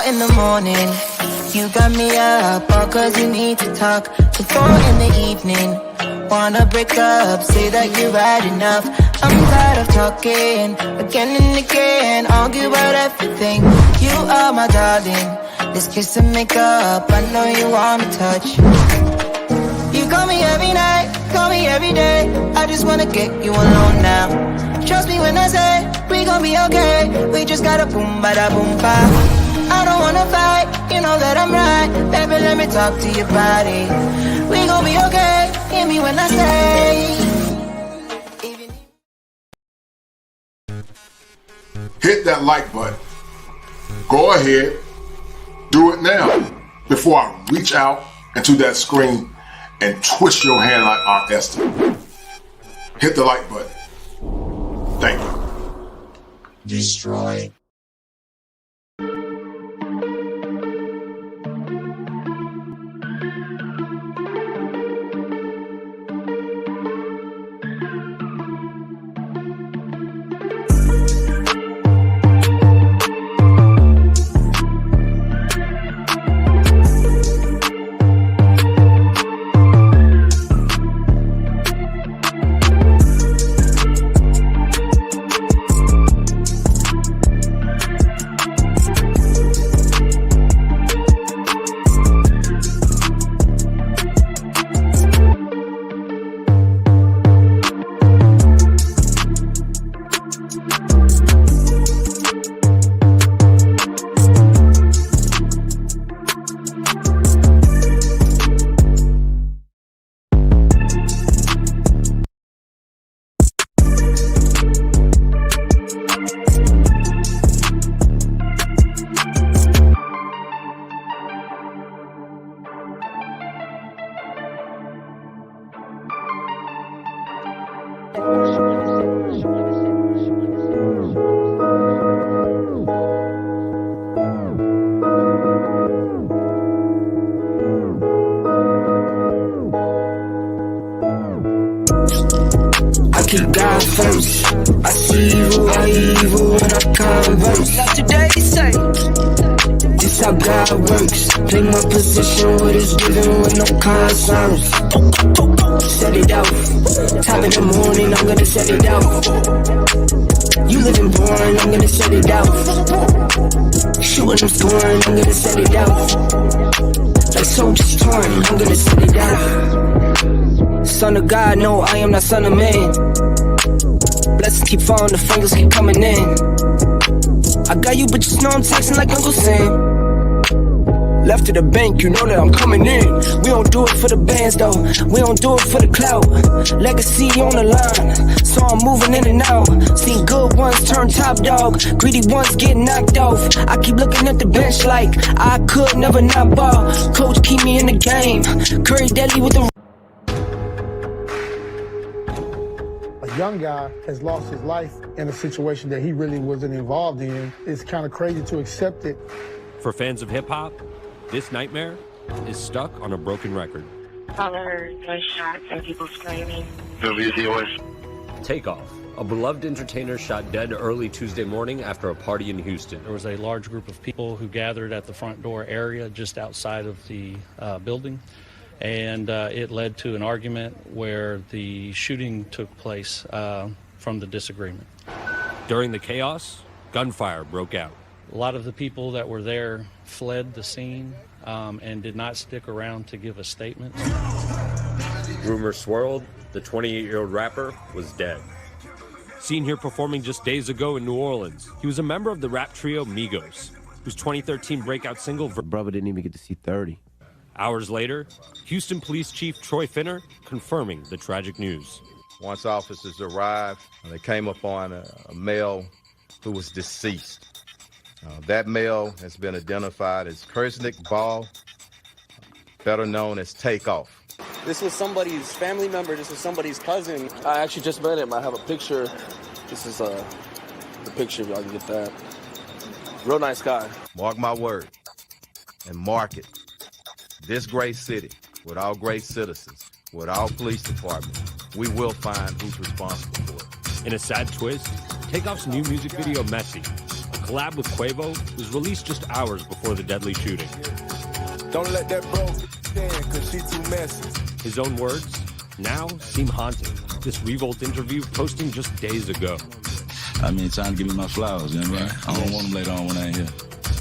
In the morning, you got me up all cause you need to talk. To 4 in the evening, wanna break up, say that you've had enough. I'm tired of talking, again and again, argue about everything. You are my darling, this kiss and make up, I know you wanna touch. You call me every night, call me every day, I just wanna get you alone now. Trust me when I say, we gon' be okay, we just gotta boom bada boom ba. I don't wanna fight, you know that I'm right. Baby, let me talk to your body. We gon' be okay, hear me when I say. Hit that like button. Go ahead, do it now before I reach out into that screen and twist your hand like Aunt Esther. Hit the like button. Thank you. Destroy. keep God first. I see evil, when I converse. Not today, say. This how God works. Play my position, what is given with no concerns. Set it out. Time in the morning, I'm gonna set it out. You living boring, I'm gonna set it out. Shooting, I'm scoring, I'm gonna set it out. Like soldiers torn, I'm gonna set it out. Son of God, no, I am not son of man. Blessings keep falling, the fingers keep coming in. I got you, but just know I'm texting like Uncle Sam. Left to the bank, you know that I'm coming in. We don't do it for the bands though, we don't do it for the clout. Legacy on the line, so I'm moving in and out. Seen good ones turn top dog, greedy ones get knocked off. I keep looking at the bench like I could never not ball. Coach keep me in the game, Curry deadly with the... A young guy has lost his life in a situation that he really wasn't involved in. It's kind of crazy to accept it. For fans of hip-hop, this nightmare is stuck on a broken record. All I heard was shots and people screaming. Takeoff, a beloved entertainer shot dead early Tuesday morning after a party in Houston. There was a large group of people who gathered at the front door area just outside of the building, and it led to an argument where the shooting took place from the disagreement. During the chaos, gunfire broke out. A lot of the people that were there fled the scene and did not stick around to give a statement. Rumors swirled, the 28-year-old rapper was dead. Seen here performing just days ago in New Orleans, he was a member of the rap trio Migos, whose 2013 breakout single... Brother didn't even get to see 30. Hours later, Houston Police Chief Troy Finner confirming the tragic news. Once officers arrived, they came upon a male who was deceased. That male has been identified as Kersnick Ball, better known as Takeoff. This was somebody's family member. This was somebody's cousin. I actually just met him. I have a picture. This is the picture, if y'all can get that. Real nice guy. Mark my word and mark it. This great city, with our great citizens, with our police department, we will find who's responsible for it. In a sad twist, Takeoff's new music video, Messy, a collab with Quavo, was released just hours before the deadly shooting. Don't let that bro stand, cause she too messy. His own words now seem haunting. This Revolt interview posting just days ago. I mean, time to give me my flowers, you know, right? I don't want them later on when I ain't here.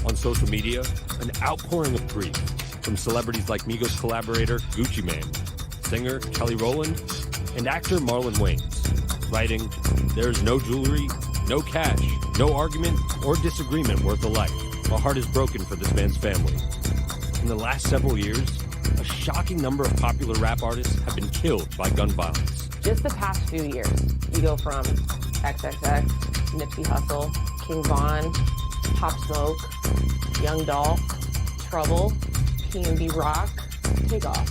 On social media, an outpouring of grief from celebrities like Migos collaborator Gucci Mane, singer Kelly Rowland, and actor Marlon Wayans, writing, "There's no jewelry, no cash, no argument or disagreement worth a life. My heart is broken for this man's family." In the last several years, a shocking number of popular rap artists have been killed by gun violence. Just the past few years, you go from XXX, Nipsey Hussle, King Von, Pop Smoke, Young Dolph, Trouble, P&B Rock, Takeoff.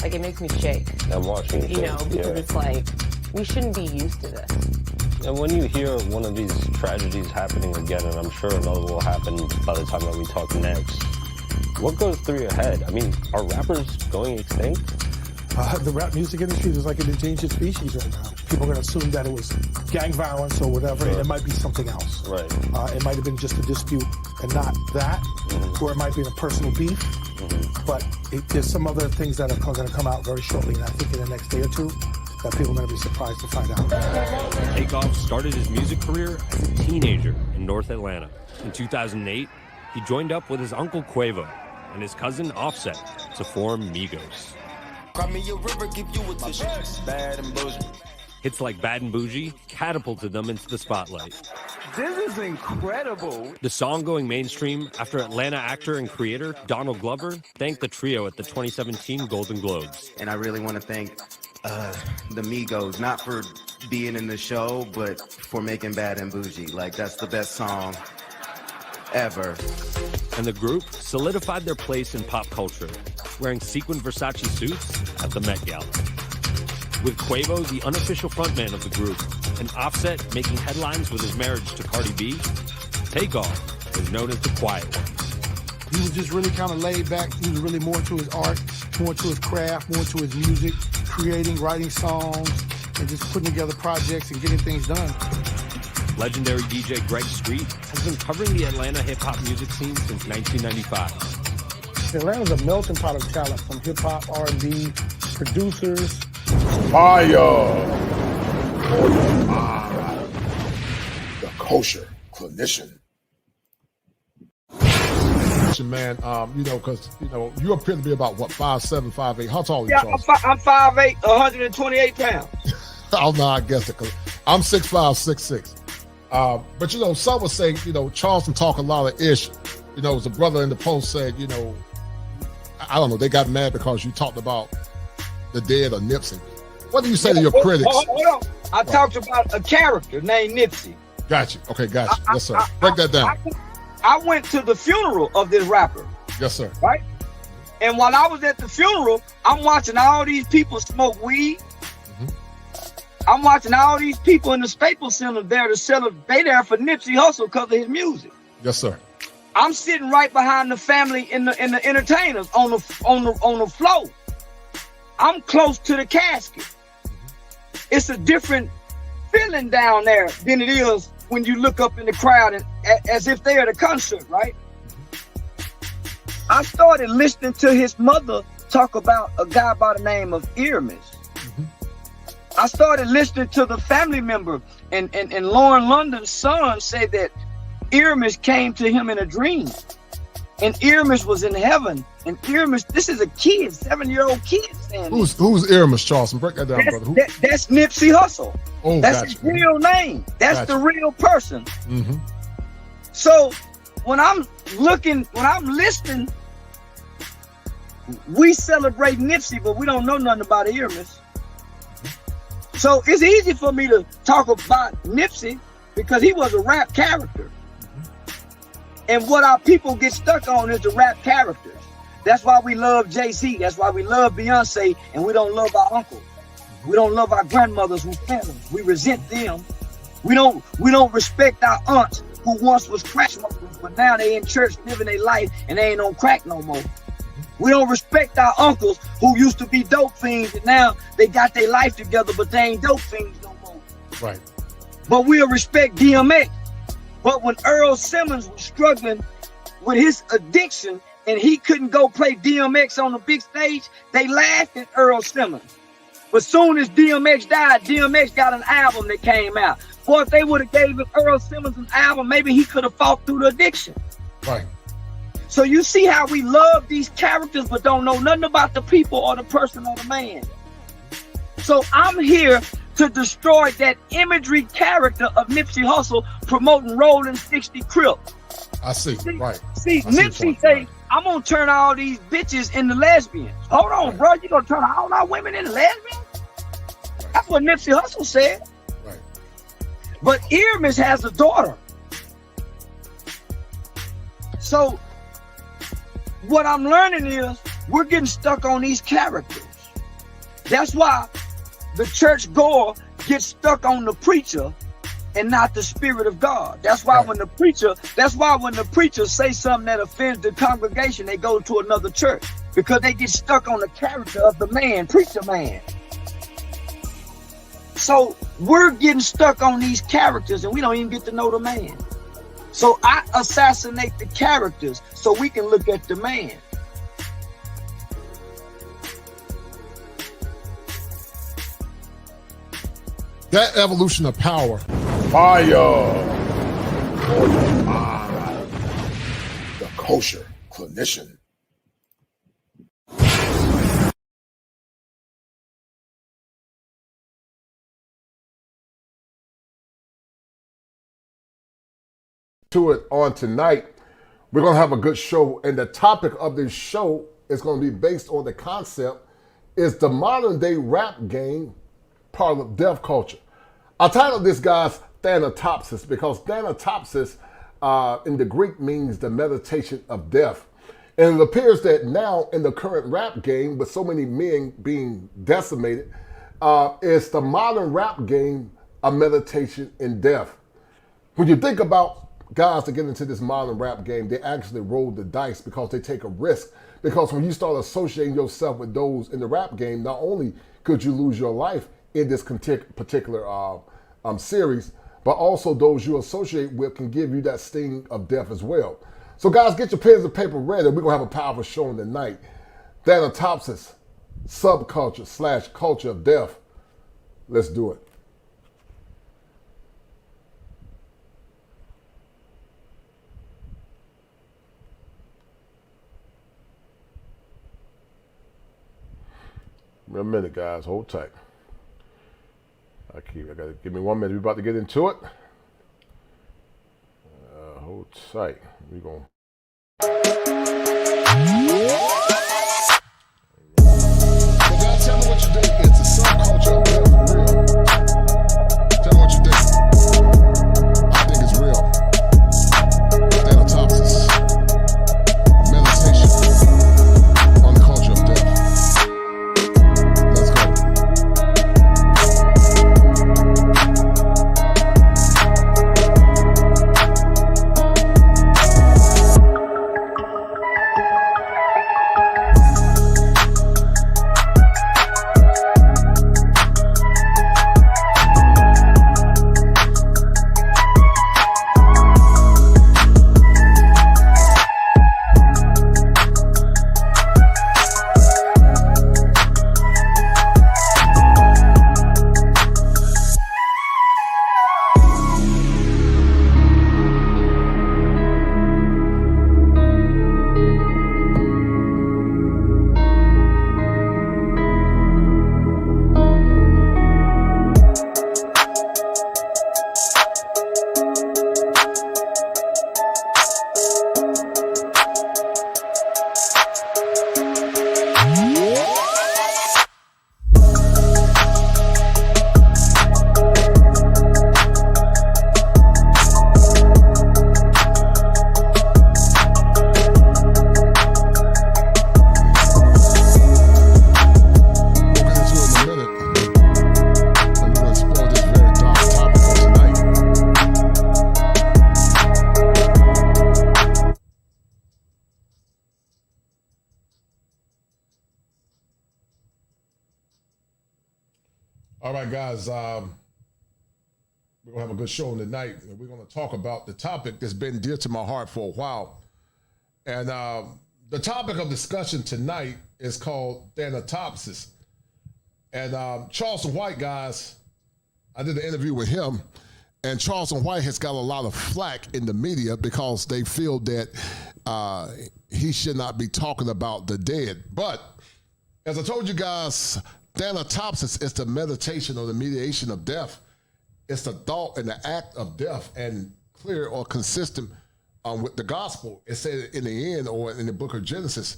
Like, it makes me shake. I'm watching, you know, because it's like, we shouldn't be used to this. And when you hear one of these tragedies happening again, and I'm sure another will happen by the time that we talk next, what goes through your head? I mean, are rappers going extinct? The rap music industry is like an endangered species right now. People are going to assume that it was gang violence or whatever, and it might be something else. Right. It might have been just a dispute and not that, or it might be a personal beef. But there's some other things that are going to come out very shortly, and I think in the next day or two, that people are going to be surprised to find out. Takeoff started his music career as a teenager in North Atlanta. In 2008, he joined up with his uncle Quavo and his cousin Offset to form Migos. Cry me a river, give you a tissue. Bad and bougie. Hits like Bad and Bougie catapulted them into the spotlight. This is incredible. The song going mainstream after Atlanta actor and creator Donald Glover thanked the trio at the 2017 Golden Globes. And I really want to thank the Migos, not for being in the show, but for making Bad and Bougie. Like, that's the best song ever. And the group solidified their place in pop culture, wearing sequin Versace suits at the Met Gala. With Quavo, the unofficial frontman of the group, and Offset making headlines with his marriage to Cardi B, Takeoff was known as the quiet one. He was just really kind of laid back. He was really more into his art, more into his craft, more into his music, creating, writing songs, and just putting together projects and getting things done. Legendary DJ Greg Street has been covering the Atlanta hip-hop music scene since 1995. Atlanta's a melting pot of talent, from hip-hop, R&B, producers. Fire! The kosher clinician. Man, you know, because you appear to be about what, 5'7", 5'8". How tall are you, Yeah, Charles? I'm 5'8", 128 pounds. Oh no, I guess it. I'm 6'5", 6'6". But some would say, Charleston talk a lot of ish. It was a brother in the post said, I don't know, they got mad because you talked about the dead or Nipsey. What do you say to your critics? Hold on. I talked about a character named Nipsey. Got you. Okay, got you. Yes, sir. Break that down. I went to the funeral of this rapper. Yes, sir. Right? And while I was at the funeral, I'm watching all these people smoke weed. I'm watching all these people in the Staples Center there to celebrate. They there for Nipsey Hussle because of his music. Yes, sir. I'm sitting right behind the family in the entertainers on the floor. I'm close to the casket. It's a different feeling down there than it is when you look up in the crowd and as if they're at a concert, right? I started listening to his mother talk about a guy by the name of Irrational. I started listening to the family member, and Lauren London's son said that Irrational came to him in a dream, and Irrational was in heaven, and Irrational, this is a kid, 7-year-old kid saying Who's Irrational, Charleston? Break that down, brother. That's Nipsey Hussle. Oh, that's gotcha. his real name. That's Gotcha. the real person. So when I'm listening, we celebrate Nipsey, but we don't know nothing about Irrational. So it's easy for me to talk about Nipsey because he was a rap character. And what our people get stuck on is the rap characters. That's why we love Jay-Z. That's why we love Beyonce, and we don't love our uncles. We don't love our grandmothers who fed us. We resent them. We don't respect our aunts who once was crack smokers, but now they in church living their life and they ain't on crack no more. We don't respect our uncles who used to be dope fiends and now they got their life together, but they ain't dope fiends no more. Right. But we'll respect DMX. But when Earl Simmons was struggling with his addiction and he couldn't go play DMX on the big stage, they laughed at Earl Simmons. But soon as DMX died, DMX got an album that came out. Boy, if they would have gave Earl Simmons an album, maybe he could have fought through the addiction. Right. So you see how we love these characters but don't know nothing about the people or the person or the man. So I'm here to destroy that imagery character of Nipsey Hussle promoting Rolling 60 Crip. I see, right. See, Nipsey say, I'm gonna turn all these bitches into lesbians. Hold on, bro, you gonna turn all our women into lesbians? That's what Nipsey Hussle said. Right. But Irrational has a daughter. So what I'm learning is we're getting stuck on these characters. That's why the church goer gets stuck on the preacher and not the Spirit of God. That's why when the preacher say something that offends the congregation, they go to another church because they get stuck on the character of the man, preacher man. So we're getting stuck on these characters and we don't even get to know the man. So I assassinate the characters so we can look at the man. That evolution of power. Fire for your mind. The kosher clinician. To it on tonight, we're going to have a good show, and the topic of this show is going to be based on the concept, is the modern day rap game part of death culture. I titled this, guys, thanatopsis, because thanatopsis in the Greek means the meditation of death. And it appears that now in the current rap game, with so many men being decimated, is the modern rap game a meditation in death. When you think about guys that get into this modern rap game, they actually roll the dice because they take a risk. Because when you start associating yourself with those in the rap game, not only could you lose your life in this particular series, but also those you associate with can give you that sting of death as well. So guys, get your pens and paper ready. We're going to have a powerful show tonight. Thanatopsis, subculture / culture of death. Let's do it. A minute, guys. Hold tight. I gotta give me 1 minute. We're about to get into it. Hold tight. We're going. So guys, tell me what you think. It's a subculture of death for real. Tell me what you think. I think it's real. Thanatopsis. Meditation on the culture of death. All right, guys. We're gonna have a good show tonight, and we're gonna talk about the topic that's been dear to my heart for a while. And the topic of discussion tonight is called thanatopsis. And Charleston White, guys, I did an interview with him, and Charleston White has got a lot of flack in the media because they feel that he should not be talking about the dead. But as I told you guys, thanatopsis is the meditation or the mediation of death. It's the thought and the act of death, and clear or consistent with the gospel. It said in the end, or in the book of Genesis,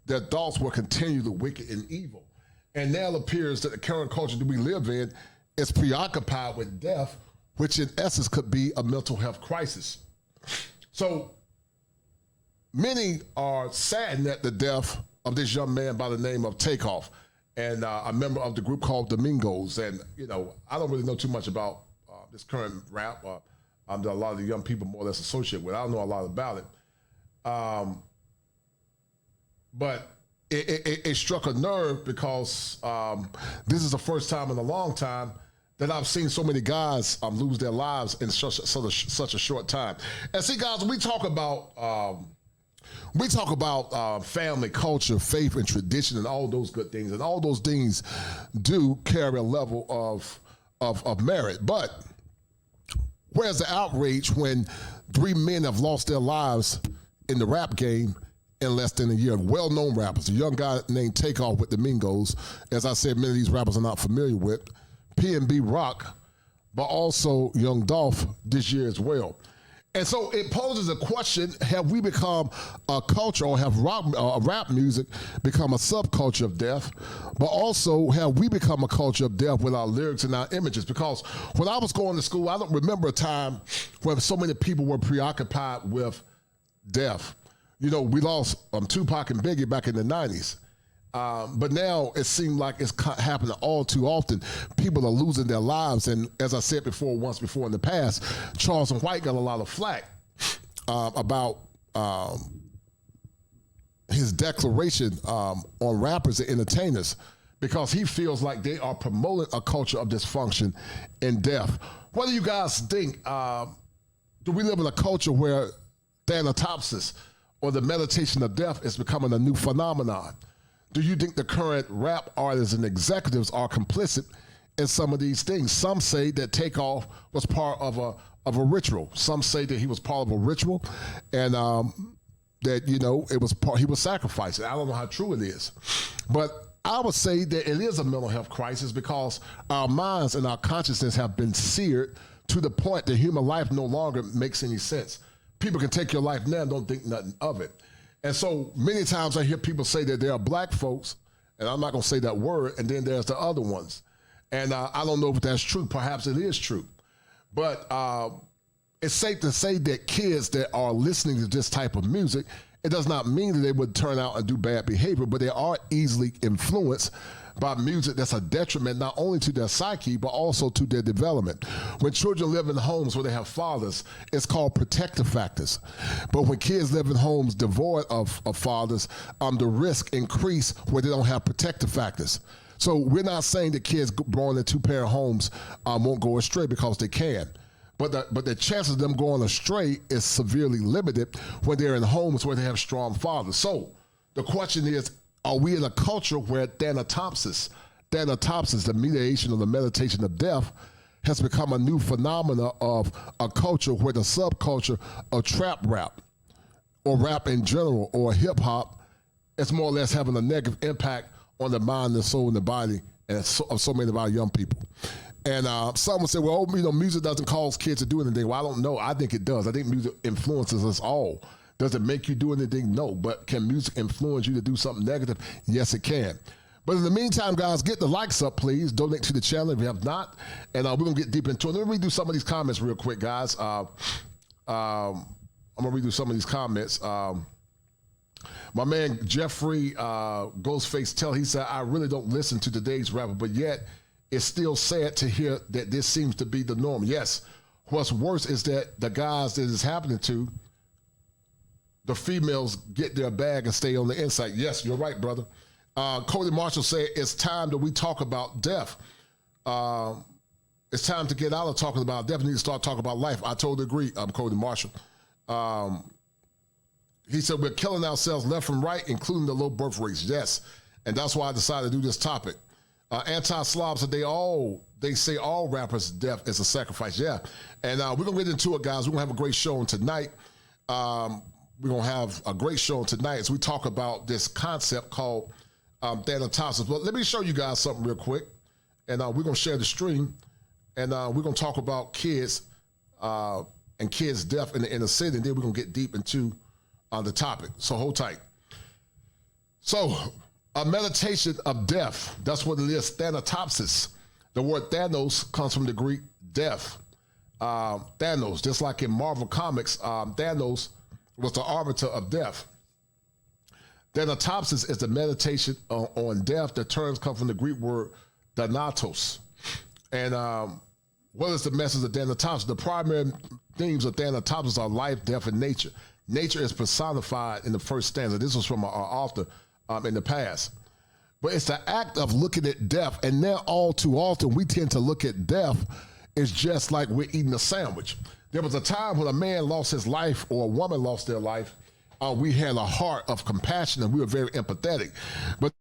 their thoughts will continue the wicked and evil. And now it appears that the current culture that we live in is preoccupied with death, which in essence could be a mental health crisis. So many are saddened at the death of this young man by the name of Takeoff, and a member of the group called Domingos. And, you know, I don't really know too much about this current rap that a lot of the young people more or less associate with. I don't know a lot about it. But it struck a nerve because this is the first time in a long time that I've seen so many guys lose their lives in such a short time. And see, guys, we talk about family, culture, faith, and tradition, and all those good things, and all those things do carry a level of merit. But where's the outrage when 3 men have lost their lives in the rap game in less than a year? Well-known rappers. A young guy named Takeoff with Domingos. As I said, many of these rappers I'm not familiar with. P&B Rock, but also Young Dolph this year as well. And so it poses a question: have we become a culture, or have rap music become a subculture of death? But also, have we become a culture of death with our lyrics and our images? Because when I was going to school, I don't remember a time when so many people were preoccupied with death. You know, we lost Tupac and Biggie back in the 90s. But now it seems like it's happening all too often. People are losing their lives. And as I said once before in the past, Charleston White got a lot of flack about his declaration on rappers and entertainers, because he feels like they are promoting a culture of dysfunction and death. What do you guys think? Do we live in a culture where thanatopsis, or the meditation of death, is becoming a new phenomenon? Do you think the current rap artists and executives are complicit in some of these things? Some say that Takeoff was part of a ritual. Some say that he was part of a ritual, and that, you know, he was sacrificed. I don't know how true it is, but I would say that it is a mental health crisis, because our minds and our consciousness have been seared to the point that human life no longer makes any sense. People can take your life now and don't think nothing of it. And so many times I hear people say that there are black folks, and I'm not going to say that word, and then there's the other ones. And I don't know if that's true. Perhaps it is true. But it's safe to say that kids that are listening to this type of music, it does not mean that they would turn out and do bad behavior, but they are easily influenced by music that's a detriment not only to their psyche, but also to their development. When children live in homes where they have fathers, it's called protective factors. But when kids live in homes devoid of fathers, the risk increase where they don't have protective factors. So we're not saying that kids born in two-parent homes won't go astray, because they can. But the chances of them going astray is severely limited when they're in homes where they have strong fathers. So the question is, are we in a culture where thanatopsis, the mediation or the meditation of death, has become a new phenomena of a culture where the subculture of trap rap, or rap in general, or hip hop, is more or less having a negative impact on the mind, the soul, and the body of so many of our young people? And some would say, well, you know, music doesn't cause kids to do anything. Well, I don't know. I think it does. I think music influences us all. Does it make you do anything? No. But can music influence you to do something negative? Yes, it can. But in the meantime, guys, get the likes up, please. Donate to the channel if you have not. And we're going to get deep into it. Let me read through some of these comments real quick, guys. I'm going to read through some of these comments. My man, Jeffrey Ghostface Tell, he said, I really don't listen to today's rapper, but yet it's still sad to hear that this seems to be the norm. Yes. What's worse is that the guys that it's happening to, the females get their bag and stay on the inside. Yes, you're right, brother. Cody Marshall said, it's time that we talk about death. it's time to get out of talking about death. We need to start talking about life. I totally agree, Cody Marshall. He said, we're killing ourselves left and right, including the low birth rates. Yes. And that's why I decided to do this topic. Anti-Slobs said they say all rappers' death is a sacrifice. Yeah. And we're going to get into it, guys. We're going to have a great show tonight. We're going to have a great show tonight as we talk about this concept called thanatopsis. But let me show you guys something real quick. And we're going to share the stream. And we're going to talk about kids and kids' death in the inner city. And then we're going to get deep into the topic. So hold tight. So a meditation of death. That's what it is, thanatopsis. The word Thanos comes from the Greek death. Thanos, just like in Marvel Comics, Thanos was the arbiter of death. Thanatopsis is the meditation on death. The terms come from the Greek word thanatos. And what is the message of thanatopsis? The primary themes of thanatopsis are life, death, and nature. Nature is personified in the first stanza. This was from our author in the past. But it's the act of looking at death. And now all too often we tend to look at death as just like we're eating a sandwich. There was a time when a man lost his life or a woman lost their life. We had a heart of compassion and we were very empathetic. But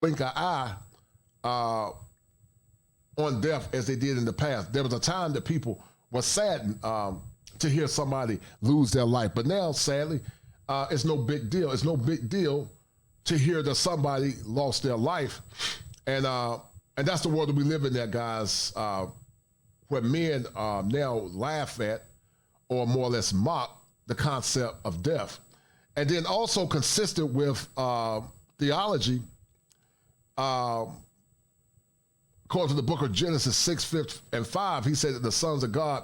blink an eye on death as they did in the past. There was a time that people were saddened to hear somebody lose their life. But now, sadly, it's no big deal. It's no big deal to hear that somebody lost their life. And that's the world that we live in there, guys, where men now laugh at or more or less mock the concept of death. And then also consistent with theology, according to the book of Genesis 6:5, he said that the sons of God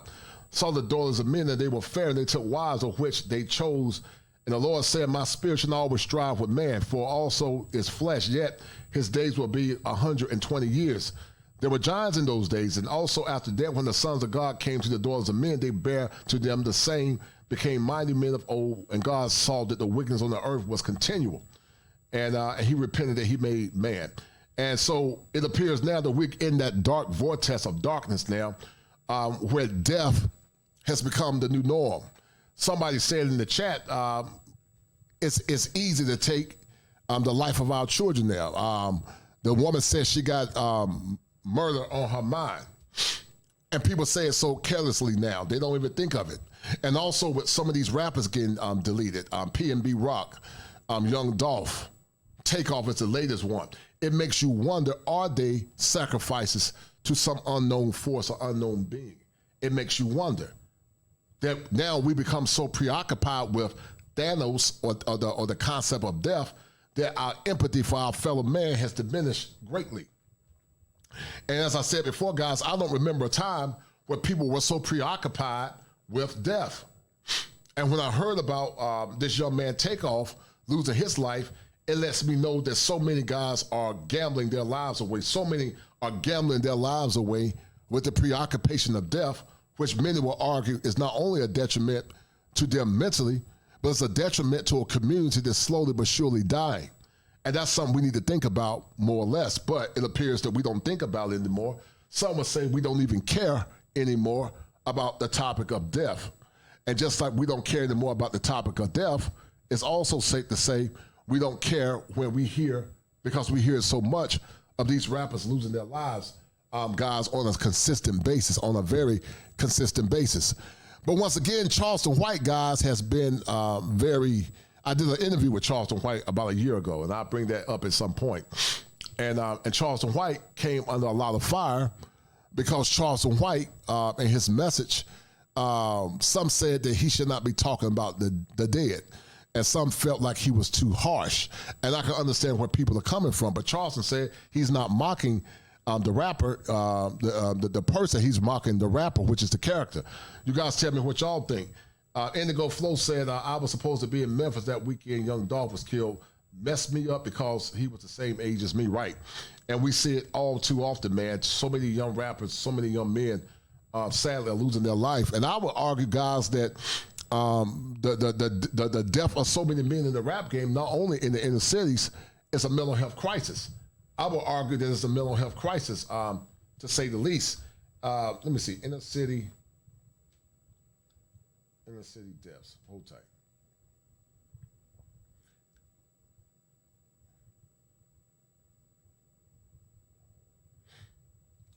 saw the daughters of men and they were fair and they took wives of which they chose. And the Lord said, my spirit shall always strive with man, for also is flesh, yet his days will be 120 years. There were giants in those days, and also after that, when the sons of God came to the daughters of men, they bare to them the same, became mighty men of old, and God saw that the wickedness on the earth was continual. And he repented that he made man. And so it appears now that we're in that dark vortex of darkness now, where death has become the new norm. Somebody said in the chat, it's easy to take the life of our children now. The woman says she got murder on her mind. And people say it so carelessly now. They don't even think of it. And also with some of these rappers getting deleted, P&B Rock, Young Dolph, Takeoff is the latest one. It makes you wonder, are they sacrifices to some unknown force or unknown being? It makes you wonder that now we become so preoccupied with Thanos or the concept of death that our empathy for our fellow man has diminished greatly. And as I said before, guys, I don't remember a time where people were so preoccupied with death. And when I heard about this young man Takeoff losing his life, it lets me know that so many guys are gambling their lives away. So many are gambling their lives away with the preoccupation of death, which many will argue is not only a detriment to them mentally, but it's a detriment to a community that's slowly but surely dying. And that's something we need to think about more or less, but it appears that we don't think about it anymore. Some would say we don't even care anymore about the topic of death. And just like we don't care anymore about the topic of death, it's also safe to say we don't care when we hear, because we hear so much of these rappers losing their lives, guys, on a consistent basis, on a very consistent basis. But once again, Charleston White, guys, has been I did an interview with Charleston White about a year ago, and I'll bring that up at some point. And Charleston White came under a lot of fire because Charleston White, in his message, some said that he should not be talking about the dead. And some felt like he was too harsh. And I can understand where people are coming from. But Charleston said he's not mocking the rapper, the person, he's mocking the rapper, which is the character. You guys tell me what y'all think. Indigo Flow said, I was supposed to be in Memphis that weekend. Young Dolph was killed. Messed me up because he was the same age as me, right? And we see it all too often, man. So many young rappers, so many young men, sadly, are losing their life. And I would argue, guys, that the death of so many men in the rap game, not only in the inner cities, is a mental health crisis. I would argue that it's a mental health crisis, to say the least. Let me see, inner city deaths. Hold tight.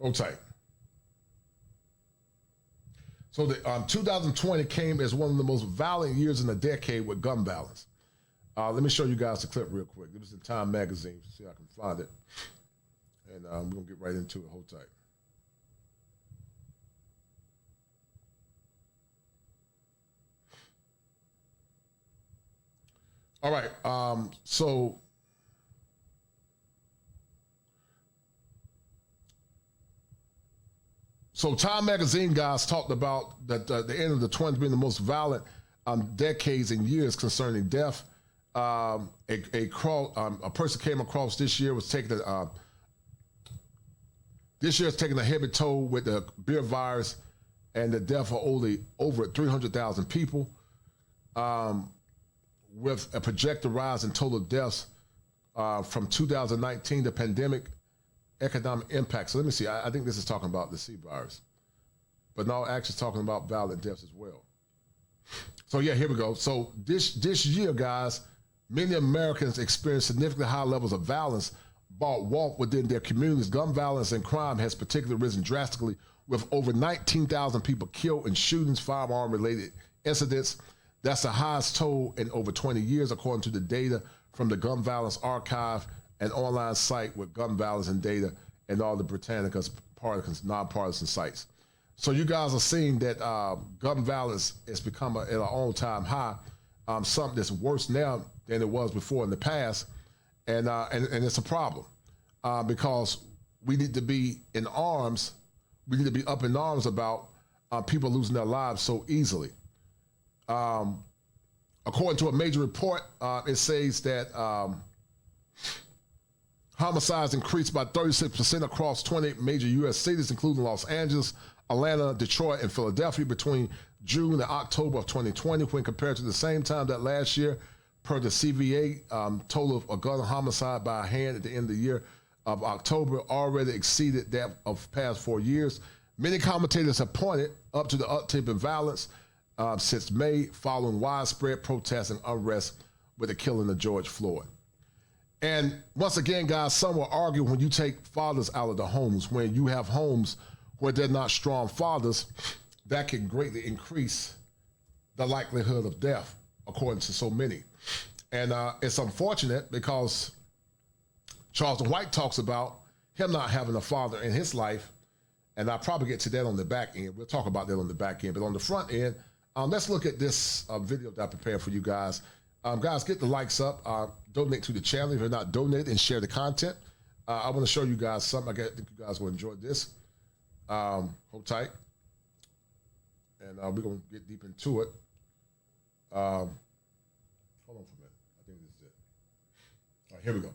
Hold tight. So the 2020 came as one of the most violent years in a decade with gun violence. Let me show you guys the clip real quick. It was in Time magazine. See if I can find it. And we're going to get right into it. Hold tight. All right. So Time magazine guys talked about that the end of the 20s being the most violent decades and years concerning death. A person came across this year was taking this year is taking a heavy toll with the beer virus and the death of only over 300,000 people, with a projected rise in total deaths from 2019, the pandemic economic impact. So let me see, I think this is talking about the C virus, but no, actually talking about violent deaths as well. So yeah, here we go. So this year, guys, many Americans experience significantly high levels of violence brought walk within their communities. Gun violence and crime has particularly risen drastically, with over 19,000 people killed in shootings, firearm-related incidents. That's the highest toll in over 20 years, according to the data from the Gun Violence Archive, an online site with gun violence and data and all the Britannica's nonpartisan sites. So you guys are seeing that gun violence has become at an all-time high, something that's worse now than it was before in the past, and it's a problem because we need to be in arms. We need to be up in arms about people losing their lives so easily. According to a major report, it says that homicides increased by 36% across 28 major U.S. cities, including Los Angeles, Atlanta, Detroit, and Philadelphia between June and October of 2020, when compared to the same time that last year. Per the CVA, total of gun homicide by hand at the end of the year of October already exceeded that of past 4 years. Many commentators have pointed up to the uptick in violence since May, following widespread protests and unrest with the killing of George Floyd. And once again, guys, some will argue when you take fathers out of the homes, when you have homes where they're not strong fathers, that can greatly increase the likelihood of death, according to so many. And it's unfortunate because Charleston White talks about him not having a father in his life, and I'll probably get to that on the back end. We'll talk about that on the back end. But on the front end, let's look at this video that I prepared for you guys. Guys, get the likes up. Donate to the channel if you're not donated, and share the content. I want to show you guys something. I think you guys will enjoy this. Hold tight. And we're going to get deep into it. Hold on for a minute. I think this is it. All right, here we go.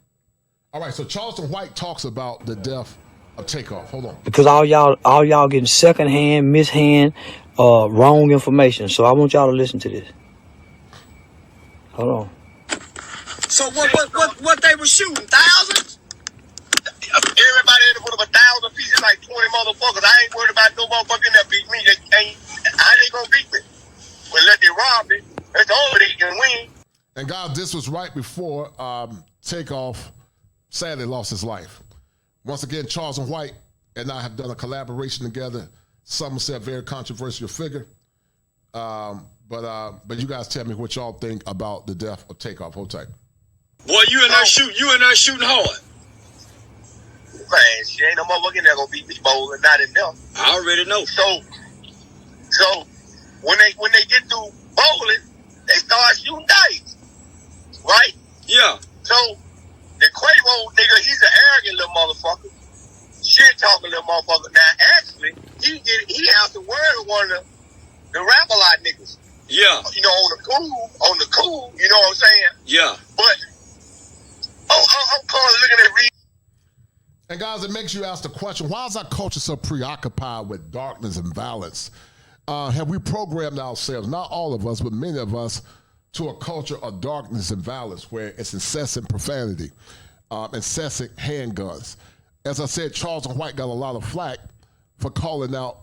All right, so Charleston White talks about the death of Takeoff. Hold on. Because all y'all getting secondhand, mishand, wrong information. So I want y'all to listen to this. Hold on. So what they were shooting? Thousands? Everybody in with 1,000 pieces, like 20 motherfuckers. I ain't worried about no motherfucker that beat me. How they gonna beat me? Well, let they rob me. That's all they can win. And guys, this was right before Takeoff sadly lost his life. Once again, Charleston White and I have done a collaboration together. Some would say a very controversial figure. But you guys tell me what y'all think about the death of Takeoff. Hold tight. Boy, you in there shooting hard. Man, she ain't no motherfucker in there gonna beat me bowling, not in there. I already know. So when they get through bowling, they start shooting dice. Right? Yeah. So the Quavo nigga, he's an arrogant little motherfucker. Shit talking little motherfucker. Now actually, he has to word with one of the Rap-A-Lot niggas. Yeah. You know, on the cool, you know what I'm saying? Yeah. But I'm calling looking at Reed. And guys, it makes you ask the question, why is our culture so preoccupied with darkness and violence? have we programmed ourselves, not all of us, but many of us, to a culture of darkness and violence where it's incessant profanity, incessant handguns. As I said, Charleston White got a lot of flack for calling out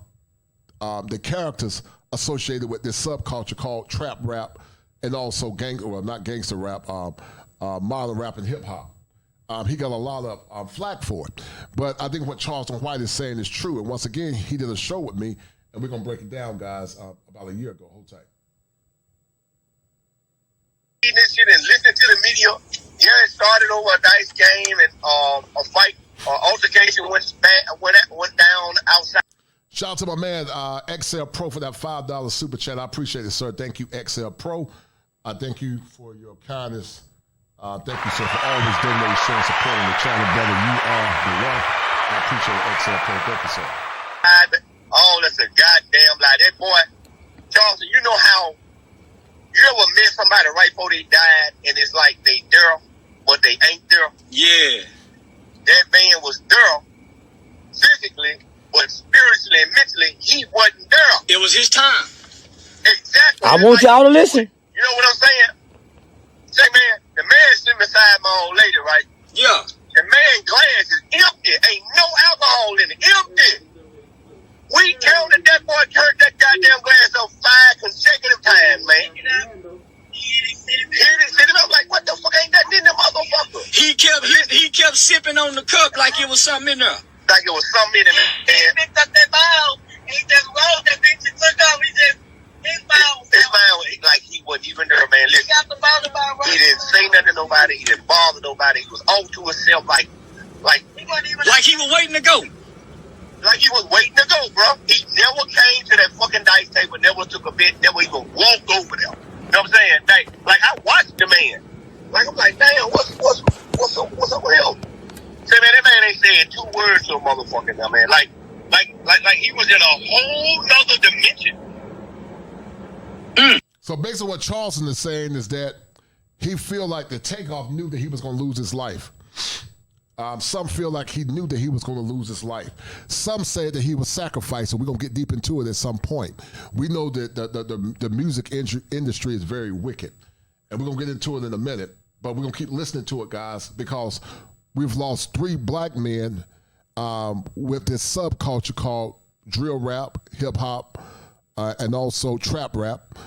the characters associated with this subculture called trap rap and also not gangster rap, modern rap and hip hop. He got a lot of flack for it. But I think what Charleston White is saying is true. And once again, he did a show with me, and we're going to break it down, guys, about a year ago. Hold tight. This shit and listen to the media. Yeah, it started over a dice game and a fight, altercation went down outside. Shout out to my man, XL Pro, for that $5 super chat. I appreciate it, sir. Thank you, XL Pro. I thank you for your kindness. Thank you, sir, for always donating, showing, supporting the channel, brother. You are the one. I appreciate it, XL Pro. Thank you, sir. Oh, that's a goddamn lie. That boy, Charleston, you know how you ever met somebody right before they died and it's like they there, but they ain't there? Yeah. That man was there physically, but spiritually and mentally, he wasn't there. It was his time. Exactly. I want y'all to listen. You know what I'm saying? Say, man, the man sitting beside my old lady, right? Yeah. The man glass is empty. Ain't no alcohol in it. Empty. We counted that boy turned that goddamn glass up 5 consecutive times, man. He didn't sit it up like, what the fuck, ain't nothing in the motherfucker? He kept sipping on the cup like it was something in there. Like it was something in it. He picked up that bottle, he just rolled that bitch and took off. He just, his mouth, like he wasn't even there, man. Listen, he didn't say nothing to nobody. He didn't bother nobody. He was off to himself, like he was waiting to go. Like he was waiting to go, bro. He never came to that fucking dice table, never took a bit, never even walked over there. You know what I'm saying? Like I watched the man. Like I'm like, damn, what's up with him? Say, man, that man ain't saying 2 words to a motherfucker now, man. Like he was in a whole nother dimension. So basically what Charleston is saying is that he feel like the Takeoff knew that he was going to lose his life. Some feel like he knew that he was going to lose his life. Some say that he was sacrificed, and we're going to get deep into it at some point. We know that the music industry is very wicked, and we're going to get into it in a minute, but we're going to keep listening to it, guys, because we've lost 3 black men with this subculture called drill rap, hip-hop, and also trap rap.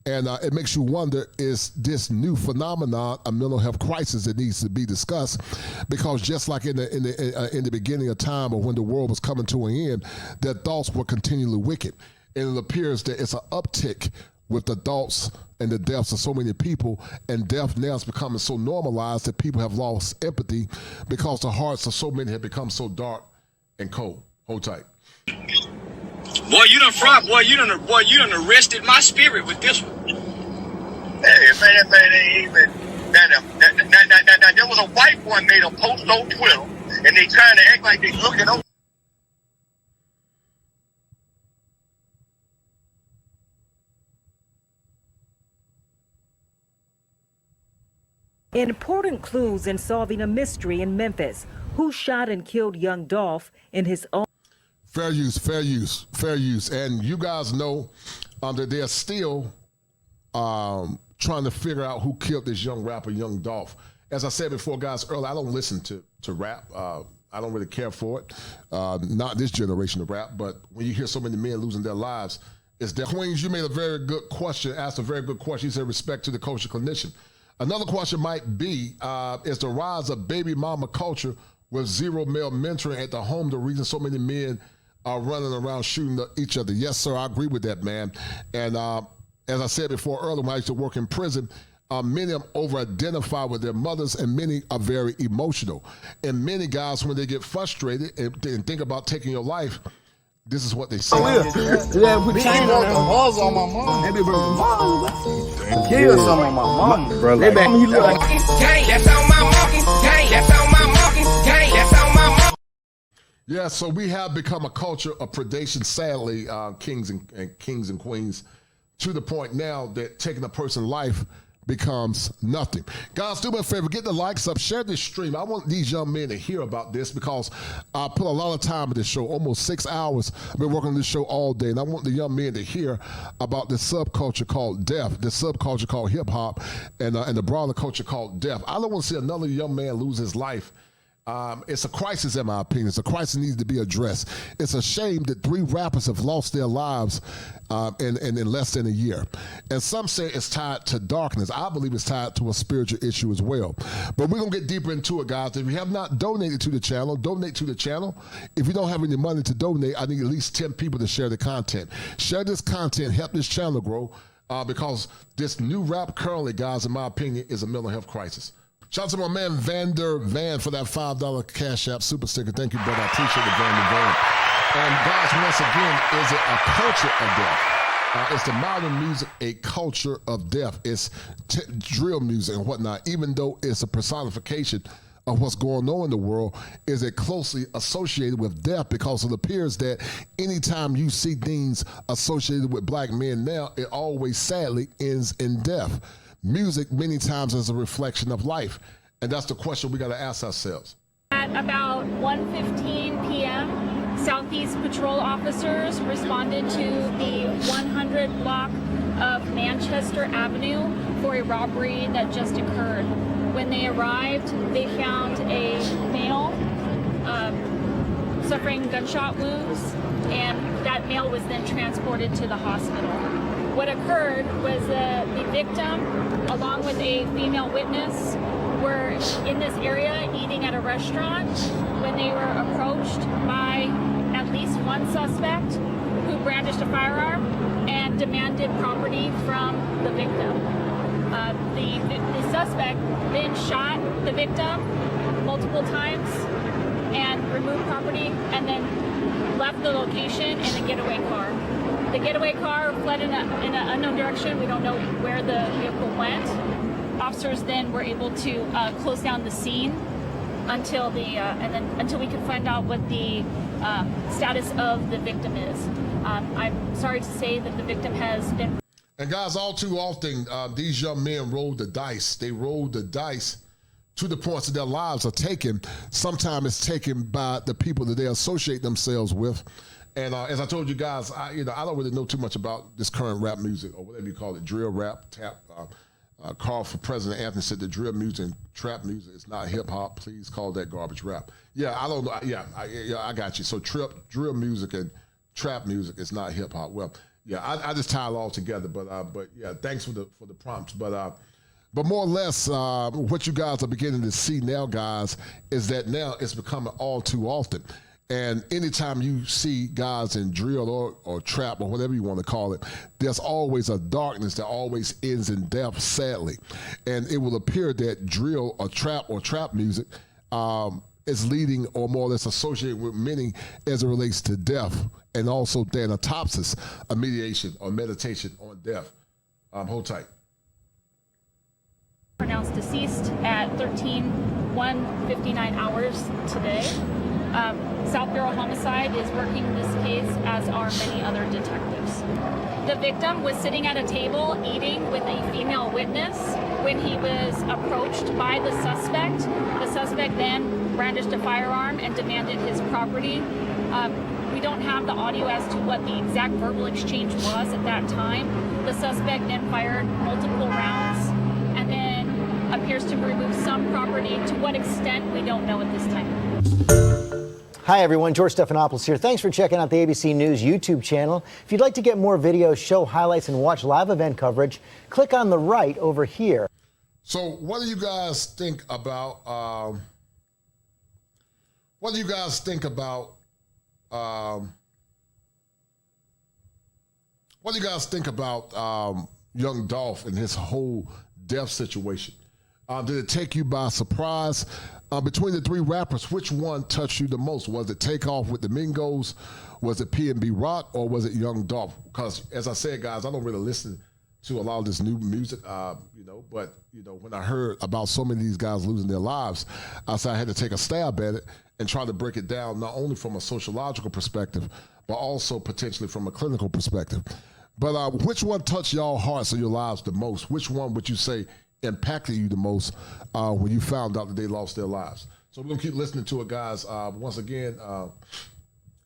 And it makes you wonder, is this new phenomenon a mental health crisis that needs to be discussed? Because just like in the beginning of time, or when the world was coming to an end, their thoughts were continually wicked. And it appears that it's an uptick with the thoughts and the deaths of so many people, and death now is becoming so normalized that people have lost empathy because the hearts of so many have become so dark and cold. Hold tight. Boy, you done arrested my spirit with this one. Hey, man, that man ain't even. Now, there was a white boy made a post on Twitter, and they trying to act like they looking over. Important clues in solving a mystery in Memphis. Who shot and killed young Dolph in his own? Fair use, fair use, fair use. And you guys know that they're still trying to figure out who killed this young rapper, Young Dolph. As I said before, guys, earlier, I don't listen to rap. I don't really care for it. Not this generation of rap, but when you hear so many men losing their lives, it's there. Queens, you made a very good question, asked a very good question. You said respect to the culture clinician. Another question might be, is the rise of baby mama culture with zero male mentoring at the home the reason so many men are running around shooting each other? Yes, sir, I agree with that, man. And as I said before earlier, when I used to work in prison, many of them over-identify with their mothers, and many are very emotional. And many guys, when they get frustrated and think about taking your life, this is what they say. Yeah, we changed the balls on my mom. They be broken balls. Kill some of my mom. They back me look like that's on my monkey. That's on my monkey. That's on my monkey. Yeah, so we have become a culture of predation, sadly, kings and queens, to the point now that taking a person's life becomes nothing. Guys, do me a favor, get the likes up, share this stream. I want these young men to hear about this because I put a lot of time in this show, almost 6 hours. I've been working on this show all day, and I want the young men to hear about this subculture called deaf, this subculture called hip-hop, and the broader culture called deaf. I don't want to see another young man lose his life. It's a crisis, in my opinion. It's a crisis that needs to be addressed. It's a shame that 3 rappers have lost their lives in less than a year. And some say it's tied to darkness. I believe it's tied to a spiritual issue as well. But we're going to get deeper into it, guys. If you have not donated to the channel, donate to the channel. If you don't have any money to donate, I need at least 10 people to share the content. Share this content, help this channel grow, because this new rap currently, guys, in my opinion, is a mental health crisis. Shout out to my man Vander Van for that $5 Cash App super sticker. Thank you, brother. I appreciate it, Vander Van. And guys, once again, is it a culture of death? It's the modern music, a culture of death. It's drill music and whatnot. Even though it's a personification of what's going on in the world, is it closely associated with death, because it appears that anytime you see things associated with black men now, it always sadly ends in death. Music many times is a reflection of life, and that's the question we got to ask ourselves. At about 1:15 p.m., Southeast Patrol officers responded to the 100 block of Manchester Avenue for a robbery that just occurred. When they arrived, they found a male suffering gunshot wounds, and that male was then transported to the hospital. What occurred was the victim, along with a female witness, were in this area eating at a restaurant when they were approached by at least one suspect who brandished a firearm and demanded property from the victim. The suspect then shot the victim multiple times and removed property, and then left the location in a getaway car. The getaway car fled in an unknown direction. We don't know where the vehicle went. Officers then were able to close down the scene until until we could find out what the status of the victim is. I'm sorry to say that the victim has been. And guys, all too often, these young men roll the dice. They roll the dice to the point that their lives are taken. Sometimes it's taken by the people that they associate themselves with. And as I told you guys, I don't really know too much about this current rap music, or whatever you call it, drill rap, tap. Call for President Anthony said the drill music and trap music is not hip hop. Please call that garbage rap. Yeah, I don't know. Yeah, I got you. So drill music and trap music is not hip hop. Well, yeah, I just tie it all together. But yeah, thanks for the prompts. But more or less, what you guys are beginning to see now, guys, is that now it's becoming all too often. And anytime you see guys in drill or trap or whatever you want to call it, there's always a darkness that always ends in death, sadly. And it will appear that drill or trap music is leading or more or less associated with many as it relates to death, and also thanatopsis, a mediation or meditation on death. Hold tight. Pronounced deceased at 1:59 hours today. South Bureau Homicide is working this case, as are many other detectives. The victim was sitting at a table eating with a female witness when he was approached by the suspect. The suspect then brandished a firearm and demanded his property. We don't have the audio as to what the exact verbal exchange was at that time. The suspect then fired multiple rounds and then appears to remove some property. To what extent, we don't know at this time. Hi, everyone. George Stephanopoulos here. Thanks for checking out the ABC News YouTube channel. If you'd like to get more videos, show highlights, and watch live event coverage, click on the right over here. So what do you guys think about young Dolph and his whole death situation? Did it take you by surprise? Between the 3 rappers, which one touched you the most? Was it Takeoff with the Mingos? Was it P&B Rock? Or was it Young Dolph? Because, as I said, guys, I don't really listen to a lot of this new music, but when I heard about so many of these guys losing their lives, I said I had to take a stab at it and try to break it down, not only from a sociological perspective, but also potentially from a clinical perspective. But which one touched y'all hearts or your lives the most? Which one would you say impacted you the most when you found out that they lost their lives? So we're going to keep listening to it, guys. Once again,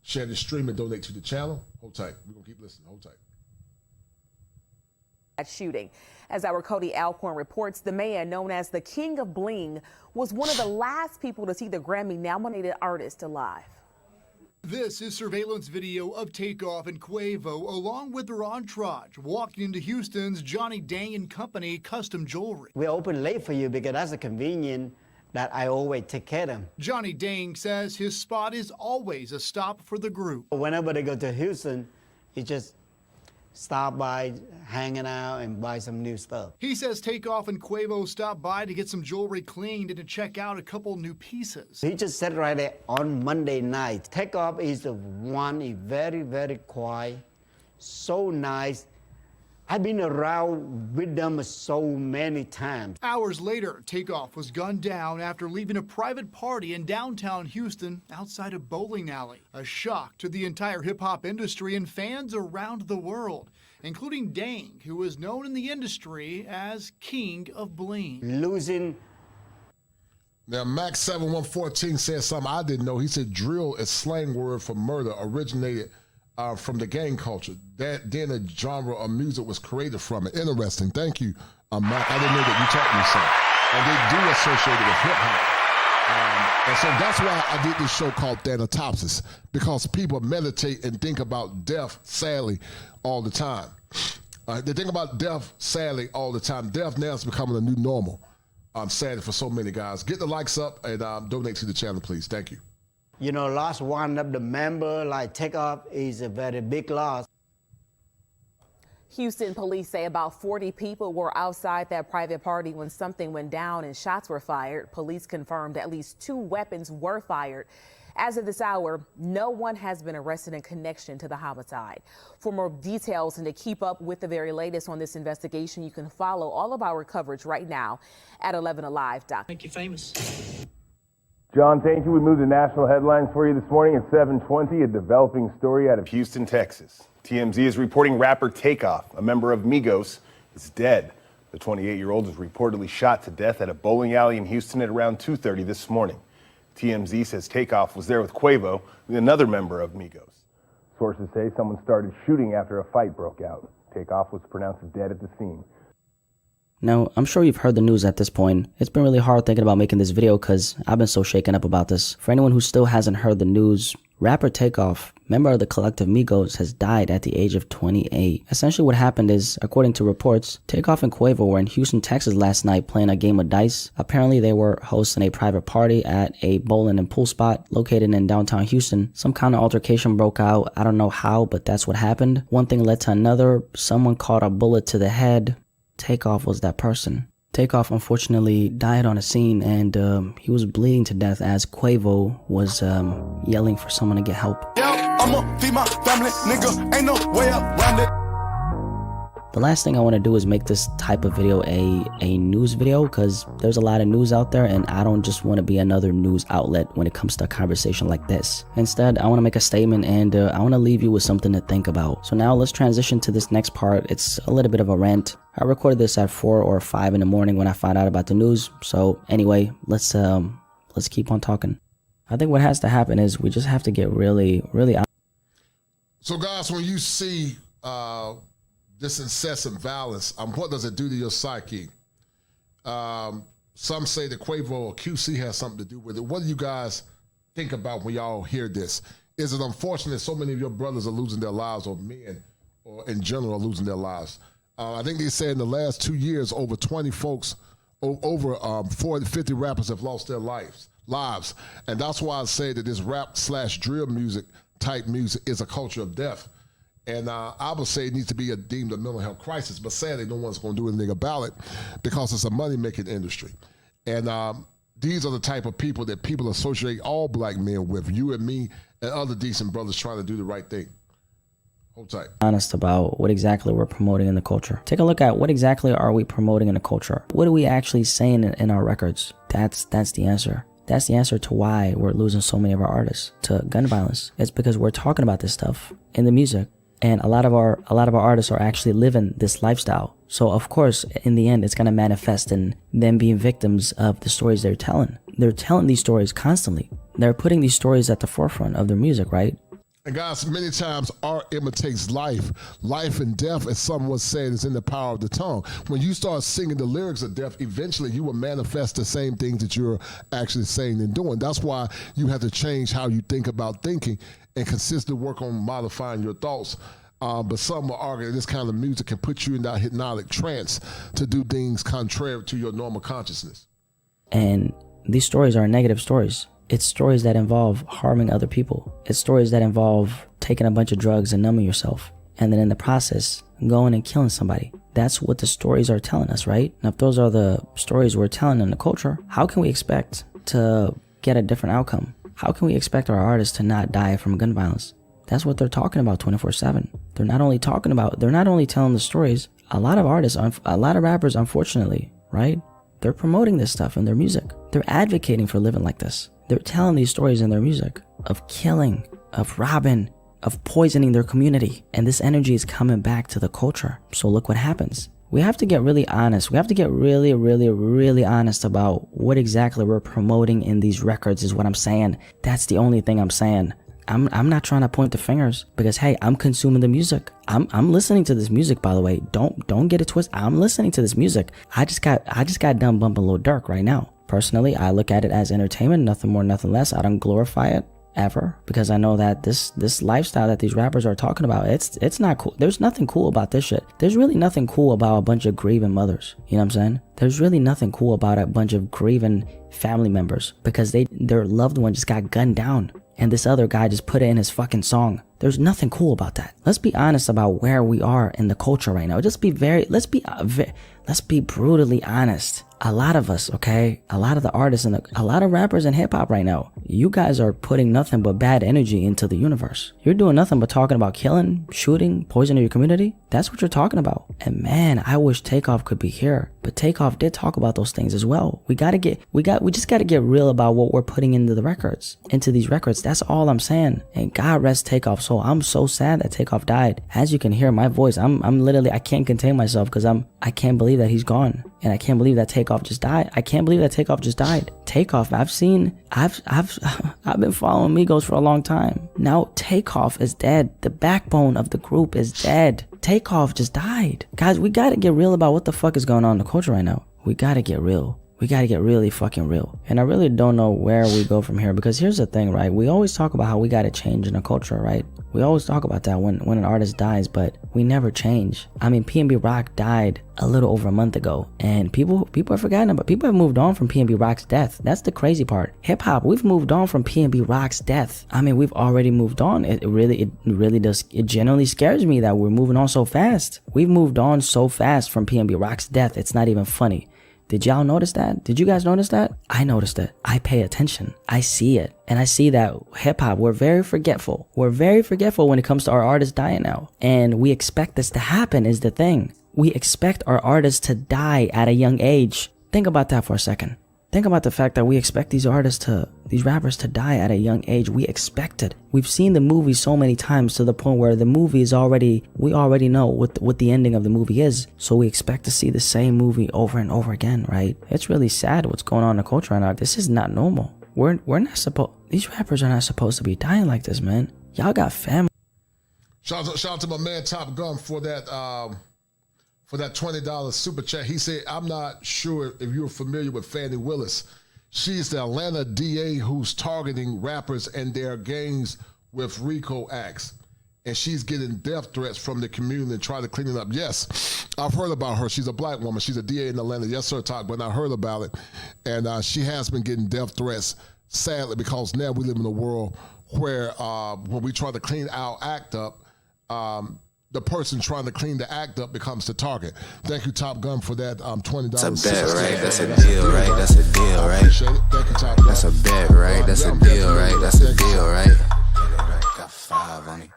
share the stream and donate to the channel. Hold tight. We're going to keep listening. Hold tight. Shooting. As our Cody Alcorn reports, the man known as the King of Bling was one of the last people to see the Grammy-nominated artist alive. This is surveillance video of Takeoff and Quavo, along with their entourage, walking into Houston's Johnny Dang and Company custom jewelry. We open late for you because that's a convenient that I always take care of them. Johnny Dang says his spot is always a stop for the group. Whenever they go to Houston, he just stop by, hanging out, and buy some new stuff. He says Takeoff and Quavo stopped by to get some jewelry cleaned and to check out a couple new pieces. He just sat right there on Monday night. Takeoff is the one, he's very, very quiet, so nice. I've been around with them so many times. Hours later, Takeoff was gunned down after leaving a private party in downtown Houston outside a bowling alley. A shock to the entire hip-hop industry and fans around the world, including Dang, who is known in the industry as King of Bling. Losing. Now, Max7114 said something I didn't know. He said drill is slang word for murder, originated from the gang culture. Then a genre of music was created from it. Interesting. Thank you, Mac. I didn't know that you taught me something. And they do associate it with hip-hop. And so that's why I did this show called Thanatopsis, because people meditate and think about death, sadly, all the time. They think about death, sadly, all the time. Death now is becoming a new normal. Sadly for so many guys. Get the likes up and donate to the channel, please. Thank you. You know, lost one of the member, like Takeoff, is a very big loss. Houston police say about 40 people were outside that private party when something went down and shots were fired. Police confirmed at least 2 weapons were fired. As of this hour, no one has been arrested in connection to the homicide. For more details and to keep up with the very latest on this investigation, you can follow all of our coverage right now at 11alive.com. Make you famous. John, thank you. We moved to national headlines for you this morning at 7:20. A developing story out of Houston, Texas. TMZ is reporting rapper Takeoff, a member of Migos, is dead. The 28-year-old was reportedly shot to death at a bowling alley in Houston at around 2:30 this morning. TMZ says Takeoff was there with Quavo, another member of Migos. Sources say someone started shooting after a fight broke out. Takeoff was pronounced dead at the scene. Now, I'm sure you've heard the news at this point. It's been really hard thinking about making this video because I've been so shaken up about this. For anyone who still hasn't heard the news, rapper Takeoff, member of the collective Migos, has died at the age of 28. Essentially what happened is, according to reports, Takeoff and Quavo were in Houston, Texas last night playing a game of dice. Apparently they were hosting a private party at a bowling and pool spot located in downtown Houston. Some kind of altercation broke out. I don't know how, but that's what happened. One thing led to another. Someone caught a bullet to the head. Takeoff was that person. Takeoff unfortunately died on the scene, and he was bleeding to death as Quavo was yelling for someone to get help. I'ma feed my family, nigga, ain't no way around it. The last thing I want to do is make this type of video a news video, because there's a lot of news out there and I don't just want to be another news outlet when it comes to a conversation like this. Instead, I want to make a statement and I want to leave you with something to think about. So now let's transition to this next part. It's a little bit of a rant. I recorded this at 4 or 5 in the morning when I found out about the news. So anyway, let's keep on talking. I think what has to happen is we just have to get really out. So guys, when you see this incessant violence, what does it do to your psyche? Some say that Quavo or QC has something to do with it. What do you guys think about when y'all hear this? Is it unfortunate so many of your brothers are losing their lives, or men, or in general are losing their lives? I think they said in the last 2 years, over 20 folks, over 40, 50 rappers have lost their lives. And that's why I say that this rap/drill music type music is a culture of death. And I would say it needs to be deemed a mental health crisis, but sadly no one's going to do anything about it because it's a money-making industry. And these are the type of people that people associate all black men with, you and me and other decent brothers trying to do the right thing. Hold tight. Honest about what exactly we're promoting in the culture. Take a look at what exactly are we promoting in the culture. What are we actually saying in our records? That's the answer. That's the answer to why we're losing so many of our artists to gun violence. It's because we're talking about this stuff in the music. And a lot of our artists are actually living this lifestyle. So of course, in the end, it's going to manifest in them being victims of the stories they're telling. They're telling these stories constantly. They're putting these stories at the forefront of their music, right? And guys, many times art imitates life. Life and death, as someone said, is in the power of the tongue. When you start singing the lyrics of death, eventually you will manifest the same things that you're actually saying and doing. That's why you have to change how you think about thinking and consistently work on modifying your thoughts. But some will argue that this kind of music can put you in that hypnotic trance to do things contrary to your normal consciousness. And these stories are negative stories. It's stories that involve harming other people. It's stories that involve taking a bunch of drugs and numbing yourself. And then in the process, going and killing somebody. That's what the stories are telling us, right? Now, if those are the stories we're telling in the culture, how can we expect to get a different outcome? How can we expect our artists to not die from gun violence? That's what they're talking about 24/7. They're not only telling the stories. A lot of artists, a lot of rappers, unfortunately, right? They're promoting this stuff in their music. They're advocating for living like this. They're telling these stories in their music of killing, of robbing, of poisoning their community. And this energy is coming back to the culture. So look what happens. We have to get really honest. We have to get really, really, really honest about what exactly we're promoting in these records is what I'm saying. That's the only thing I'm saying. I'm not trying to point the fingers because, hey, I'm consuming the music. I'm listening to this music, by the way. Don't get it twisted. I'm listening to this music. I just got done bumping Lil Durk right now. Personally, I look at it as entertainment, nothing more, nothing less. I don't glorify it ever because I know that this lifestyle that these rappers are talking about, it's not cool. There's nothing cool about this shit. There's really nothing cool about a bunch of grieving mothers. You know what I'm saying? There's really nothing cool about a bunch of grieving family members because their loved one just got gunned down and this other guy just put it in his fucking song. There's nothing cool about that. Let's be honest about where we are in the culture right now. Let's be brutally honest. A lot of us, okay? A lot of the artists and a lot of rappers in hip hop right now, you guys are putting nothing but bad energy into the universe. You're doing nothing but talking about killing, shooting, poisoning your community. That's what you're talking about. And man, I wish Takeoff could be here. But Takeoff did talk about those things as well. We just gotta get real about what we're putting into these records. That's all I'm saying. And God rest Takeoff's soul. I'm so sad that Takeoff died. As you can hear my voice, I'm literally, I can't contain myself because I can't believe that he's gone. And I can't believe that Takeoff just died. I can't believe that Takeoff just died. Takeoff, I've been following Migos for a long time. Now Takeoff is dead. The backbone of the group is dead. Takeoff just died. Guys, we gotta get real about what the fuck is going on in the culture right now. We gotta get real. We gotta get really fucking real. And I really don't know where we go from here because here's the thing, right? We always talk about how we gotta change in the culture, right? We always talk about that when an artist dies, but we never change. I mean, P&B Rock died a little over a month ago, and people have forgotten about. People have moved on from P&B Rock's death. That's the crazy part. Hip hop, we've moved on from P&B Rock's death. I mean, we've already moved on. It really does. It genuinely scares me that we're moving on so fast. We've moved on so fast from P&B Rock's death. It's not even funny. Did y'all notice that? Did you guys notice that? I noticed it. I pay attention. I see it. And I see that hip hop, we're very forgetful. We're very forgetful when it comes to our artists dying now. And we expect this to happen is the thing. We expect our artists to die at a young age. Think about that for a second. Think about the fact that we expect these rappers to die at a young age. We expect it. We've seen the movie so many times to the point where the movie is we already know what the ending of the movie is. So we expect to see the same movie over and over again, right? It's really sad what's going on in the culture right now. This is not normal. These rappers are not supposed to be dying like this, man. Y'all got family. Shout out to my man Top Gun for that $20 super chat. He said, I'm not sure if you're familiar with Fannie Willis. She's the Atlanta DA who's targeting rappers and their gangs with RICO acts. And she's getting death threats from the community and trying to clean it up. Yes, I've heard about her. She's a black woman. She's a DA in Atlanta. Yes, sir, Top, but I heard about it. And she has been getting death threats, sadly, because now we live in a world where when we try to clean our act up, the person trying to clean the act up becomes the target. Thank you, Top Gun, for that $20. That's a bet, right? That's a deal, right? That's a deal, right? Appreciate it. Thank you, Top Gun. That's a bet, right? That's a deal, right? That's a deal, right? Got 5 on it.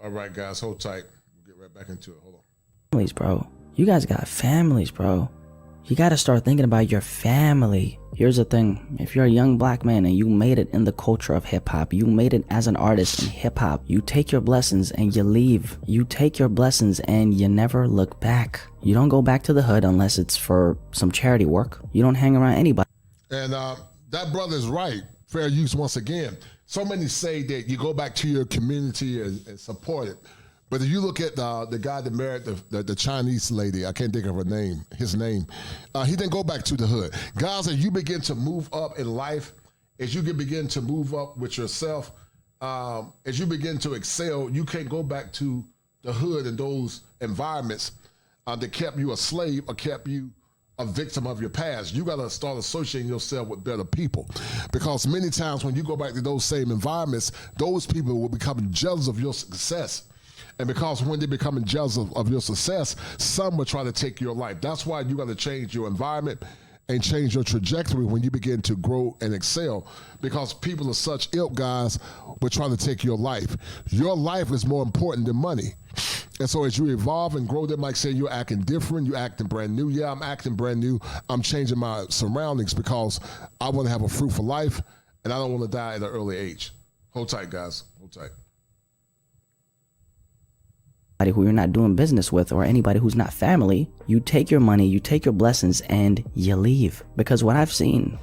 All right, guys, hold tight. We'll get right back into it. Hold on. Families, bro. You guys got families, bro. You got to start thinking about your family. Here's the thing. If you're a young black man and you made it in the culture of hip-hop, you made it as an artist in hip-hop, you take your blessings and you leave. You take your blessings and you never look back. You don't go back to the hood unless it's for some charity work. You don't hang around anybody. And that brother is right. Fair use once again. So many say that you go back to your community and support it. But if you look at the guy that married the Chinese lady, I can't think of his name, he didn't go back to the hood. Guys, as you begin to move up in life, as you can begin to move up with yourself, as you begin to excel, you can't go back to the hood and those environments that kept you a slave or kept you a victim of your past. You got to start associating yourself with better people, because many times when you go back to those same environments, those people will become jealous of your success. And because when they become jealous of your success, some will try to take your life. That's why you got to change your environment and change your trajectory when you begin to grow and excel, because people of such ilk, guys, will try to take your life. Your life is more important than money. And so as you evolve and grow, they might say you're acting different, you're acting brand new. Yeah, I'm acting brand new. I'm changing my surroundings because I want to have a fruitful life and I don't want to die at an early age. Hold tight, guys. Hold tight. Who you're not doing business with, or anybody who's not family, you take your money, you take your blessings, and you leave. Because what I've seen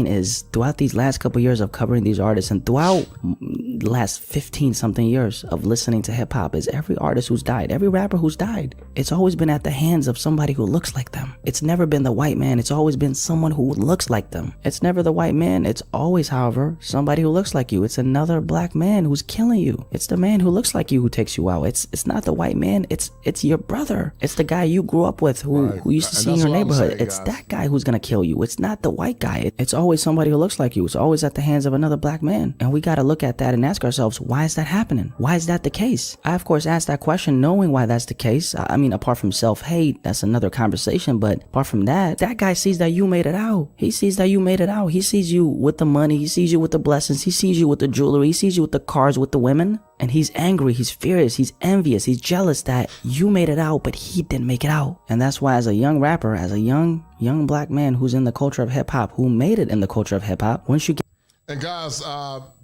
is throughout these last couple years of covering these artists, and throughout the last 15 something years of listening to hip hop, is every artist who's died, every rapper who's died, it's always been at the hands of somebody who looks like them. It's never been the white man. It's always been someone who looks like them. It's never the white man. It's always, however, somebody who looks like you. It's another black man who's killing you. It's the man who looks like you who takes you out. It's not the white man. It's your brother. It's the guy you grew up with who used to see in your neighborhood. It's that guy who's gonna kill you. It's not the white guy. It's always somebody who looks like you. It's always at the hands of another black man. And we gotta look at that and ask ourselves, why is that happening? Why is that the case? I, of course, asked that question knowing why that's the case. I mean, apart from self-hate, that's another conversation. But apart from that, that guy sees that you made it out. He sees that you made it out. He sees you with the money. He sees you with the blessings. He sees you with the jewelry. He sees you with the cars, with the women. And he's angry, he's furious, he's envious, he's jealous that you made it out, but he didn't make it out. And that's why, as a young rapper, as a young black man who's in the culture of hip-hop, who made it in the culture of hip-hop, once you get... And guys,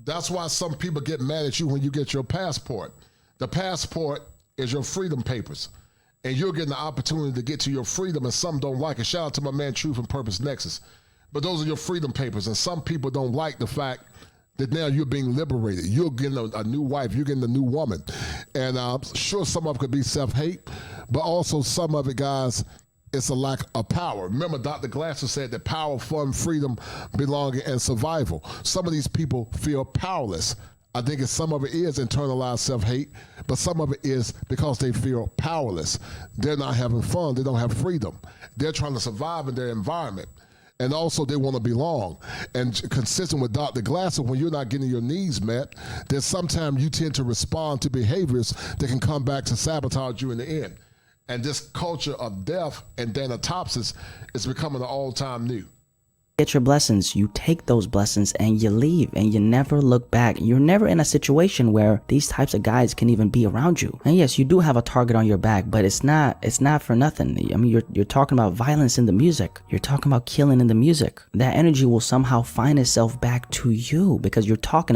that's why some people get mad at you when you get your passport. The passport is your freedom papers. And you're getting the opportunity to get to your freedom, and some don't like it. Shout out to my man, Truth and Purpose Nexus. But those are your freedom papers, and some people don't like the fact that now you're being liberated. You're getting a new wife. You're getting a new woman. And I'm sure some of it could be self-hate, but also some of it, guys, it's a lack of power. Remember, Dr. Glasser said that power, fun, freedom, belonging, and survival. Some of these people feel powerless. I think some of it is internalized self-hate, but some of it is because they feel powerless. They're not having fun. They don't have freedom. They're trying to survive in their environment. And also they want to belong. And consistent with Dr. Glasser, when you're not getting your needs met, then sometimes you tend to respond to behaviors that can come back to sabotage you in the end. And this culture of death and thanatopsis is becoming an all-time new. Get your blessings, you take those blessings and you leave, and you never look back. You're never in a situation where these types of guys can even be around you. And yes, you do have a target on your back, but it's not for nothing. I mean, you're talking about violence in the music. You're talking about killing in the music. That energy will somehow find itself back to you because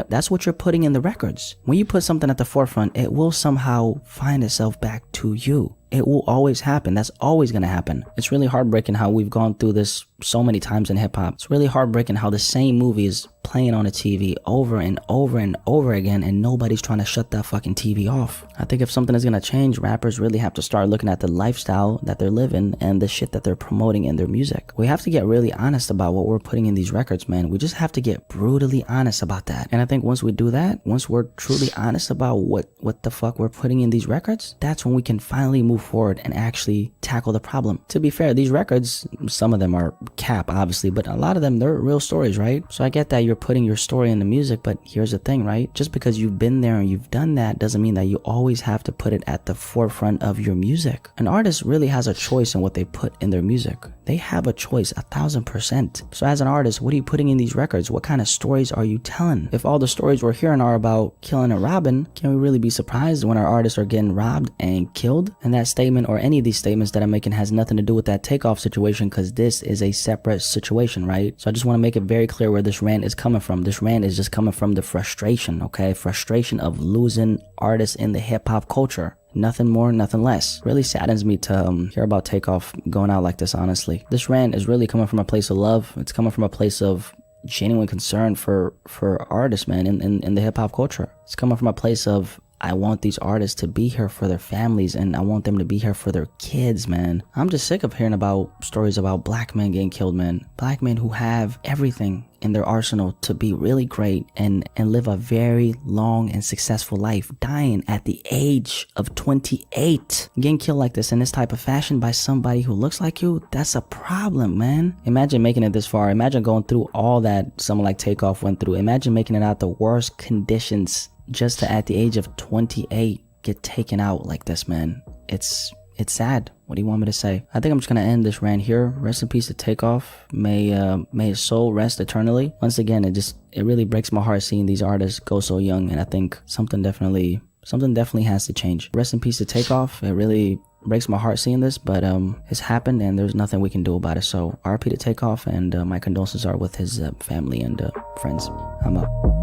that's what you're putting in the records. When you put something at the forefront, it will somehow find itself back to you. It will always happen. That's always going to happen. It's really heartbreaking how we've gone through this so many times in hip hop. It's really heartbreaking how the same movie is playing on a TV over and over and over again, and nobody's trying to shut that fucking TV off. I think if something is going to change, rappers really have to start looking at the lifestyle that they're living and the shit that they're promoting in their music. We have to get really honest about what we're putting in these records, man. We just have to get brutally honest about that. And I think once we do that, once we're truly honest about what the fuck we're putting in these records, that's when we can finally move forward and actually tackle the problem. To be fair, these records, some of them are cap, obviously, but a lot of them, they're real stories, right? So I get that you're putting your story in the music, but here's the thing, right? Just because you've been there and you've done that doesn't mean that you always have to put it at the forefront of your music. An artist really has a choice in what they put in their music. They have a choice 1000%. So as an artist, what are you putting in these records? What kind of stories are you telling? If all the stories we're hearing are about killing and robbing, can we really be surprised when our artists are getting robbed and killed? And that statement, or any of these statements that I'm making, has nothing to do with that Takeoff situation, because this is a separate situation, right? So I just want to make it very clear where this rant is coming from. This rant is just coming from the frustration, okay? Frustration of losing artists in the hip-hop culture. Nothing more, nothing less. Really saddens me to hear about Takeoff going out like this, honestly. This rant is really coming from a place of love. It's coming from a place of genuine concern for artists, man, in the hip-hop culture. It's coming from a place of, I want these artists to be here for their families, and I want them to be here for their kids, man. I'm just sick of hearing about stories about black men getting killed, man. Black men who have everything in their arsenal to be really great and live a very long and successful life, dying at the age of 28. Getting killed like this in this type of fashion by somebody who looks like you, that's a problem, man. Imagine making it this far. Imagine going through all that someone like Takeoff went through. Imagine making it out the worst conditions just to, at the age of 28, get taken out like this, man. It's sad. What do you want me to say? I think I'm just gonna end this rant here. Rest in peace to Takeoff. May his soul rest eternally. Once again, it really breaks my heart seeing these artists go so young, and I think something definitely has to change. Rest in peace to Takeoff. It really breaks my heart seeing this, but it's happened and there's nothing we can do about it. So RP to Takeoff, and my condolences are with his family and friends. I'm out.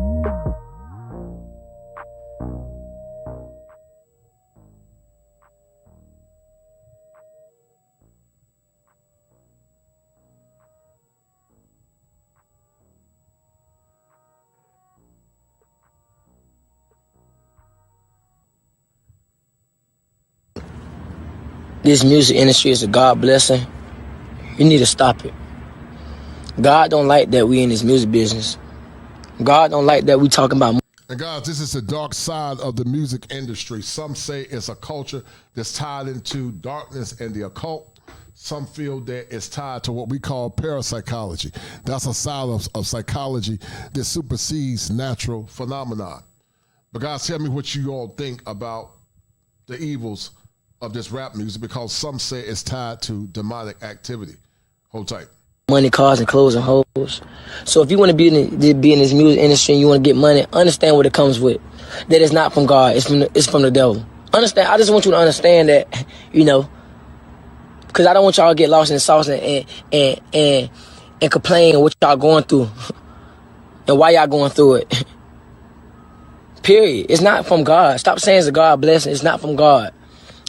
This music industry is a God blessing. You need to stop it. God don't like that we in this music business. God don't like that we talking about. And guys, this is the dark side of the music industry. Some say it's a culture that's tied into darkness and the occult. Some feel that it's tied to what we call parapsychology. That's a side of psychology that supersedes natural phenomena. But guys, tell me what you all think about the evils of this rap music, because some say it's tied to demonic activity. Hold tight. Money, cars, and clothes and hoes. So if you want to be in this music industry and you want to get money, understand what it comes with. That it's not from God. It's from the devil. Understand? I just want you to understand that, you know, because I don't want y'all to get lost in the sauce and complain what y'all going through and why y'all going through it. Period. It's not from God. Stop saying it's a God blessing. It's not from God.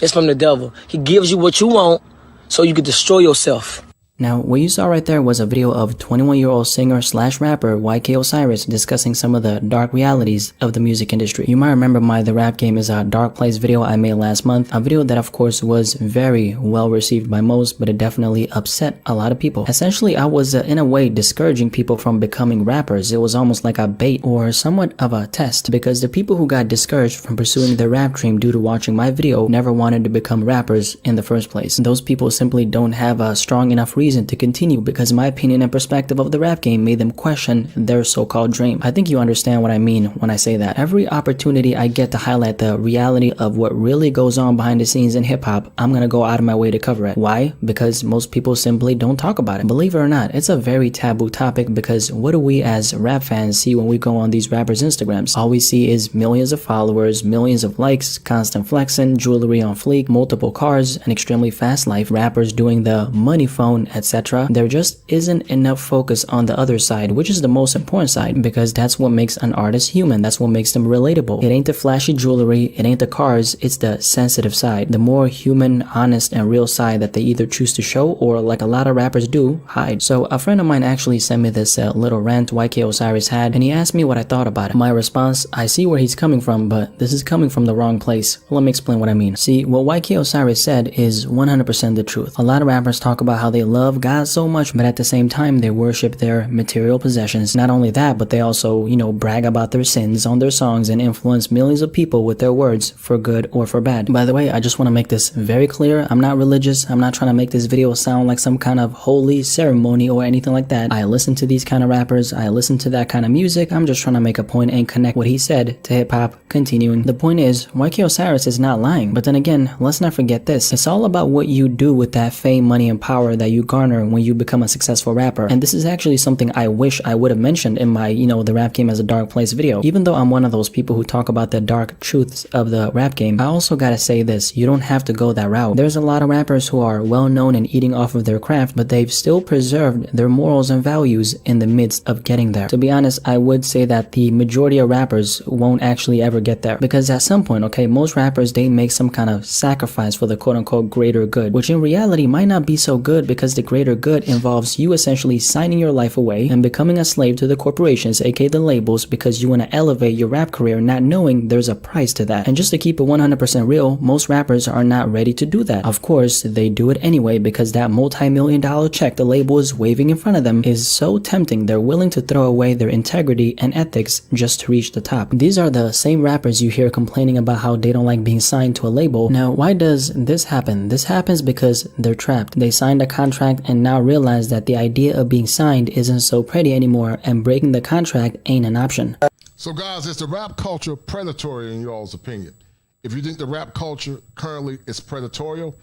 It's from the devil. He gives you what you want so you can destroy yourself. Now, what you saw right there was a video of 21-year-old singer/rapper YK Osiris discussing some of the dark realities of the music industry. You might remember my The Rap Game is a Dark Place video I made last month, a video that of course was very well received by most, but it definitely upset a lot of people. Essentially, I was in a way discouraging people from becoming rappers. It was almost like a bait or somewhat of a test, because the people who got discouraged from pursuing their rap dream due to watching my video never wanted to become rappers in the first place. Those people simply don't have a strong enough reason to continue, because my opinion and perspective of the rap game made them question their so-called dream. I think you understand what I mean when I say that. Every opportunity I get to highlight the reality of what really goes on behind the scenes in hip-hop, I'm gonna go out of my way to cover it. Why? Because most people simply don't talk about it. Believe it or not, it's a very taboo topic, because what do we as rap fans see when we go on these rappers' Instagrams? All we see is millions of followers, millions of likes, constant flexing, jewelry on fleek, multiple cars, an extremely fast life, rappers doing the money phone, etc. There just isn't enough focus on the other side, which is the most important side, because that's what makes an artist human. That's what makes them relatable. It ain't the flashy jewelry, it ain't the cars, it's the sensitive side, the more human, honest, and real side that they either choose to show or, like a lot of rappers do, hide. So a friend of mine actually sent me this little rant YK Osiris had, and he asked me what I thought about it. My response: I see where he's coming from, but this is coming from the wrong place. Let me explain what I mean. See, what YK Osiris said is 100% the truth. A lot of rappers talk about how they love God so much, but at the same time they worship their material possessions. Not only that, but they also, you know, brag about their sins on their songs and influence millions of people with their words, for good or for bad. By the way, I just want to make this very clear. I'm not religious. I'm not trying to make this video sound like some kind of holy ceremony or anything like that. I listen to these kind of rappers. I listen to that kind of music. I'm just trying to make a point and connect what he said to hip-hop. Continuing. The point is, YK Osiris is not lying. But then again, let's not forget this. It's all about what you do with that fame, money, and power that you garner when you become a successful rapper. And this is actually something I wish I would have mentioned in my, the rap game as a dark place video. Even though I'm one of those people who talk about the dark truths of the rap game, I also gotta say this, you don't have to go that route. There's a lot of rappers who are well known and eating off of their craft, but they've still preserved their morals and values in the midst of getting there. To be honest, I would say that the majority of rappers won't actually ever get there, because at some point, okay, most rappers, they make some kind of sacrifice for the quote-unquote greater good, which in reality might not be so good, because the greater good involves you essentially signing your life away and becoming a slave to the corporations, aka the labels, because you want to elevate your rap career, not knowing there's a price to that. And just to keep it 100% real, most rappers are not ready to do that. Of course, they do it anyway, because that multi-million-dollar check the label is waving in front of them is so tempting, they're willing to throw away their integrity and ethics just to reach the top. These are the same rappers you hear complaining about how they don't like being signed to a label. Now, why does this happen? This happens because they're trapped. They signed a contract and now realize that the idea of being signed isn't so pretty anymore, and breaking the contract ain't an option. So guys, is the rap culture predatory in y'all's opinion? If you think the rap culture currently is predatorial,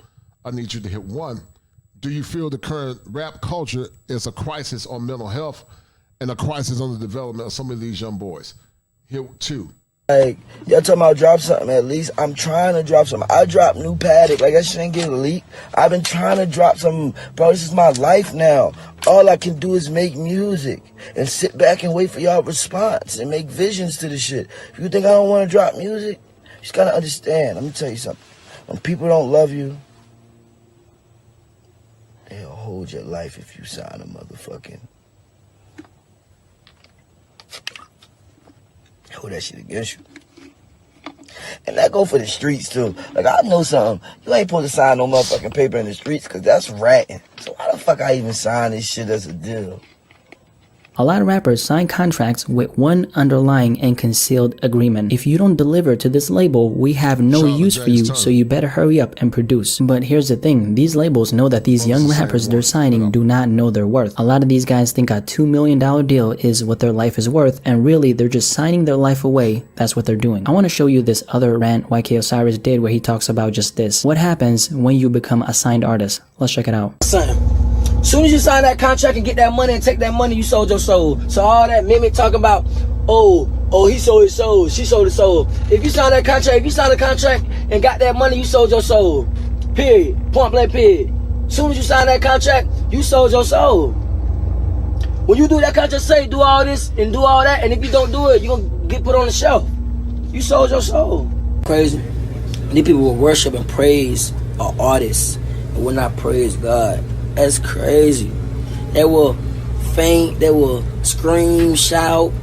I need you to hit 1. Do you feel the current rap culture is a crisis on mental health and a crisis on the development of some of these young boys? Hit 2. Like, y'all talking about drop something, at least I'm trying to drop something. I dropped new Paddock, like that shit ain't get leaked. I've been trying to drop something, bro, this is my life now. All I can do is make music and sit back and wait for y'all response and make visions to the shit. If you think I don't want to drop music, you just gotta understand, let me tell you something. When people don't love you, they'll hold your life if you sign a motherfucking hold that shit against you. And that go for the streets too. Like, I know something. You ain't supposed to sign no motherfucking paper in the streets, because that's ratting. So why the fuck I even sign this shit as a deal? A lot of rappers sign contracts with one underlying and concealed agreement. If you don't deliver to this label, we have no use for you, so you better hurry up and produce. But here's the thing, these labels know that these young rappers they're signing do not know their worth. A lot of these guys think a $2 million deal is what their life is worth, and really they're just signing their life away. That's what they're doing. I want to show you this other rant YK Osiris did where he talks about just this. What happens when you become a signed artist? Let's check it out. Soon as you sign that contract and get that money and take that money, you sold your soul. So all that mimic talking about, oh, he sold his soul, she sold his soul. If you sign that contract, if you sign a contract and got that money, you sold your soul. Period. Point blank period. Soon as you sign that contract, you sold your soul. When you do that contract, say do all this and do all that, and if you don't do it, you're gonna get put on the shelf. You sold your soul. Crazy. These people will worship and praise an artist and will not praise God. That's crazy. They will faint, they will scream, shout.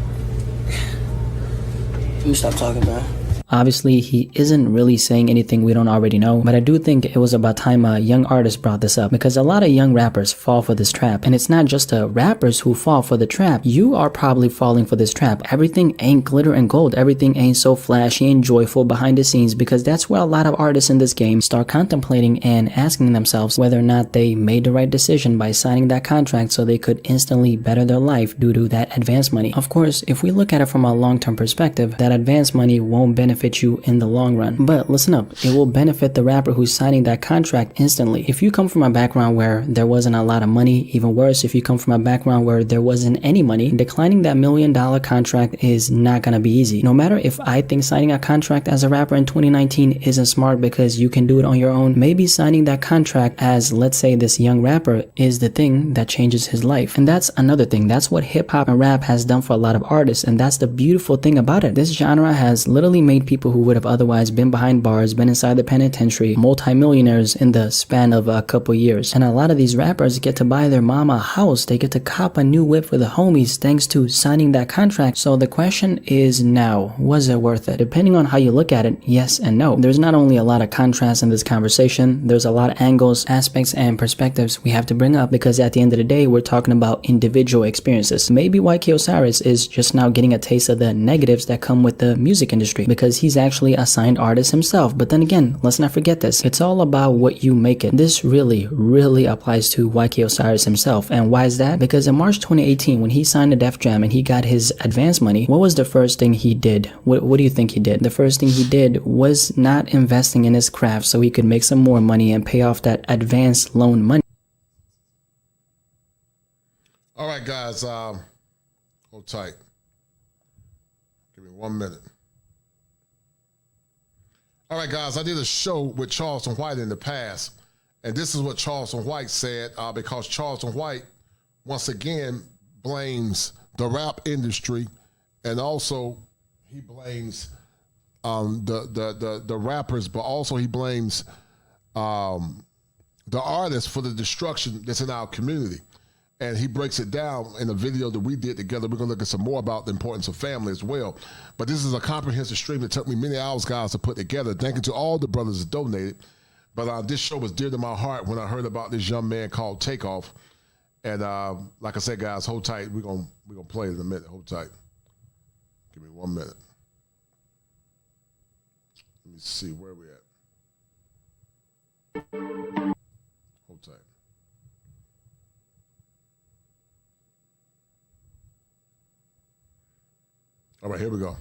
Let me stop talking, man. Obviously, he isn't really saying anything we don't already know, but I do think it was about time a young artist brought this up, because a lot of young rappers fall for this trap. And it's not just the rappers who fall for the trap. You are probably falling for this trap. Everything ain't glitter and gold. Everything ain't so flashy and joyful behind the scenes, because that's where a lot of artists in this game start contemplating and asking themselves whether or not they made the right decision by signing that contract so they could instantly better their life due to that advance money. Of course, if we look at it from a long-term perspective, that advance money won't benefit you in the long run. But listen up, it will benefit the rapper who's signing that contract instantly. If you come from a background where there wasn't a lot of money, even worse, if you come from a background where there wasn't any money, declining that $1 million contract is not gonna be easy. No matter if I think signing a contract as a rapper in 2019 isn't smart because you can do it on your own, maybe signing that contract as, let's say, this young rapper is the thing that changes his life. And that's another thing. That's what hip hop and rap has done for a lot of artists, and that's the beautiful thing about it. This genre has literally made people who would have otherwise been behind bars, been inside the penitentiary, multi-millionaires in the span of a couple years. And a lot of these rappers get to buy their mama a house, they get to cop a new whip for the homies thanks to signing that contract. So the question is now, was it worth it? Depending on how you look at it, yes and no. There's not only a lot of contrast in this conversation, there's a lot of angles, aspects, and perspectives we have to bring up, because at the end of the day, we're talking about individual experiences. Maybe YK Osiris is just now getting a taste of the negatives that come with the music industry, because he's actually a signed artist himself. But then again, let's not forget this. It's all about what you make it. This really applies to YK Osiris himself. And why is that? Because in March 2018, when he signed to Def Jam and he got his advance money, what was the first thing he did? What do you think he did? The first thing he did was not investing in his craft so he could make some more money and pay off that advance loan money. guys, hold tight. Give me 1 minute. All right, guys, I did a show with Charleston White in the past, and this is what Charleston White said, because Charleston White, once again, blames the rap industry, and also he blames the rappers, but also he blames the artists for the destruction that's in our community. And he breaks it down in a video that we did together. We're going to look at some more about the importance of family as well. But this is a comprehensive stream that took me many hours, guys, to put together. Thank you to all the brothers that donated. But this show was dear to my heart when I heard about this young man called Takeoff. And like I said, guys, hold tight. We're gonna play it in a minute. Hold tight. Give me 1 minute. Let me see where we at. Hold tight. All right, here we go.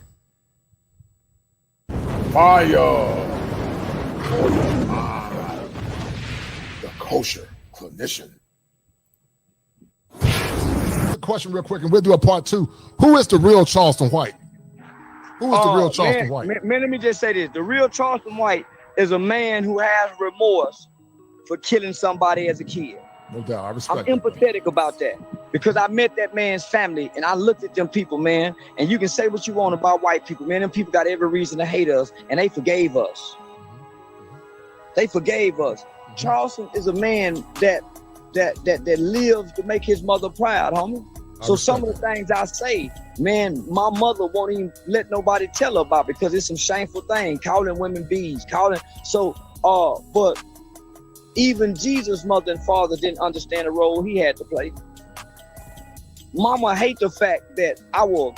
Fire for your mind. The kosher clinician. Question real quick, and we'll do a part 2. Who is the real Charleston White? Who is the real Charleston White? Man, let me just say this. The real Charleston White is a man who has remorse for killing somebody as a kid. No doubt, I respect I'm empathetic about that because I met that man's family and I looked at them people, man, and you can say what you want about white people, man. Them people got every reason to hate us, and they forgave us. They forgave us. Charleston is a man that lives to make his mother proud, homie. So some of the things I say, man, my mother won't even let nobody tell her about because it's some shameful thing, calling women bees, but even Jesus' mother and father didn't understand the role he had to play. Mama hate the fact that I will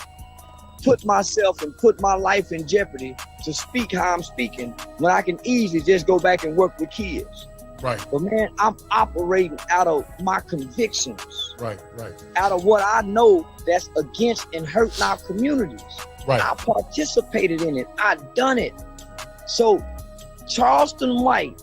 put myself and put my life in jeopardy to speak how I'm speaking when I can easily just go back and work with kids. Right. But man, I'm operating out of my convictions. Right. Out of what I know that's against and hurting our communities. Right. I participated in it. I done it. So Charleston White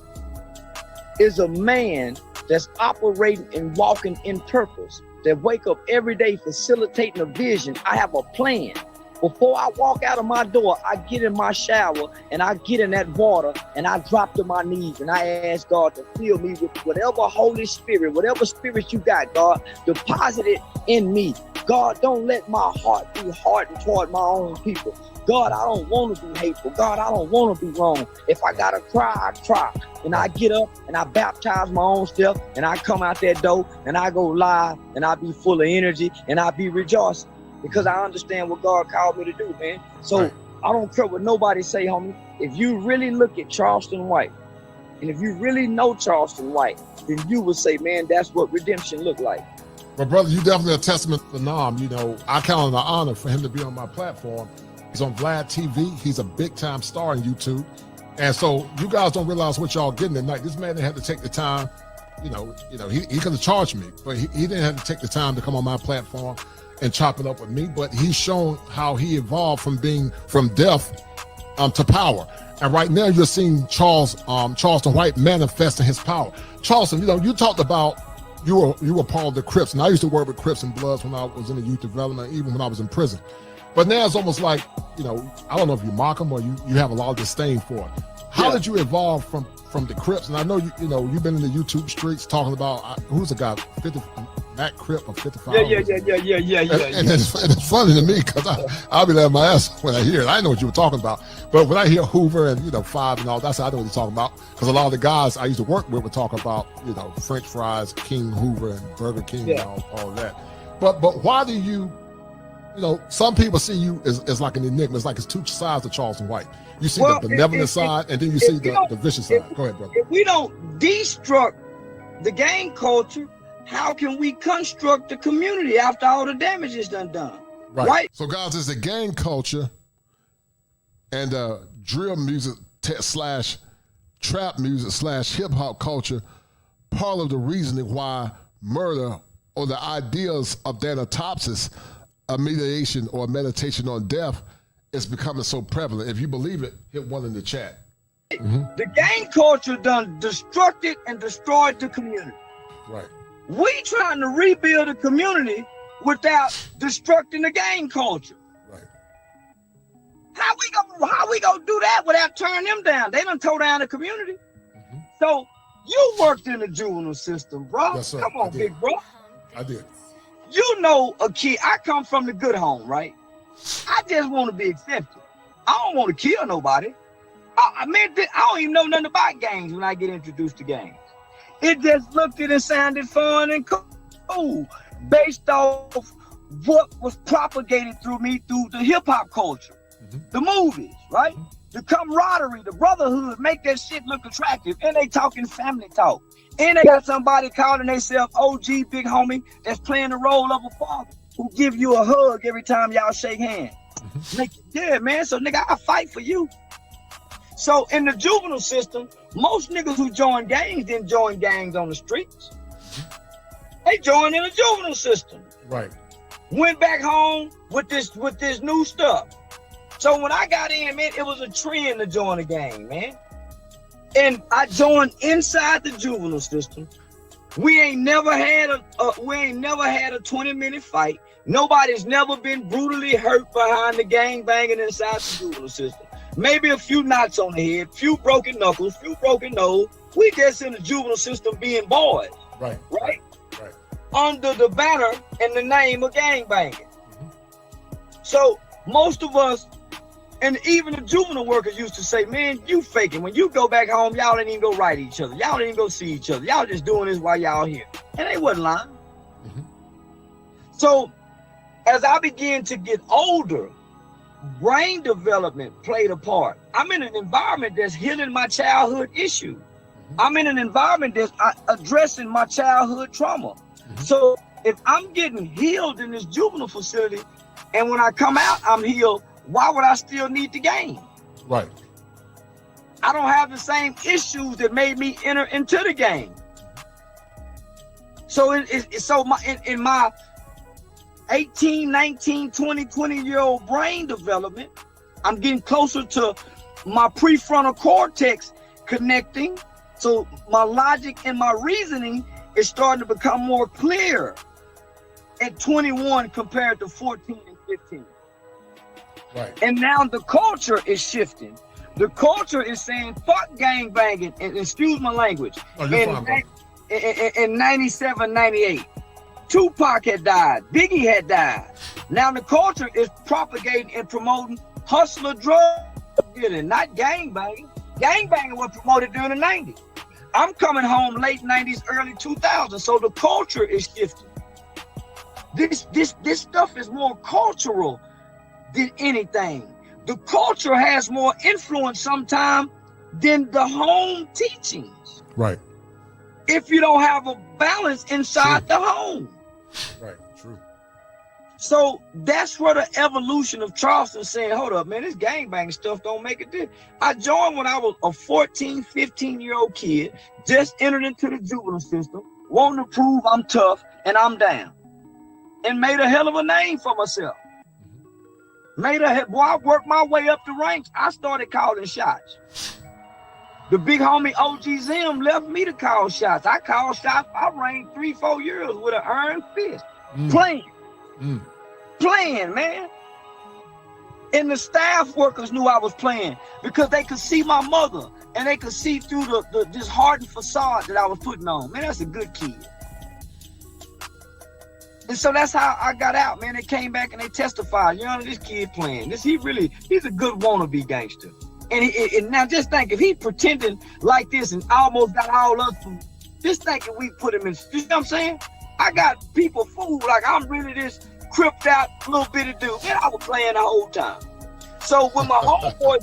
is a man that's operating and walking in purpose, that wake up every day facilitating a vision. I have a plan. Before I walk out of my door, I get in my shower and I get in that water and I drop to my knees and I ask God to fill me with whatever Holy Spirit, whatever spirit you got, God, deposit it in me. God, don't let my heart be hardened toward my own people. God, I don't want to be hateful. God, I don't want to be wrong. If I gotta cry, I cry. And I get up and I baptize my own self and I come out that door and I go live and I be full of energy and I be rejoicing because I understand what God called me to do, man. So I don't care what nobody say, homie. If you really look at Charleston White and if you really know Charleston White, then you would say, man, that's what redemption look like. Well, brother, you definitely a testament to Nam. You know, I count it an honor for him to be on my platform. He's on Vlad TV. He's a big-time star on YouTube. And so you guys don't realize what y'all getting tonight. This man didn't have to take the time, he could have charged me, but he didn't have to take the time to come on my platform and chop it up with me. But he's shown how he evolved from death to power. And right now you're seeing Charleston White manifesting his power. Charleston, you talked about you were part of the Crips, and I used to work with Crips and Bloods when I was in the youth development, even when I was in prison. But now it's almost like, I don't know if you mock them or you have a lot of disdain for it. How did you evolve from the Crips? And I know you've been in the YouTube streets talking about who's the guy, 50 Matt Crip or 55. Yeah. And it's funny to me because I'll be laughing my ass when I hear it. I know what you were talking about, but when I hear Hoover and 5 and all, that's how I know what he's talking about. Because a lot of the guys I used to work with would talk about French fries, King Hoover, and Burger King and all that. But why do you? Some people see you as like an enigma. It's like it's two sides of Charleston White. You see the benevolent side, and then you see the vicious side. Go ahead, brother. If we don't destruct the gang culture, how can we construct the community after all the damage is done? Right? So, guys, it's the gang culture and drill music slash trap music slash hip hop culture. Part of the reasoning why murder or the ideas of thanatopsis, a mediation or a meditation on death, is becoming so prevalent. If you believe it, hit 1 in the chat. The gang culture done destructed and destroyed the community. Right. We trying to rebuild a community without destructing the gang culture. Right. How we gonna do that without turning them down? They done tore down the community. So you worked in the juvenile system, bro. Yes, sir. Come on, big bro. I did. You know a kid. I come from the good home, right? I just want to be accepted. I don't want to kill nobody. I mean, I don't even know nothing about gangs when I get introduced to gangs. It just looked and sounded fun and cool based off what was propagated through me through the hip-hop culture, the movies, right? The camaraderie, the brotherhood, make that shit look attractive. And they talking family talk. And they got somebody calling themselves OG big homie that's playing the role of a father who give you a hug every time y'all shake hands. Yeah, man, so nigga, I fight for you. So in the juvenile system, most niggas who join gangs didn't join gangs on the streets. They joined in the juvenile system. Right. Went back home with this new stuff. So when I got in, man, it was a trend to join a gang, man. And I joined inside the juvenile system. We ain't never had a 20-minute fight. Nobody's never been brutally hurt behind the gang banging inside the juvenile system. Maybe a few knots on the head, few broken knuckles, few broken nose. We just in the juvenile system being boys. Right. Right. Under the banner and the name of gang banging. So most of us, and even the juvenile workers used to say, man, you faking. When you go back home, y'all ain't even go right each other. Y'all ain't even go see each other. Y'all just doing this while y'all here. And they wasn't lying. So as I began to get older, brain development played a part. I'm in an environment that's healing my childhood issue. I'm in an environment that's addressing my childhood trauma. So if I'm getting healed in this juvenile facility, and when I come out, I'm healed, why would I still need the game? Right. I don't have the same issues that made me enter into the game. So in my 18, 19, 20, 20-year-old brain development, I'm getting closer to my prefrontal cortex connecting. So my logic and my reasoning is starting to become more clear at 21 compared to 14 and 15. Right. And now the culture is shifting. The culture is saying, fuck gang banging, and excuse my language. Oh, you're fine, in 97, 98. Tupac had died. Biggie had died. Now the culture is propagating and promoting hustler drug dealing, not gang banging. Gang banging was promoted during the 90s. I'm coming home late 90s, early 2000s, so the culture is shifting. This stuff is more cultural than anything. The culture has more influence sometimes than the home teachings. Right. If you don't have a balance inside the home. Right, true. So that's where the evolution of Charleston saying, hold up, man, this gangbang stuff don't make a difference. I joined when I was a 14, 15-year-old kid, just entered into the juvenile system, wanting to prove I'm tough and I'm down. And made a hell of a name for myself. Boy, I worked my way up the ranks. I started calling shots. The big homie OG Zim left me to call shots. I called shots. I reigned 3-4 years with an iron fist. Playing, man. And the staff workers knew I was playing because they could see my mother and they could see through this hardened facade that I was putting on. Man, that's a good kid. And so that's how I got out, man. They came back and they testified, you know, this kid playing. He's a good wannabe gangster. And now just think, if he pretending like this and almost got all us, just thinking we put him in, you know what I'm saying? I got people fooled like I'm really this cripped out little bitty dude. Man, I was playing the whole time. So when my homeboys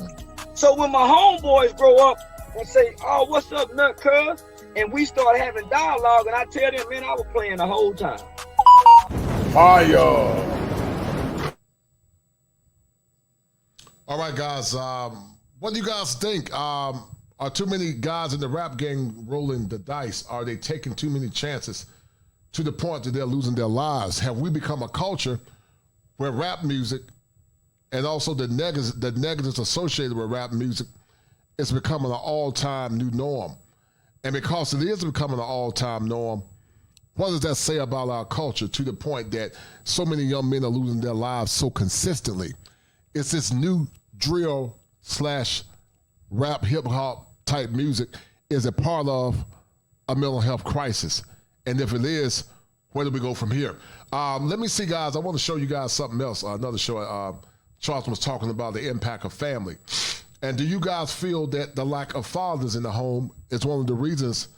grow up and say, oh, what's up, nut cuz? And we start having dialogue and I tell them, man, I was playing the whole time. Fire. All right, guys. What do you guys think? Are too many guys in the rap game rolling the dice? Are they taking too many chances to the point that they're losing their lives? Have we become a culture where rap music and also the negatives associated with rap music is becoming an all-time new norm? And because it is becoming an all-time norm, What does that say about our culture to the point that so many young men are losing their lives so consistently? It's this new drill / rap hip hop type music is a part of a mental health crisis. And if it is, where do we go from here? Let me see, guys. I want to show you guys something else. Another show. Charleston was talking about the impact of family. And do you guys feel that the lack of fathers in the home is one of the reasons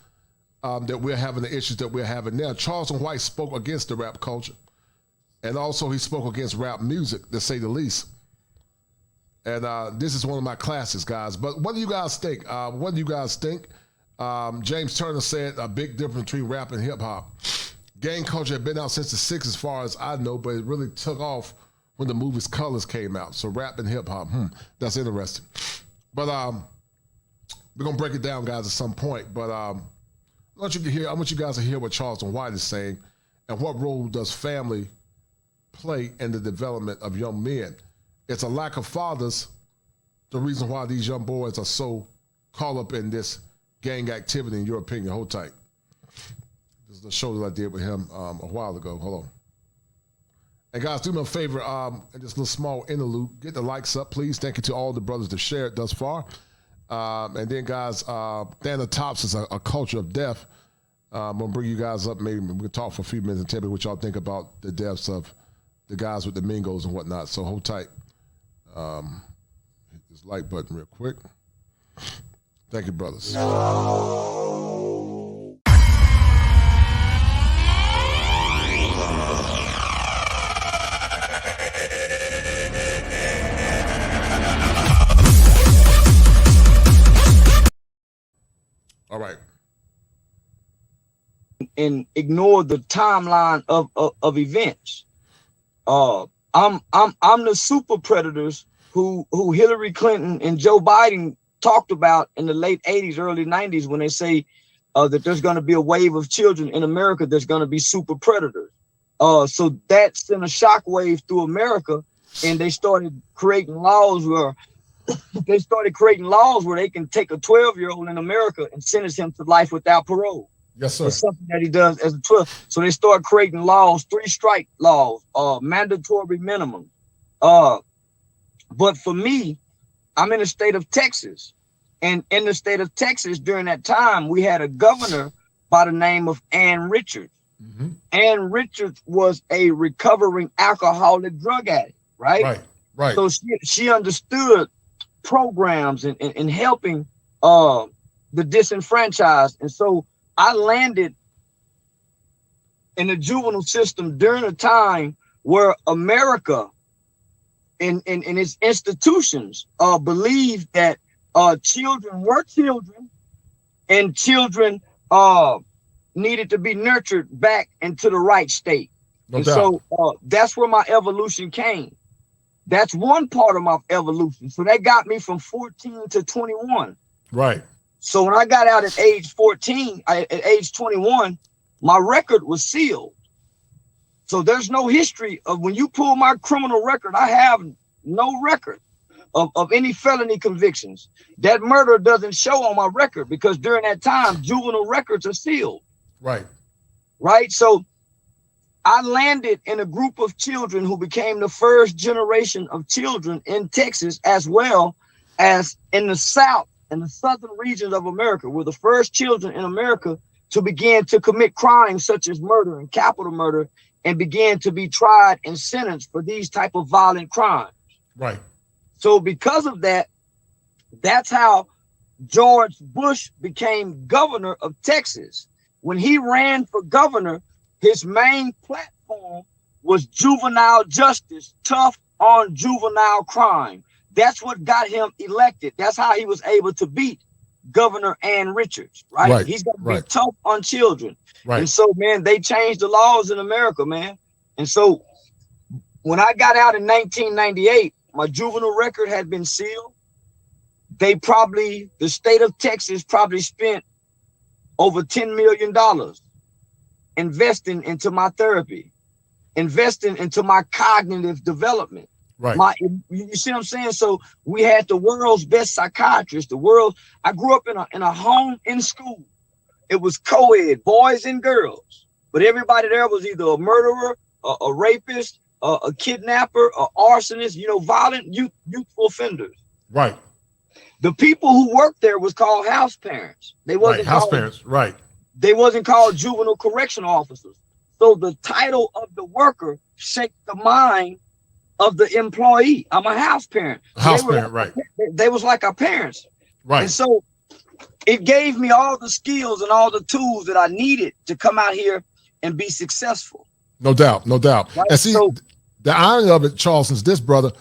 that we're having the issues that we're having now? Charleston White spoke against the rap culture. And also he spoke against rap music, to say the least. And this is one of my classics, guys. But what do you guys think? James Turner said a big difference between rap and hip hop. Gang culture had been out since the 60s as far as I know, but it really took off when the movies Colors came out. So rap and hip hop, that's interesting. But we're gonna break it down, guys, at some point. But I want you guys to hear what Charleston White is saying and what role does family play in the development of young men. It's a lack of fathers, the reason why these young boys are so caught up in this gang activity, in your opinion. Hold tight. This is the show that I did with him a while ago. Hold on. And guys, do me a favor, in this little small interlude, get the likes up, please. Thank you to all the brothers that shared thus far. And then, guys, thanatopsis is a culture of death. I'm going to bring you guys up. Maybe we can talk for a few minutes and tell me what y'all think about the deaths of the guys with the Mingos and whatnot. So hold tight. Hit this like button real quick. Thank you, brothers. All right. And ignore the timeline of events. I'm the super predators who Hillary Clinton and Joe Biden talked about in the late 80s, early 90s, when they say that there's going to be a wave of children in America that's going to be super predators. So that sent a shockwave through America, and they started creating laws where they can take a 12-year-old in America and sentence him to life without parole. Yes, sir. It's something that he does as a 12. So they start creating laws, 3-strike laws, mandatory minimum. But for me, I'm in the state of Texas. And in the state of Texas, during that time, we had a governor by the name of Ann Richards. Mm-hmm. Ann Richards was a recovering alcoholic drug addict, right? Right. So she understood programs and helping the disenfranchised. And so I landed in the juvenile system during a time where America and its institutions believed that children were children, and children needed to be nurtured back into the right state. So that's where my evolution came. That's one part of my evolution. So that got me from 14 to 21. Right. So when I got out at age 14, at age 21, my record was sealed. So there's no history of, when you pull my criminal record, I have no record of any felony convictions. That murder doesn't show on my record because during that time, juvenile records are sealed. Right. Right. So I landed in a group of children who became the first generation of children in Texas, as well as in the South and the southern regions of America. We're the first children in America to begin to commit crimes such as murder and capital murder, and began to be tried and sentenced for these type of violent crimes. Right. So because of that, that's how George Bush became governor of Texas. When he ran for governor, his main platform was juvenile justice, tough on juvenile crime. That's what got him elected. That's how he was able to beat Governor Ann Richards, right? He's going to be tough on children. Right. And so, man, they changed the laws in America, man. And so when I got out in 1998, my juvenile record had been sealed. The state of Texas probably spent over $10 million investing into my therapy, investing into my cognitive development. Right. You see what I'm saying? So we had the world's best psychiatrist. I grew up in a home in school. It was co-ed, boys and girls. but everybody there was either a murderer, a rapist, a kidnapper, an arsonist, you know, violent youthful offenders. Right. The people who worked there was called house parents. They wasn't house called, parents, right. They wasn't called juvenile correction officers. So the title of the worker shaped the mind of the employee. I'm a house parent. House parent, right. They was like our parents. Right. And so it gave me all the skills and all the tools that I needed to come out here and be successful. No doubt, no doubt. Right? And see, the irony of it, Charleston, is this, brother.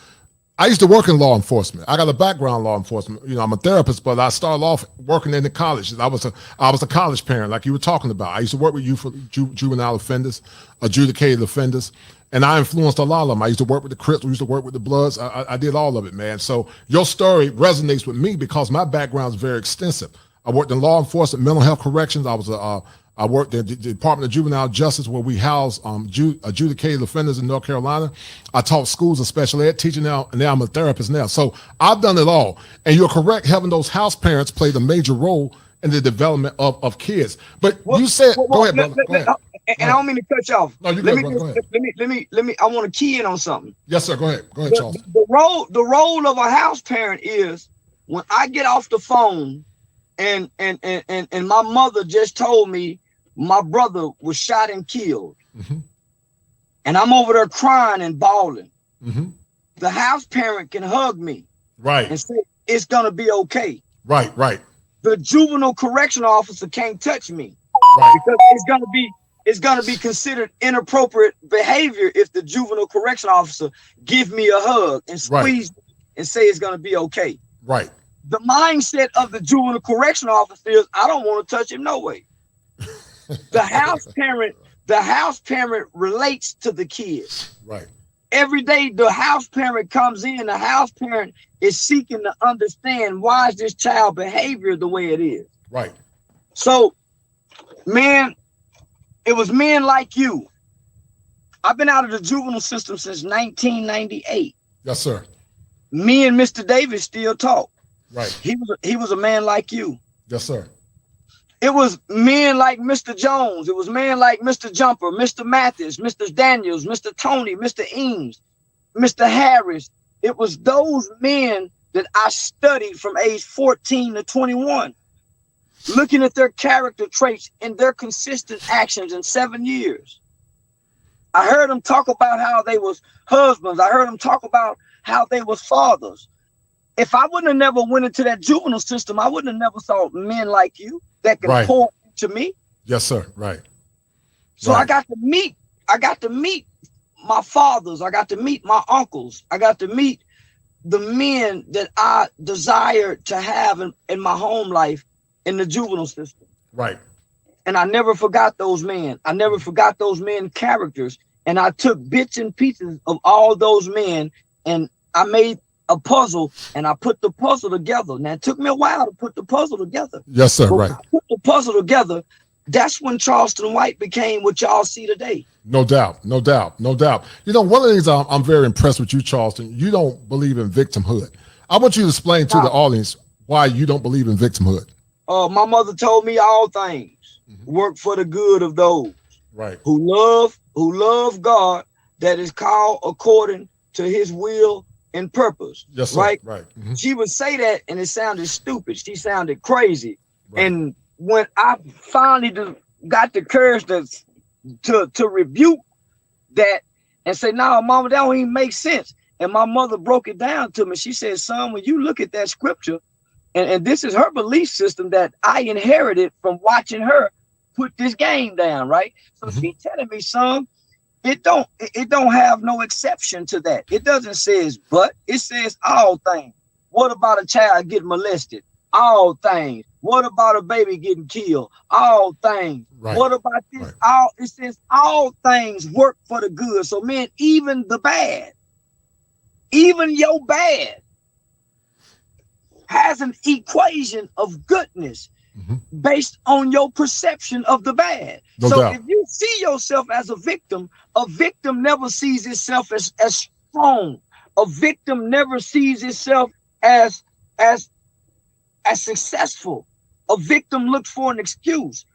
I used to work in law enforcement. I got a background in law enforcement. You know, I'm a therapist, but I started off working in the colleges. I was a college parent, like you were talking about. I used to work with youth, juvenile offenders, adjudicated offenders, and I influenced a lot of them. I used to work with the Crips. We used to work with the Bloods. I did all of it, man. So your story resonates with me because my background is very extensive. I worked in law enforcement, mental health corrections. I worked in the Department of Juvenile Justice, where we house adjudicated offenders in North Carolina. I taught schools of special ed, teaching now, and now I'm a therapist now. So I've done it all. And you're correct, having those house parents played a major role in the development of kids. But you said, go ahead, brother. Go ahead. And I don't mean to cut you off. No, you good, brother. Go ahead. Let me. I want to key in on something. Yes, sir. Go ahead, Charles. The role of a house parent is when I get off the phone, and my mother just told me my brother was shot and killed, and I'm over there crying and bawling. The house parent can hug me, right, and say it's gonna be okay. Right, right. The juvenile correction officer can't touch me, right, because it's gonna be considered inappropriate behavior if the juvenile correction officer give me a hug and squeeze me and say it's gonna be okay. Right. The mindset of the juvenile correction officer is I don't want to touch him no way. The house parent relates to the kid. Right. Every day the house parent comes in, the house parent is seeking to understand why is this child behavior the way it is. Right. So, man, it was men like you. I've been out of the juvenile system since 1998. Yes, sir. Me and Mr. Davis still talk. Right. He was a man like you. Yes, sir. It was men like Mr. Jones. It was men like Mr. Jumper, Mr. Mathis, Mr. Daniels, Mr. Tony, Mr. Eames, Mr. Harris. It was those men that I studied from age 14 to 21, looking at their character traits and their consistent actions in 7 years. I heard them talk about how they was husbands. I heard them talk about how they was fathers. If I wouldn't have never went into that juvenile system, I wouldn't have never saw men like you that can pour into me. Yes, sir. Right. So I got to meet my fathers. I got to meet my uncles. I got to meet the men that I desired to have in my home life in the juvenile system. Right. And I never forgot those men. I never forgot those men characters. And I took bits and pieces of all those men and I made a puzzle and I put the puzzle together. Now it took me a while to put the puzzle together. Yes, sir. But right. when I put the puzzle together. That's when Charleston White became what y'all see today. No doubt, no doubt, no doubt. You know, one of the things I'm very impressed with you, Charleston, you don't believe in victimhood. I want you to explain to the audience why you don't believe in victimhood. My mother told me all things work for the good of those who love God, that is called according to his will and purpose. Yes, sir. Right. Mm-hmm. She would say that and it sounded stupid. She sounded crazy. And when I finally got the courage to rebuke that and say, no, mama, that don't even make sense. And my mother broke it down to me. She said, son, when you look at that scripture, and this is her belief system that I inherited from watching her put this game down, right? So she telling me, son, it don't have no exception to that. It doesn't say but, it says all things. What about a child getting molested? All things. What about a baby getting killed? All things. Right. What about this? It says all things work for the good. So man, even the bad, even your bad has an equation of goodness based on your perception of the bad. No so doubt. If you see yourself as a victim never sees itself as strong. A victim never sees itself as successful. A victim looks for an excuse.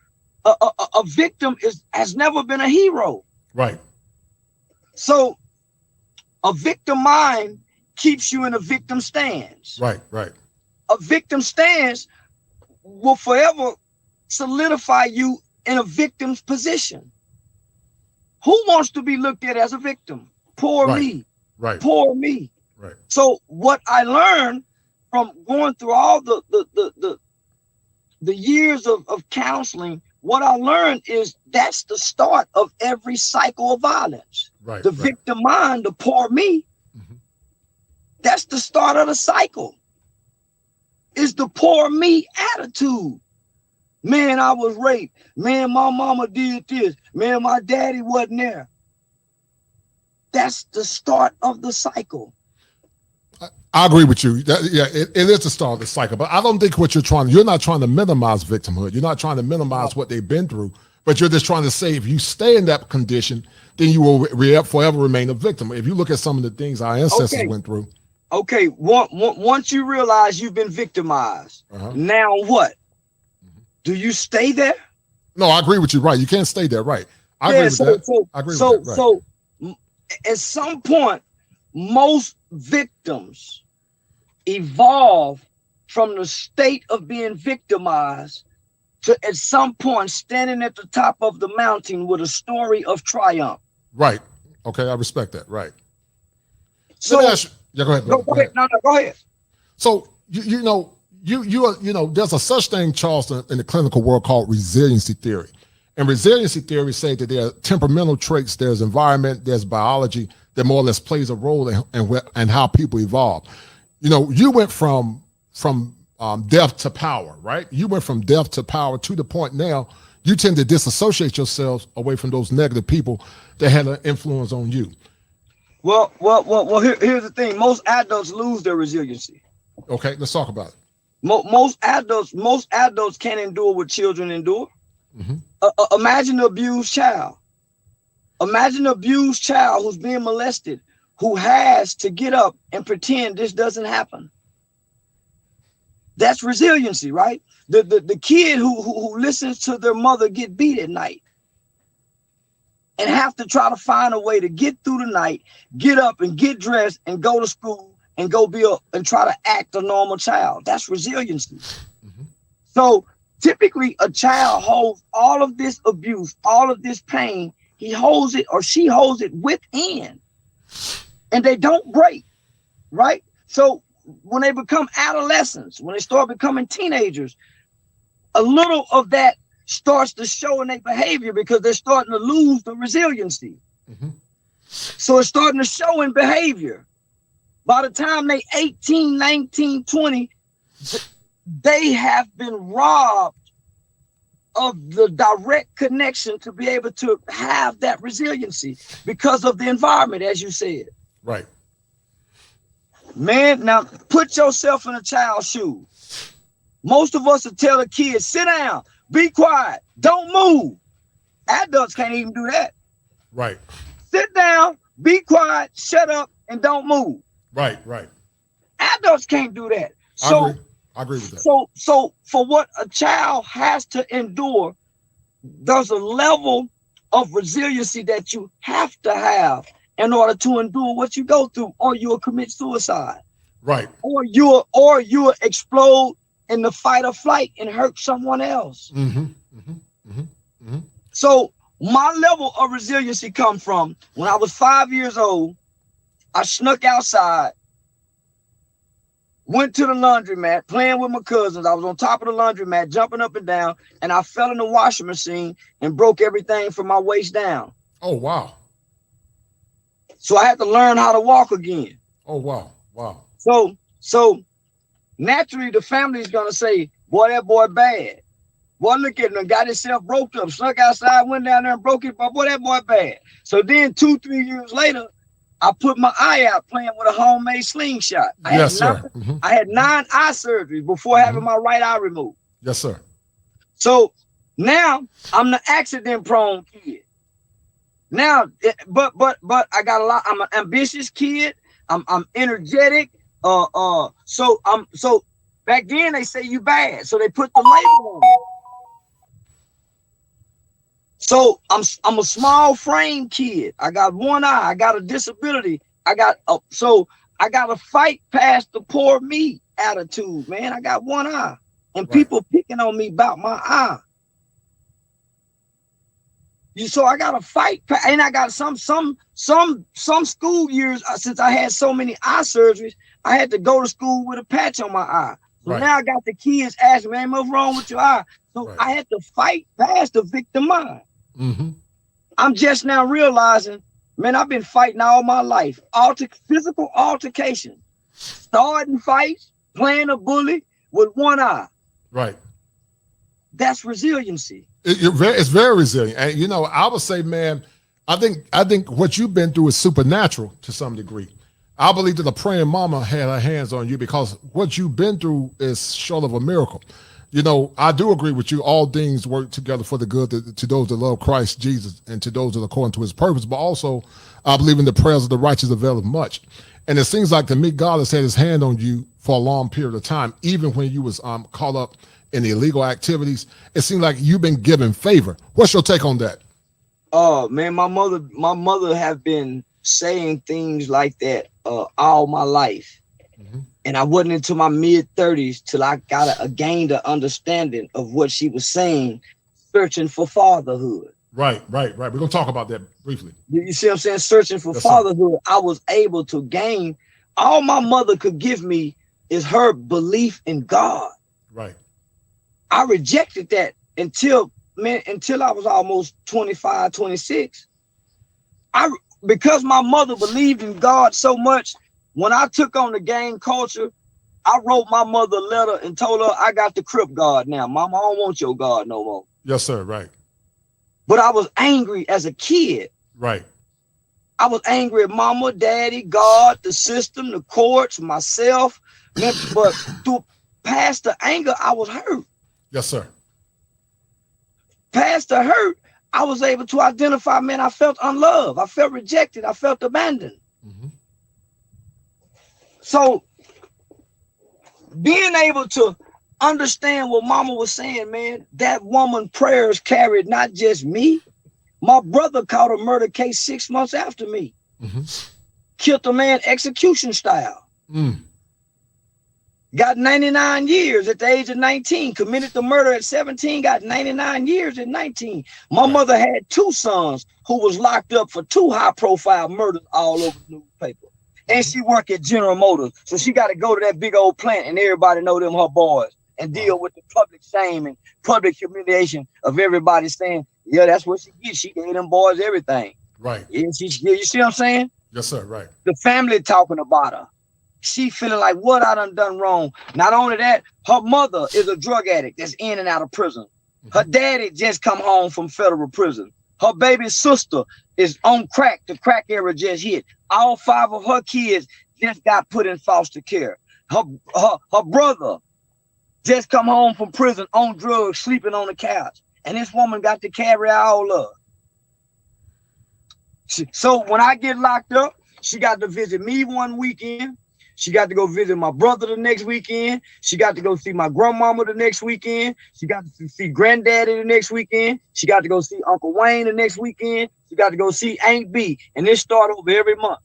a victim has never been a hero. Right. So a victim mind keeps you in a victim stance. Right, right. A victim stance will forever solidify you in a victim's position. Who wants to be looked at as a victim? Poor me. Right. Poor me. Right. So what I learned from going through all the years of counseling, what I learned is that's the start of every cycle of violence. Right. The victim mind, the poor me, that's the start of the cycle. Is the poor me attitude. Man, I was raped. Man, my mama did this. Man, my daddy wasn't there. That's the start of the cycle. I agree with you. It is the start of the cycle, but I don't think what you're not trying to minimize victimhood. You're not trying to minimize what they've been through, but you're just trying to say if you stay in that condition, then you will forever remain a victim. If you look at some of the things our ancestors went through. Okay, once you realize you've been victimized, now what? Do you stay there? No, I agree with you. Right. You can't stay there. Right. I agree with that. I agree with that. Right. So at some point, most victims evolve from the state of being victimized to at some point standing at the top of the mountain with a story of triumph. Right. Okay, I respect that. Right. So go ahead. Go ahead. No, go ahead. So you know, there's a such thing, Charleston, in the clinical world called resiliency theory. And resiliency theory say that there are temperamental traits, there's environment, there's biology that more or less plays a role in how people evolve. You know, you went from death to power, right? You went from death to power to the point now you tend to disassociate yourselves away from those negative people that had an influence on you. Well, here's the thing. Most adults lose their resiliency. Okay, let's talk about it. Most adults can't endure what children endure. Imagine an abused child. Imagine an abused child who's being molested, who has to get up and pretend this doesn't happen. That's resiliency, right? The kid who listens to their mother get beat at night and have to try to find a way to get through the night, get up and get dressed and go to school and go and try to act a normal child. That's resiliency. So typically a child holds all of this abuse, all of this pain. He holds it or she holds it within and they don't break, right? So when they become adolescents, when they start becoming teenagers, a little of that starts to show in their behavior because they're starting to lose the resiliency. So it's starting to show in behavior. By the time they 18, 19, 20, they have been robbed of the direct connection to be able to have that resiliency because of the environment, as you said. Right. Man, now put yourself in a child's shoes. Most of us will tell a kid, sit down, be quiet, don't move. Adults can't even do that. Right. Sit down, be quiet, shut up, and don't move. Right. Adults can't do that. I agree with that. So for what a child has to endure, there's a level of resiliency that you have to have in order to endure what you go through, or you'll commit suicide. Right. Or you'll explode in the fight or flight and hurt someone else. So my level of resiliency come from when I was 5 years old. I snuck outside, went to the laundromat, playing with my cousins. I was on top of the laundromat, jumping up and down, and I fell in the washing machine and broke everything from my waist down. Oh, wow. So I had to learn how to walk again. Oh, wow. So naturally the family is gonna say, boy, that boy bad. Boy, look at him, got himself broke up, snuck outside, went down there and broke it, but boy, that boy bad. So then 2-3 years later, I put my eye out playing with a homemade slingshot. I had 9 eye surgeries before having my right eye removed. Yes, sir. So now I'm the accident prone kid. Now, but I got a lot. I'm an ambitious kid. I'm energetic. So back then they say you bad, so they put the label on me. So I'm a small frame kid. I got one eye. I got a disability. I got to fight past the poor me attitude, man. I got one eye, and people picking on me about my eye. So I got to fight, and I got some school years since I had so many eye surgeries. I had to go to school with a patch on my eye. So now I got the kids asking, man, what's wrong with your eye? So I had to fight past the victim mind. I'm just now realizing, man, I've been fighting all my life. Physical altercation, starting fights, playing a bully with one eye. Right. That's resiliency. It's very resilient. And, you know, I would say, man, I think what you've been through is supernatural to some degree. I believe that the praying mama had her hands on you because what you've been through is short of a miracle. You know, I do agree with you. All things work together for the good to those that love Christ Jesus and to those that are according to his purpose. But also, I believe in the prayers of the righteous availeth much. And it seems like to me, God has had his hand on you for a long period of time, even when you was caught up in the illegal activities. It seems like you've been given favor. What's your take on that? Oh, man, my mother have been saying things like that all my life. And I wasn't into my mid-30s till I gained an understanding of what she was saying, searching for fatherhood. Right. We're going to talk about that briefly. You see what I'm saying? Searching for fatherhood. I was able to gain. All my mother could give me is her belief in God. Right. I rejected that until I was almost 25, 26. Because my mother believed in God so much, when I took on the gang culture, I wrote my mother a letter and told her I got the Crip God now. Mama, I don't want your God no more. Yes, sir. Right. But I was angry as a kid. Right. I was angry at mama, daddy, God, the system, the courts, myself. But past the anger, I was hurt. Yes, sir. Past the hurt, I was able to identify, man, I felt unloved. I felt rejected. I felt abandoned. So being able to understand what mama was saying, man, that woman prayers carried not just me. My brother caught a murder case 6 months after me. Killed a man execution style. Got 99 years at the age of 19. Committed the murder at 17. Got 99 years at 19. My mother had 2 sons who was locked up for 2 high-profile murders all over the newspaper. And she worked at General Motors. So she got to go to that big old plant and everybody know them her boys and deal with the public shame and public humiliation of everybody saying, yeah, that's what she did. She gave them boys everything. Right. Yeah, you see what I'm saying? Yes, sir. Right. The family talking about her. She feeling like what I done wrong. Not only that, her mother is a drug addict that's in and out of prison. Her daddy just come home from federal prison. Her baby sister is on crack. The crack era just hit. All 5 of her kids just got put in foster care. Her brother just come home from prison on drugs, sleeping on the couch. And this woman got to carry all of it. So when I get locked up, she got to visit me one weekend. She got to go visit my brother the next weekend. She got to go see my grandmama the next weekend. She got to see granddaddy the next weekend. She got to go see Uncle Wayne the next weekend. She got to go see Aunt B. And this start over every month.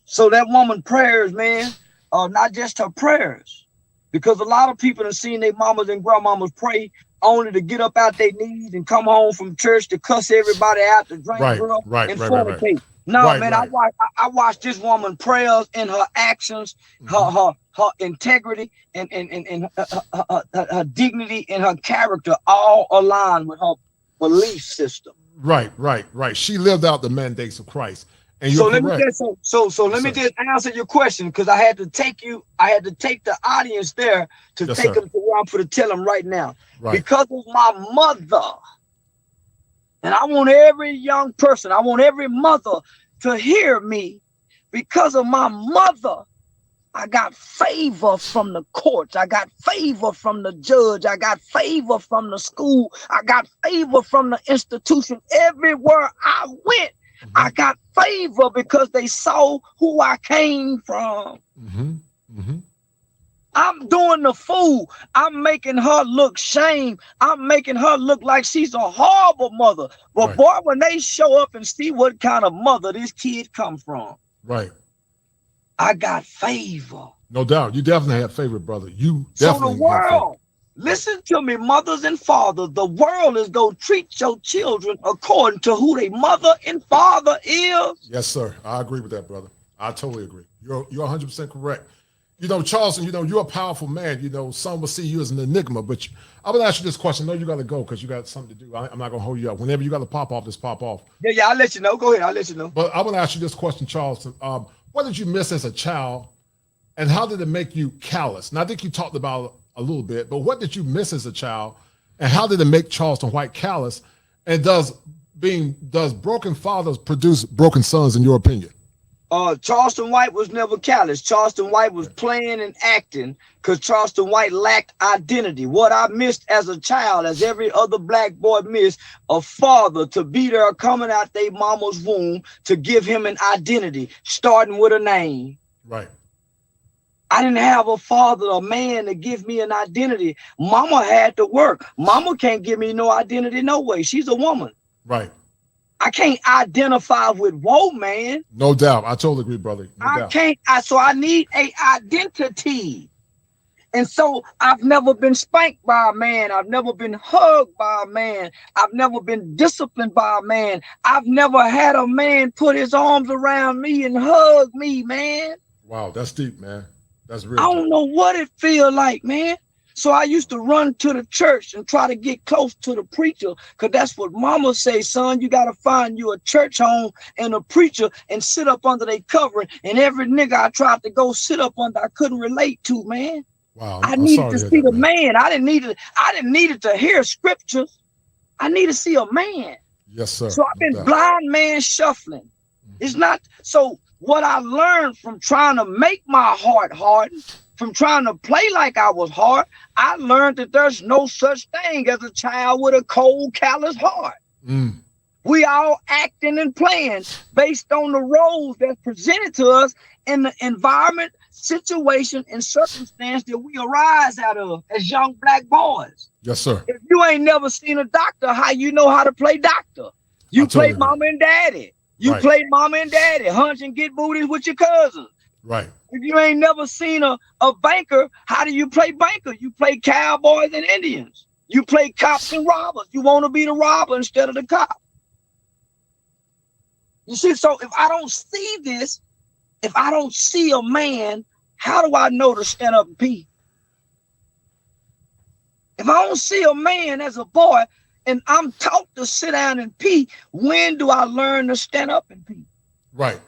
So that woman prayers, man, not just her prayers. Because a lot of people have seen their mamas and grandmamas pray only to get up out their knees and come home from church to cuss everybody out, to drink and fornicate. No, man, I watched this woman prayers in her actions, her integrity and her dignity and her character all aligned with her belief system. Right. She lived out the mandates of Christ. And so you're let correct. me just answer your question, because I had to take the audience there to take them to where I'm going to tell them right now. Because of my mother. And I want every young person, I want every mother to hear me. Because of my mother, I got favor from the courts. I got favor from the judge. I got favor from the school. I got favor from the institution. Everywhere I went, I got favor because they saw who I came from. I'm doing the fool. I'm making her look shame. I'm making her look like she's a horrible mother. But boy, when they show up and see what kind of mother this kid come from, right, I got favor. No doubt. You definitely have favor, brother. You So definitely the have favor. world, listen to me, mothers and fathers, the world is going to treat your children according to who their mother and father is. Yes, sir. I agree with that, brother. I totally agree. You're 100% correct. You know, Charleston, you know, you're a powerful man. You know, some will see you as an enigma, but I'm going to ask you this question. I know you got to go because you got something to do. I'm not going to hold you up. Whenever you got to pop off, just pop off. Yeah, I'll let you know. Go ahead. I'll let you know. But I want to ask you this question, Charleston. What did you miss as a child, and how did it make you callous? And I think you talked about it a little bit, but what did you miss as a child, and how did it make Charleston White callous? And does broken fathers produce broken sons, in your opinion? Charleston White was never callous. Charleston White was playing and acting because Charleston White lacked identity. What I missed as a child, as every other black boy missed, a father to be there coming out their mama's womb to give him an identity, starting with a name. Right. I didn't have a father, a man, to give me an identity. Mama had to work. Mama can't give me no identity no way. She's a woman. Right. I can't identify with whoa, man. No doubt. I totally agree, brother. No doubt. So I need a identity. And so I've never been spanked by a man. I've never been hugged by a man. I've never been disciplined by a man. I've never had a man put his arms around me and hug me, man. Wow, that's deep, man. That's real. I don't know what it feels like, man. So I used to run to the church and try to get close to the preacher, because that's what mama say, son. You got to find you a church home and a preacher and sit up under their covering. And every nigga I tried to go sit up under, I couldn't relate to, man. Wow. I needed to see the man. I didn't need to hear scriptures. I need to see a man. Yes, sir. So I've been blind man shuffling. It's not so. What I learned from trying to make my heart harden, from trying to play like I was hard, I learned that there's no such thing as a child with a cold, callous heart. We all acting and playing based on the roles that's presented to us in the environment, situation, and circumstance that we arise out of as young black boys. Yes, sir. If you ain't never seen a doctor, how you know how to play doctor? You play mama and daddy. You play mama and daddy, hunch and get booties with your cousins. Right. If you ain't never seen a banker, how do you play banker? You play cowboys and Indians. You play cops and robbers. You want to be the robber instead of the cop. You see, so if I don't see this, if I don't see a man, how do I know to stand up and pee? If I don't see a man as a boy, and I'm taught to sit down and pee, when do I learn to stand up and pee? Right.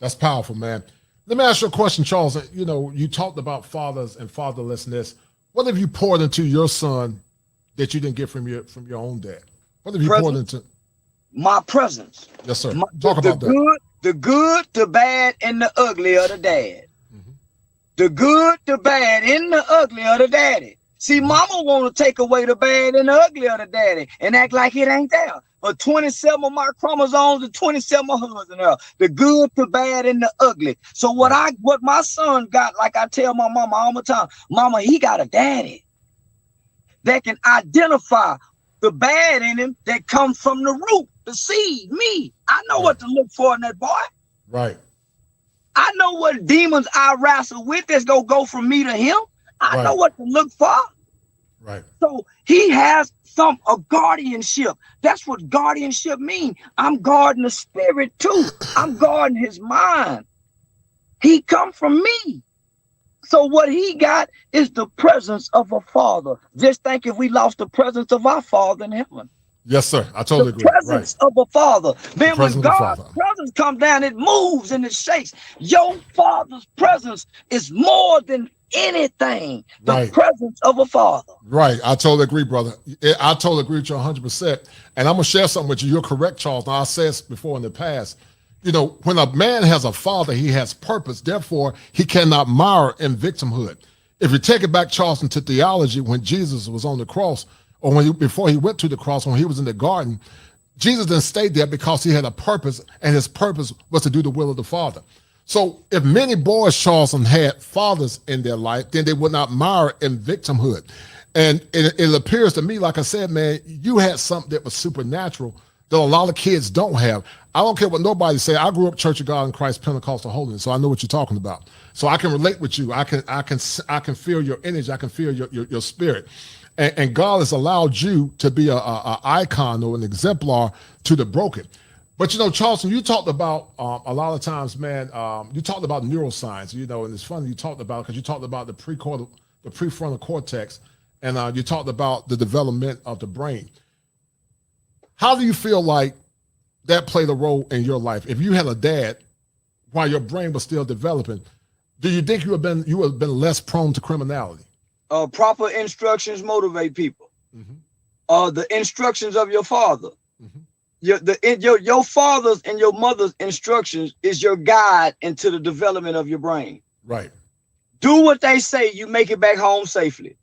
That's powerful, man. Let me ask you a question, Charles. You know, you talked about fathers and fatherlessness. What have you poured into your son that you didn't get from your own dad? What have you poured into? My presence. Yes, sir. Talk about that. The good, the bad, and the ugly of the dad. The good, the bad, and the ugly of the daddy. See, mama want to take away the bad and the ugly of the daddy and act like it ain't there. But 27 of my chromosomes and 27 of hers in there. The good, the bad, and the ugly. So what my son got, like I tell my mama all the time, mama, he got a daddy that can identify the bad in him that comes from the root, the seed, me. I know what to look for in that boy. Right. I know what demons I wrestle with that's going to go from me to him. I know what to look for. Right. So he has a guardianship. That's what guardianship means. I'm guarding the spirit too. I'm guarding his mind. He come from me. So what he got is the presence of a father. Just think if we lost the presence of our father in heaven. Yes, sir. I totally agree. The presence of a father. Then when God's presence comes down, it moves and it shakes. Your father's presence is more than anything. The presence of a father. Right. I totally agree, brother. I totally agree with you 100%. And I'm going to share something with you. You're correct, Charles. Now, I said this before in the past. You know, when a man has a father, he has purpose. Therefore, he cannot mire in victimhood. If you take it back, Charleston, to theology, when Jesus was on the cross, or before he went to the cross, when he was in the garden, Jesus didn't stay there because he had a purpose, and his purpose was to do the will of the Father. So if many boys, Charleston, had fathers in their life, then they would not mire in victimhood. And it appears to me, like I said, man, you had something that was supernatural that a lot of kids don't have. I don't care what nobody say. I grew up Church of God in Christ Pentecostal Holiness, so I know what you're talking about. So I can relate with you. I can feel your energy. I can feel your spirit. And God has allowed you to be a icon or an exemplar to the broken. But, you know, Charleston, you talked about a lot of times, man, you talked about neuroscience, you know, and it's funny you talked about, because you talked about the prefrontal cortex, and you talked about the development of the brain. How do you feel like that played a role in your life? If you had a dad while your brain was still developing, do you think you would have been less prone to criminality? Proper instructions motivate people. The instructions of your father. Your father's and your mother's instructions is your guide into the development of your brain. Right. Do what they say, you make it back home safely.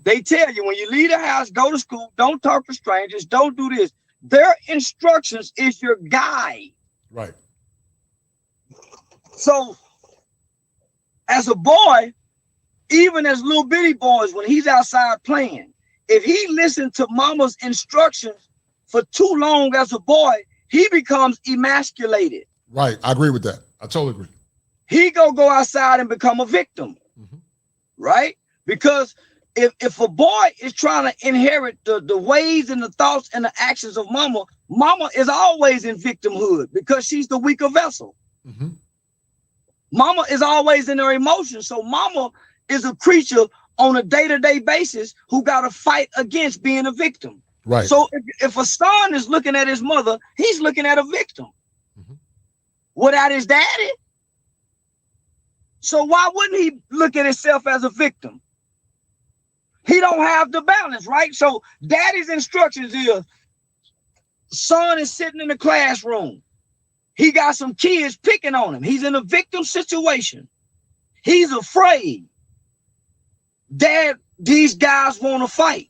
They tell you when you leave the house, go to school, don't talk to strangers, don't do this. Their instructions is your guide. Right. So as a boy, even as little bitty boys, when he's outside playing, if he listened to mama's instructions for too long as a boy, he becomes emasculated. Right. I agree with that. I totally agree. He go outside and become a victim. Right? Because if a boy is trying to inherit the ways and the thoughts and the actions of mama, mama is always in victimhood because she's the weaker vessel. Mama is always in her emotions. So mama is a creature on a day-to-day basis who got to fight against being a victim. Right. So if a son is looking at his mother, he's looking at a victim without his daddy. So why wouldn't he look at himself as a victim? He don't have the balance, right? So daddy's instructions is, son is sitting in the classroom. He got some kids picking on him. He's in a victim situation. He's afraid. Dad, these guys want to fight.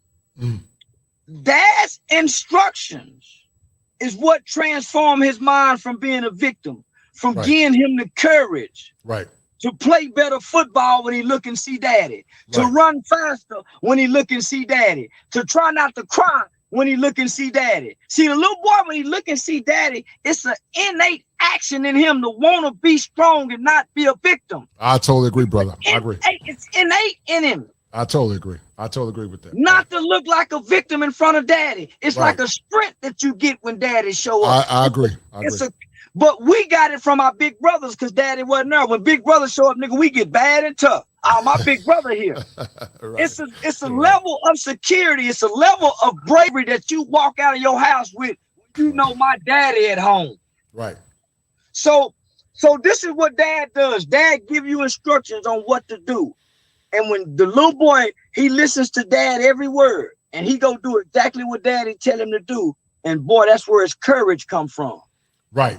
Dad's instructions is what transformed his mind from being a victim, from giving him the courage. Right. To play better football when he look and see daddy, to run faster when he look and see daddy, to try not to cry when he look and see daddy. See, the little boy, when he look and see daddy, it's an innate action in him to want to be strong and not be a victim. I totally agree, brother. I agree. It's innate in him. I totally agree. I totally agree with that. Not to look like a victim in front of daddy. It's like a sprint that you get when daddy show up. I agree. I agree. But we got it from our big brothers because daddy wasn't there. When big brothers show up, nigga, we get bad and tough. Oh, my big brother here. It's a level of security. It's a level of bravery that you walk out of your house with. You know my daddy at home. Right. So this is what dad does. Dad give you instructions on what to do. And when the little boy, he listens to dad every word, and he go do exactly what daddy tell him to do. And boy, that's where his courage come from. Right.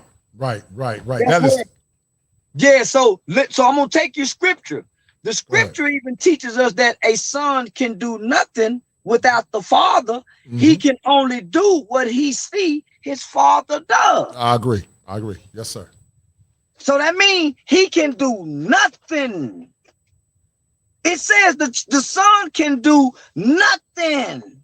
Yeah, so I'm gonna take your scripture. The scripture even teaches us that a son can do nothing without the father. He can only do what he see his father does. I agree. Yes, sir. So that means he can do nothing. It says that the son can do nothing.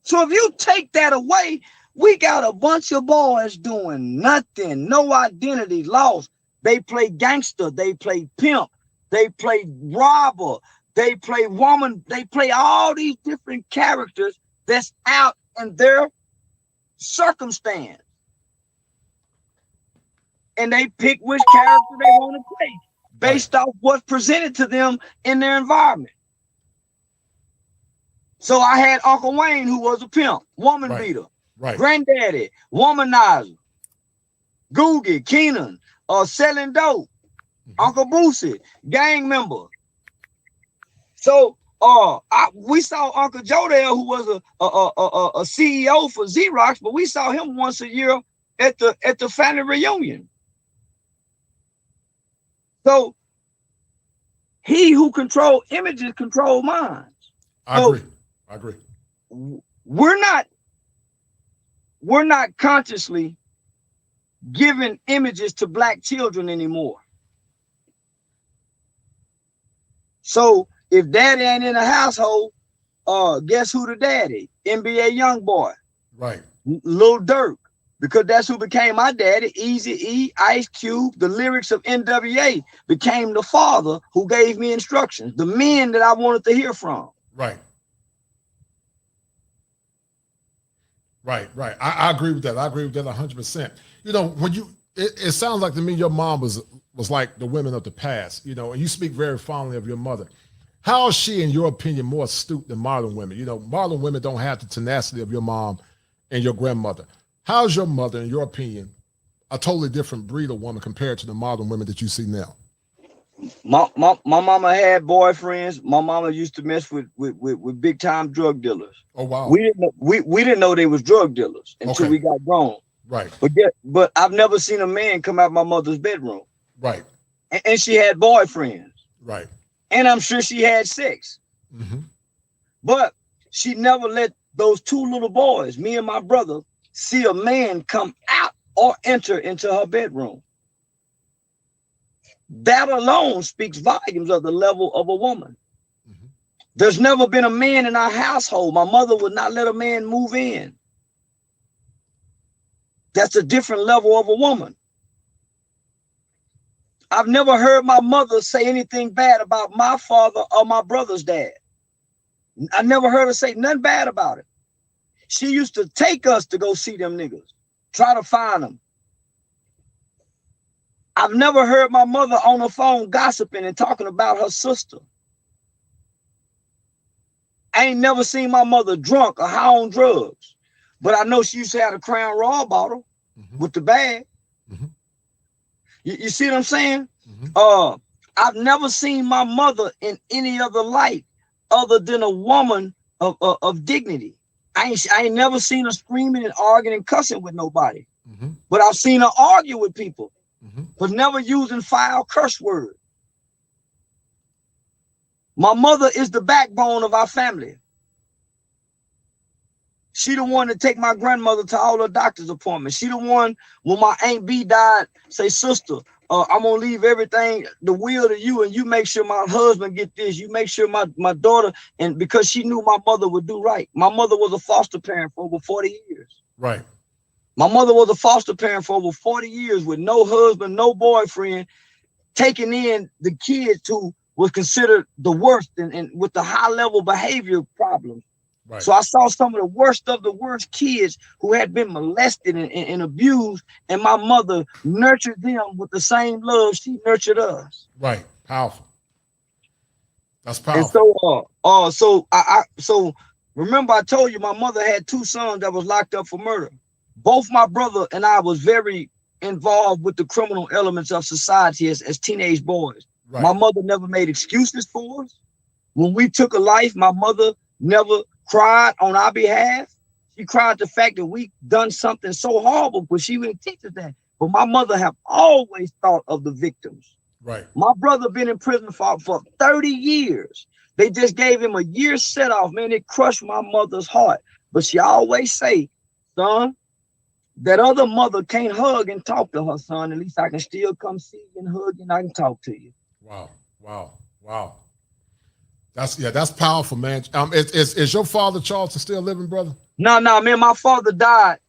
So if you take that away, we got a bunch of boys doing nothing, no identity, lost. They play gangster, they play pimp, they play robber, they play woman, they play all these different characters that's out in their circumstance. And they pick which character they want to play based off what's presented to them in their environment. So I had Uncle Wayne, who was a pimp, woman beater. Right. Granddaddy, womanizer, Googie, Keenan, selling dope, Uncle Boosie, gang member. So we saw Uncle Jodell, who was a CEO for Xerox, but we saw him once a year at the family reunion. So he who control images control minds. I agree. We're not consciously giving images to black children anymore. So if daddy ain't in the household, guess who the daddy? NBA Youngboy. Right. Lil Durk. Because that's who became my daddy. Eazy-E, Ice Cube, the lyrics of NWA became the father who gave me instructions, the men that I wanted to hear from. Right. Right. I agree with that. I agree with that 100%. You know, when it sounds like to me your mom was like the women of the past, you know, and you speak very fondly of your mother. How is she, in your opinion, more astute than modern women? You know, modern women don't have the tenacity of your mom and your grandmother. How's your mother, in your opinion, a totally different breed of woman compared to the modern women that you see now? My mama had boyfriends. My mama used to mess with big time drug dealers. Oh wow. We didn't know they was drug dealers until we got grown. Right. But I've never seen a man come out my mother's bedroom. Right. And she had boyfriends. Right. And I'm sure she had sex. Mm-hmm. But she never let those two little boys, me and my brother, see a man come out or enter into her bedroom. That alone speaks volumes of the level of a woman. Mm-hmm. There's never been a man in our household. My mother would not let a man move in. That's a different level of a woman. I've never heard my mother say anything bad about my father or my brother's dad. I never heard her say nothing bad about it. She used to take us to go see them niggas, try to find them. I've never heard my mother on the phone gossiping and talking about her sister. I ain't never seen my mother drunk or high on drugs, but I know she used to have a Crown Royal bottle with the bag. Mm-hmm. You see what I'm saying? Mm-hmm. I've never seen my mother in any other light other than a woman of dignity. I ain't never seen her screaming and arguing and cussing with nobody. Mm-hmm. But I've seen her argue with people, mm-hmm. but never using foul curse words. My mother is the backbone of our family. She the one to take my grandmother to all her doctor's appointments. She the one, when my Aunt B died, say, sister, I'm gonna leave everything, the will to you, and you make sure my husband get this. You make sure my daughter, and because she knew my mother would do right. My mother was a foster parent for over 40 years. Right. My mother was a foster parent for over 40 years with no husband, no boyfriend, taking in the kids who was considered the worst and with the high level behavior problems. Right. So I saw some of the worst kids who had been molested and abused, and my mother nurtured them with the same love she nurtured us. Right. Powerful. That's powerful. And so remember I told you my mother had two sons that was locked up for murder. Both my brother and I was very involved with the criminal elements of society as teenage boys. Right. My mother never made excuses for us. When we took a life, my mother never cried on our behalf. She cried the fact that we done something so horrible, but she wouldn't teach us that. But my mother have always thought of the victims. Right. My brother been in prison for 30 years. They just gave him a year set off. Man, it crushed my mother's heart. But she always say, son, that other mother can't hug and talk to her son. At least I can still come see you and hug you and I can talk to you. Wow. That's powerful, man. Is your father Charleston still living, brother? No, man. My father died.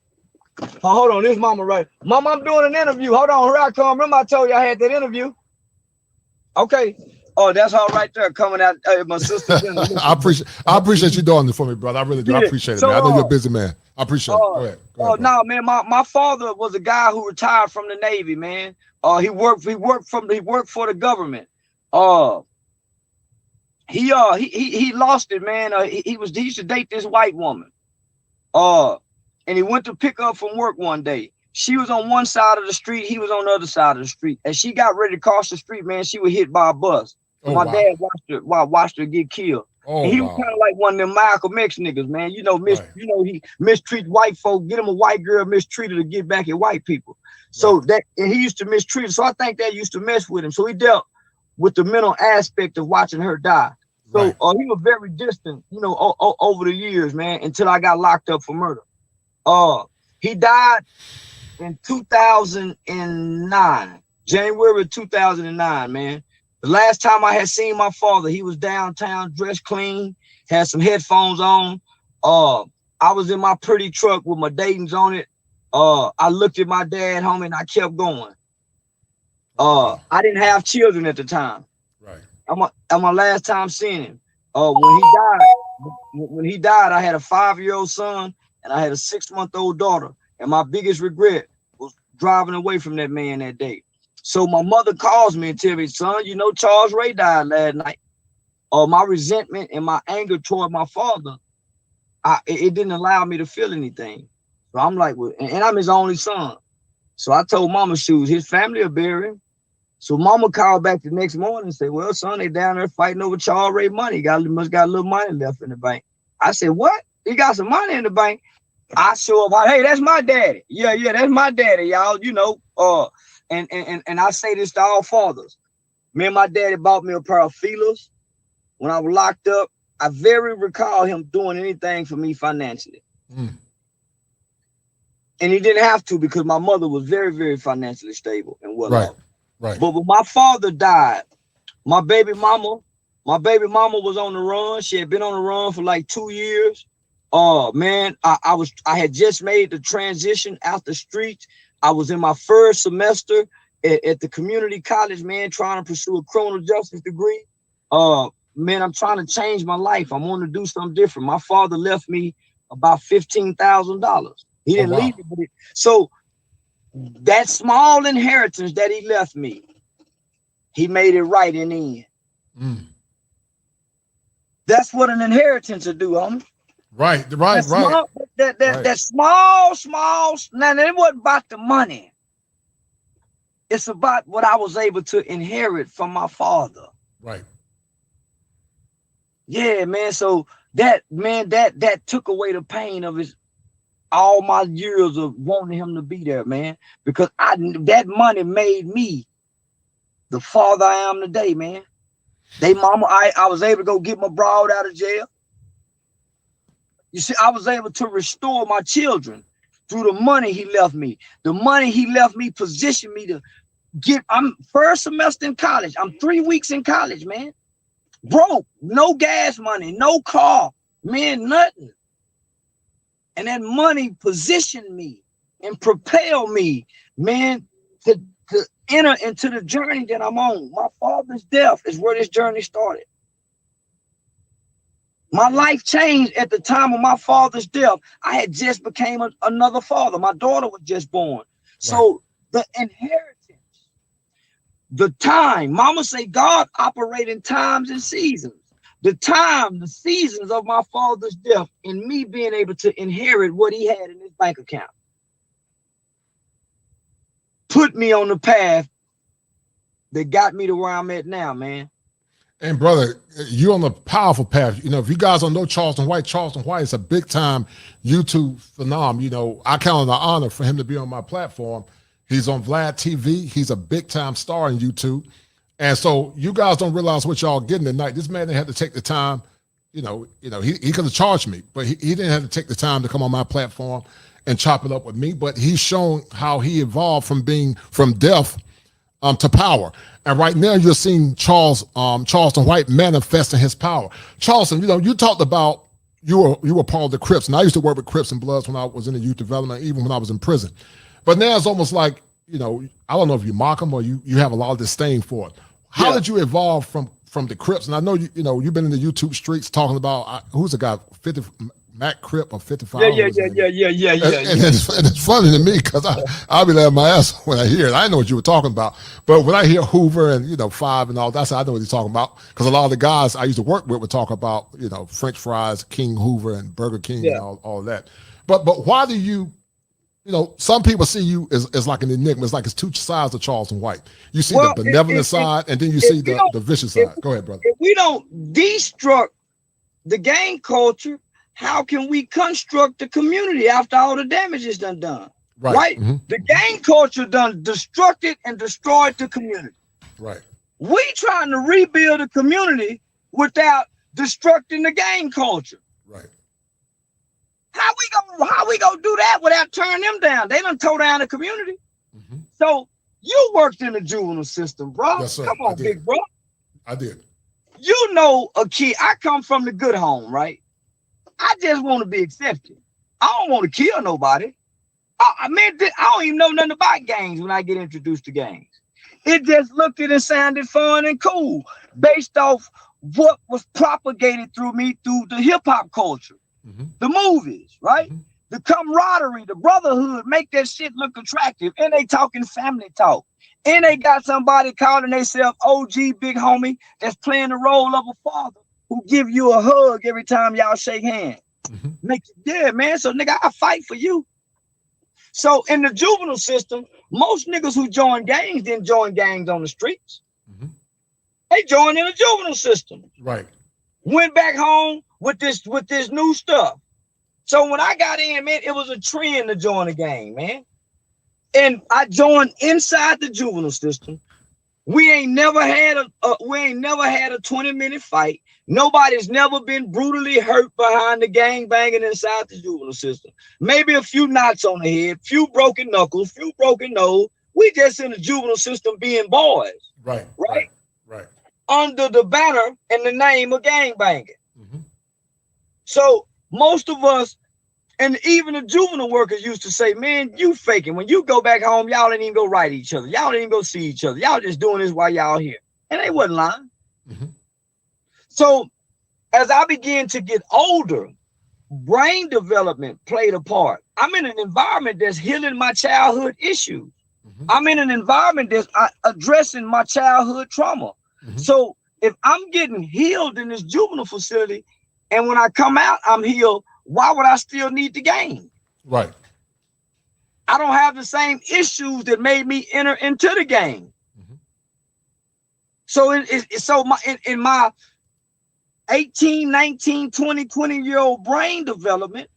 Oh, hold on, this mama right. Mom, I'm doing an interview. Hold on, here I come. Remember I told you I had that interview? Okay. Oh, that's all right there coming out. My sister. I appreciate you doing this for me, brother. I really do. Yeah. I appreciate it, man. I know you're a busy man. I appreciate it. Go ahead, no, man. My father was a guy who retired from the Navy, man. He worked for the government. He lost it, man. He used to date this white woman. And he went to pick up from work one day. She was on one side of the street, he was on the other side of the street. As she got ready to cross the street, man, she was hit by a bus. Dad watched her get killed. And he was kind of like one of them Malcolm X niggas, man. He mistreats white folk, get him a white girl mistreated to get back at white people. So and he used to mistreat her. So I think that used to mess with him. So he dealt with the mental aspect of watching her die. So he was very distant, over the years, man, until I got locked up for murder. He died in 2009, January 2009, man. The last time I had seen my father, he was downtown, dressed clean, had some headphones on. I was in my pretty truck with my Dayton's on it. I looked at my dad, homie, and I kept going. I didn't have children at the time. Right. At my last time seeing him. When he died, I had a 5-year-old son and I had a 6-month-old daughter. And my biggest regret was driving away from that man that day. So my mother calls me and tells me, son, you know, Charles Ray died last night. My resentment and my anger toward my father, it didn't allow me to feel anything. So I'm like, well, and I'm his only son. So I told mama, shoes, his family will bury him. So mama called back the next morning and said, well, son, they down there fighting over Charles Ray money. Must got a little money left in the bank. I said, what? He got some money in the bank. I show up, hey, that's my daddy. Yeah, that's my daddy, y'all, you know. And I say this to all fathers. Me and my daddy bought me a pair of feelers when I was locked up. I very recall him doing anything for me financially. And he didn't have to because my mother was very, very financially stable and whatnot. Right. But when my father died, my baby mama was on the run. She had been on the run for like 2 years. Man, I had just made the transition out the streets. I was in my first semester at the community college, man, trying to pursue a criminal justice degree. Man, I'm trying to change my life. I want to do something different. My father left me about $15,000. He didn't leave me. So that small inheritance that he left me, he made it right in the end. That's what an inheritance will do, homie. Right. That small. Now, it wasn't about the money. It's about what I was able to inherit from my father. Right. Yeah, man. So that took away the pain of all my years of wanting him to be there, man. Because that money made me the father I am today, man. I was able to go get my broad out of jail. You see, I was able to restore my children through the money he left me. The money he left me positioned me to I'm first semester in college. I'm 3 weeks in college, man. Broke, no gas money, no car, man, nothing. And that money positioned me and propelled me, man, to enter into the journey that I'm on. My father's death is where this journey started. My life changed at the time of my father's death. I had just became another father. My daughter was just born. So the inheritance, the time, mama say God operates in times and seasons. The seasons of my father's death and me being able to inherit what he had in his bank account put me on the path that got me to where I'm at now, man. And brother, you're on a powerful path. You know, if you guys don't know Charleston White is a big time YouTube phenom. You know, I count it an honor for him to be on my platform. He's on Vlad TV. He's a big time star in YouTube. And so you guys don't realize what y'all getting tonight. This man didn't have to take the time, he could have charged me, but he didn't have to take the time to come on my platform and chop it up with me. But he's shown how he evolved from death to power. And right now you're seeing Charleston White manifesting his power. Charleston, you talked about you were part of the Crips, and I used to work with Crips and Bloods when I was in the youth development, even when I was in prison. But now it's almost like, I don't know if you mock them or you have a lot of disdain for it. How did you evolve from the Crips? And I know you've been in the YouTube streets talking about who's the guy, 50 Mac Crip or 55. Yeah. And it's funny to me because I'll be laughing my ass when I hear it. I know what you were talking about, but when I hear Hoover and Five and all that, I know what he's talking about because a lot of the guys I used to work with would talk about French fries, King Hoover, and Burger King and all that. But why do you? Some people see you as like an enigma. It's like it's two sides of Charleston White. You see the benevolent side, and then you see the vicious side. Go ahead, brother. If we don't destruct the gang culture, how can we construct the community after all the damage is done? Right? Mm-hmm. The gang culture done destructed and destroyed the community. Right. We trying to rebuild a community without destructing the gang culture. Right. How we gonna do that without turning them down? They done tore down the community. So you worked in the juvenile system, bro. Yes, sir. Come on, big bro. I did. You know a kid. I come from the good home, right? I just want to be accepted. I don't want to kill nobody. I don't even know nothing about gangs when I get introduced to gangs. It just looked and sounded fun and cool based off what was propagated through me through the hip hop culture, the movies, right? The camaraderie, the brotherhood, make that shit look attractive. And they talking family talk. And they got somebody calling themselves OG big homie that's playing the role of a father who give you a hug every time y'all shake hands. Make you dead, man. So nigga, I fight for you. So in the juvenile system, most niggas who join gangs didn't join gangs on the streets. They joined in the juvenile system. Right. Went back home with this new stuff. So when I got in, man, it was a trend to join a gang, man. And I joined inside the juvenile system. We ain't never had a 20-minute fight. Nobody's never been brutally hurt behind the gang banging inside the juvenile system. Maybe a few knots on the head, few broken knuckles, few broken nose. We just in the juvenile system being boys. Right. Under the banner and the name of gang banging. So most of us, and even the juvenile workers used to say, man, you faking. When you go back home, y'all ain't even go write each other. Y'all ain't even go see each other. Y'all just doing this while y'all here. And they wasn't lying. So as I began to get older, brain development played a part. I'm in an environment that's healing my childhood issues. I'm in an environment that's addressing my childhood trauma. So if I'm getting healed in this juvenile facility, and when I come out, I'm healed, why would I still need the gang? Right. I don't have the same issues that made me enter into the gang. So in my 18, 19, 20, 20-year-old brain development,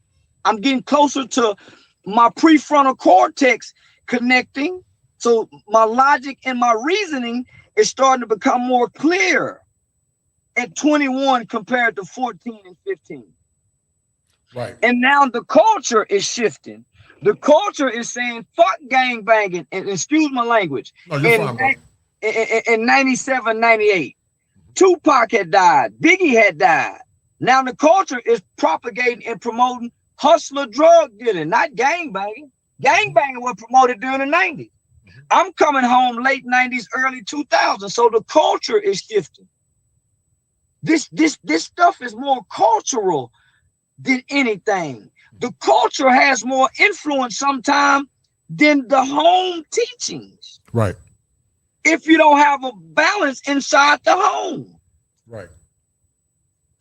I'm getting closer to my prefrontal cortex connecting. So my logic and my reasoning is starting to become more clear at 21 compared to 14 and 15. Right. And now the culture is shifting. The culture is saying, fuck gang banging, and excuse my language. No, you're fine, bro. In 97, 98, Tupac had died. Biggie had died. Now the culture is propagating and promoting hustler drug dealing, not gang banging. Gang banging was promoted during the 90s. I'm coming home late 90s, early 2000s. So the culture is shifting. This stuff is more cultural than anything. The culture has more influence sometimes than the home teachings. Right. If you don't have a balance inside the home. Right.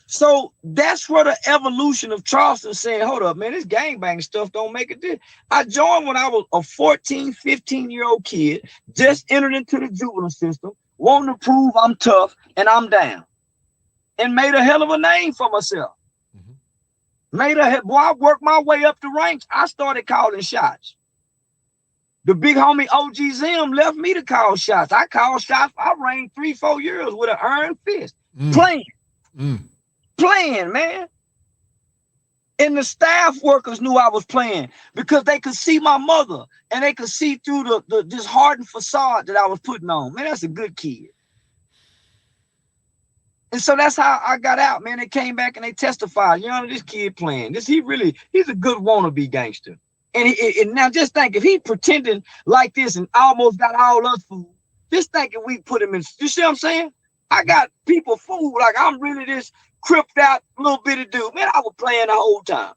So that's where the evolution of Charleston saying, hold up, man, this gangbang stuff don't make it. I joined when I was a 14, 15-year-old kid, just entered into the juvenile system, wanting to prove I'm tough and I'm down. And made a hell of a name for myself. I worked my way up the ranks. I started calling shots. The big homie OG Zim left me to call shots. I called shots. I reigned 3-4 years with an iron fist. Playing, man. And the staff workers knew I was playing because they could see my mother and they could see through the disheartened facade that I was putting on. Man, that's a good kid. And so that's how I got out, man. They came back and they testified, you know, this kid playing. He's a good wannabe gangster. And now just think, if he pretending like this and almost got all us fooled, just think if we put him in, you see what I'm saying? I got people fooled like I'm really this cripped out little bitty dude. Man, I was playing the whole time.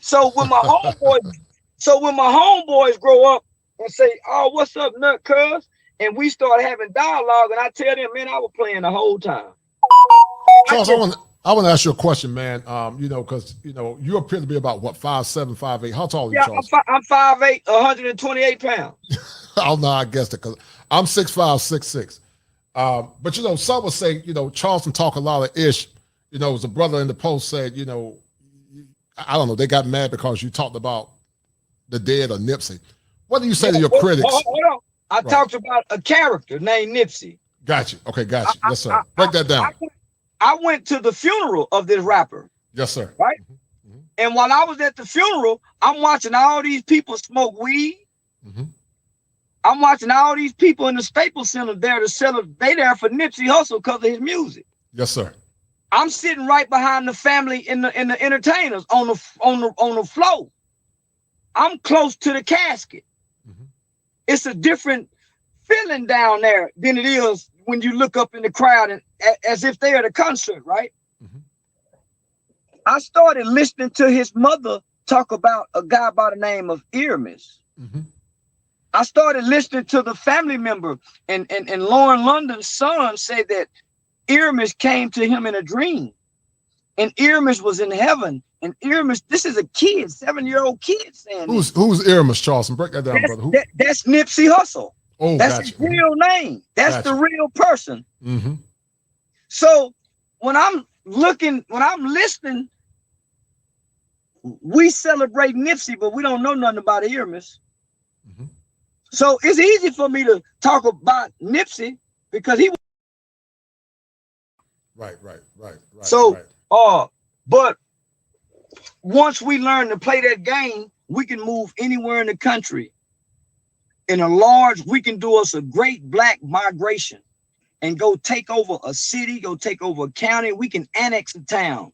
So when my homeboys grow up and say, oh, what's up, nut cuz? And we start having dialogue and I tell them, man, I was playing the whole time. Charles, I want to ask you a question, man. Because you appear to be about what, 5'7", 5'8". How tall are you, Charles? I'm 5'8", 128 pounds. Oh no, I guessed it because I'm 6'5", 6'6". But some would say, Charleston talk a lot of ish. As a brother in the post said, I don't know, they got mad because you talked about the dead or Nipsey. What do you say to your critics? Hold on. I talked about a character named Nipsey. Got you. Okay, got you. Yes, sir. Break that down. I went to the funeral of this rapper. Yes, sir. Right? And while I was at the funeral, I'm watching all these people smoke weed. I'm watching all these people in the Staples Center there to celebrate. They there for Nipsey Hussle because of his music. Yes, sir. I'm sitting right behind the family in the entertainers on the floor. I'm close to the casket. It's a different feeling down there than it is when you look up in the crowd and as if they are at a concert, right? I started listening to his mother talk about a guy by the name of Irrational. I started listening to the family member, and Lauren London's son said that Irrational came to him in a dream, and Irrational was in heaven. And Irrational, this is a kid, 7-year-old kid saying Who's Irrational, Charleston? Break that down, brother. That's Nipsey Hussle. Oh, that's gotcha. his real name. That's Gotcha. the real person. So when I'm listening, we celebrate Nipsey, but we don't know nothing about Irrational. So it's easy for me to talk about Nipsey because he. Right. So, but once we learn to play that game, we can move anywhere in the country. We can do us a great black migration and go take over a city, go take over a county. We can annex a town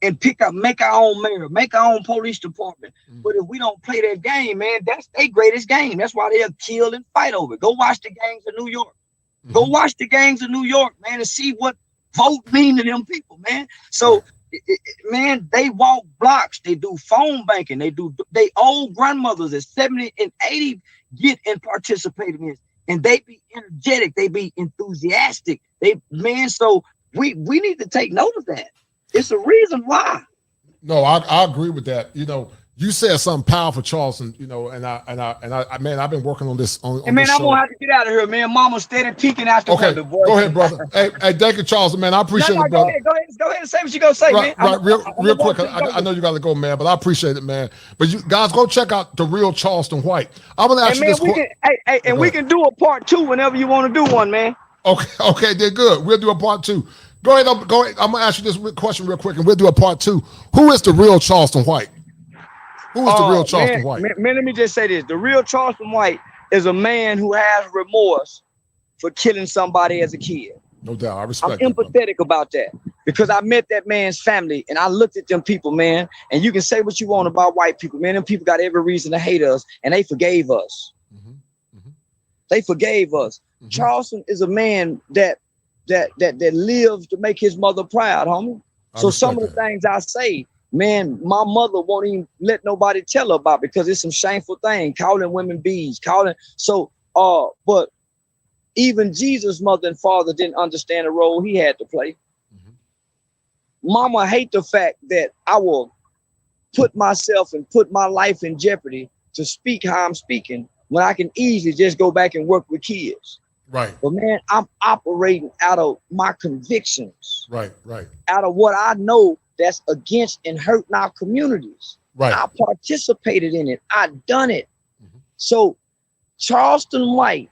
and make our own mayor, make our own police department. But if we don't play that game, man, that's their greatest game. That's why they'll kill and fight over it. Go watch the gangs of New York. Go watch the gangs of New York, man, and see what vote mean to them people, man. So, man, they walk blocks. They do phone banking. They old grandmothers at 70 and 80 get and participate in this. And they be energetic. They be enthusiastic. So we need to take note of that. It's a reason why. No, I agree with that. You said something powerful, Charleston. And man, I've been working on this on. And man, this I'm gonna have to get out of here, man. Mama's steady peeking out the window, boy. Go ahead, brother. hey, thank you, Charleston, man. I appreciate it, brother. Go ahead and say what you gonna say, man. Right, real quick. I know you got to go, man, but I appreciate it, man. But you guys, go check out The Real Charleston White. I'm gonna ask you this question. We can do a part 2 whenever you want to do one, man. Okay, they're good. We'll do a part 2. Go ahead. I'm gonna ask you this question real quick, and we'll do a part 2. Who is the real Charleston White? Who is the real Charleston White? Man, let me just say this. The real Charleston White is a man who has remorse for killing somebody as a kid. No doubt. I respect I'm empathetic about that because I met that man's family and I looked at them people, man. And you can say what you want about white people, man. Them people got every reason to hate us, and they forgave us. They forgave us. Charleston is a man that lives to make his mother proud, homie. So some of the things I say, man, my mother won't even let nobody tell her about because it's some shameful thing, calling women bees, but even Jesus' mother and father didn't understand the role he had to play. Mama hate the fact that I will put myself and put my life in jeopardy to speak how I'm speaking when I can easily just go back and work with kids. Right. But man, I'm operating out of my convictions. Right. Out of what I know that's against and hurting our communities. Right. I participated in it. I done it. So Charleston White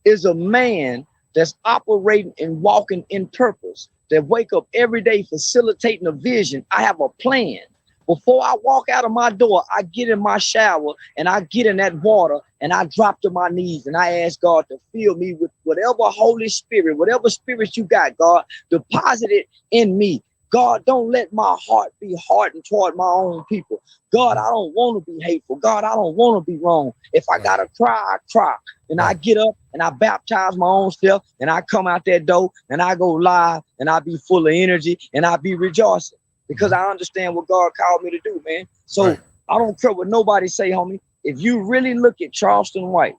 is a man that's operating and walking in purpose, that wake up every day facilitating a vision. I have a plan. Before I walk out of my door, I get in my shower and I get in that water and I drop to my knees and I ask God to fill me with whatever Holy Spirit, whatever spirit you got, God, deposit it in me. God, don't let my heart be hardened toward my own people. God, I don't want to be hateful. God, I don't want to be wrong. If I got to cry, I cry. And I get up and I baptize my own self and I come out that door and I go live and I be full of energy and I be rejoicing because I understand what God called me to do, man. So I don't care what nobody say, homie. If you really look at Charleston White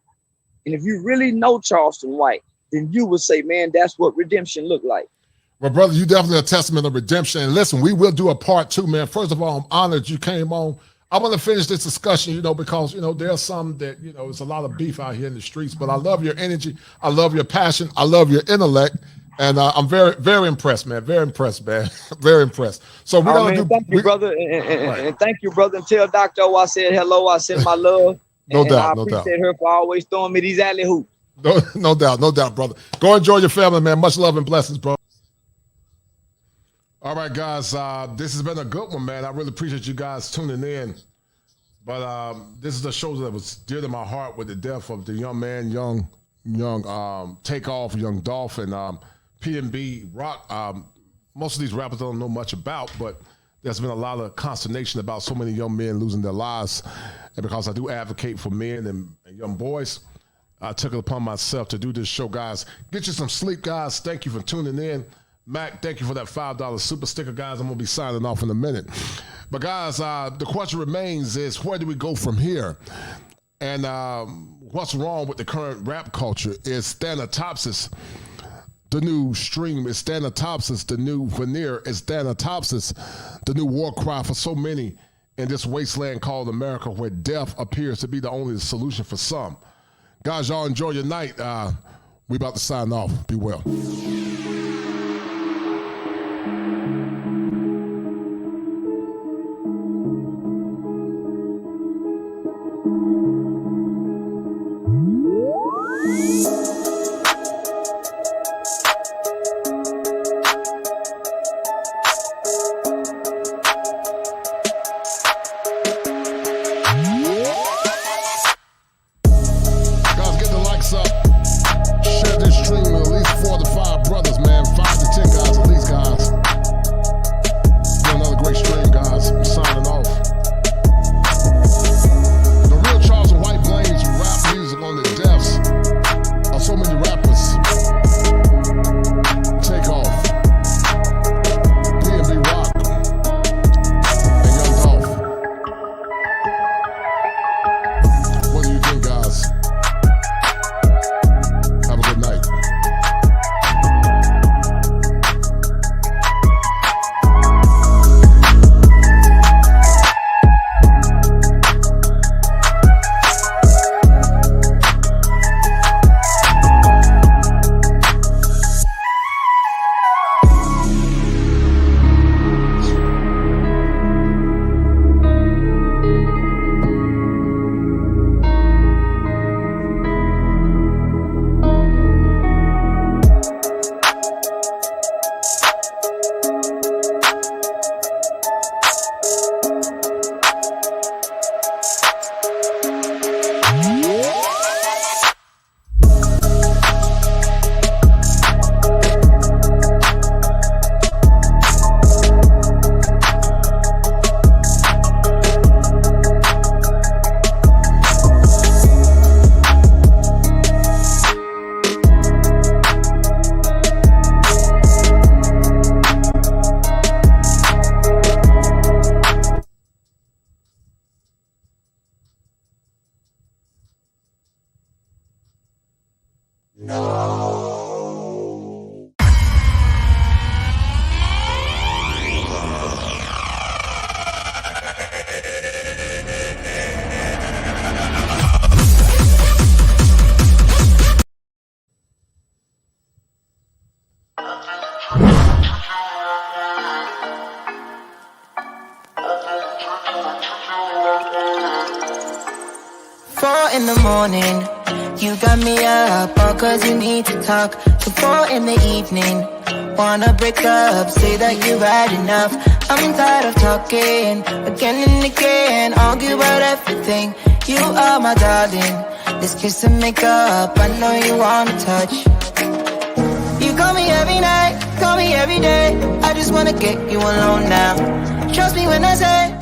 and if you really know Charleston White, then you would say, man, that's what redemption look like. Well, brother, you definitely a testament of redemption. And listen, we will do a part 2, man. First of all, I'm honored you came on. I want to finish this discussion, because, there's some that, there's a lot of beef out here in the streets, but I love your energy. I love your passion. I love your intellect. And I'm very, very impressed, man. Very impressed, man. Very impressed. So we're going to do. Thank you, brother. And thank you, brother. And tell Dr. O I said hello. I sent my love. No doubt. I appreciate her for always throwing me these alley hoops. No doubt, brother. Go enjoy your family, man. Much love and blessings, bro. All right, guys, this has been a good one, man. I really appreciate you guys tuning in. But this is a show that was dear to my heart with the death of the young man, young Takeoff, young Dolph, and PNB Rock. Most of these rappers don't know much about, but there's been a lot of consternation about so many young men losing their lives. And because I do advocate for men and young boys, I took it upon myself to do this show, guys. Get you some sleep, guys. Thank you for tuning in. Mac, thank you for that $5 super sticker, guys. I'm going to be signing off in a minute. But, guys, the question remains is, where do we go from here? And what's wrong with the current rap culture? Is thanatopsis the new stream? Is thanatopsis the new veneer? Is thanatopsis the new war cry for so many in this wasteland called America, where death appears to be the only solution for some? Guys, y'all enjoy your night. We about to sign off. Be well. In the morning, you got me up all cause you need to talk. To 4 in the evening, wanna break up, say that you've had enough. I'm tired of talking, again and again, argue about everything. You are my darling, this kiss and make up, I know you wanna touch. You call me every night, call me every day, I just wanna get you alone now. Trust me when I say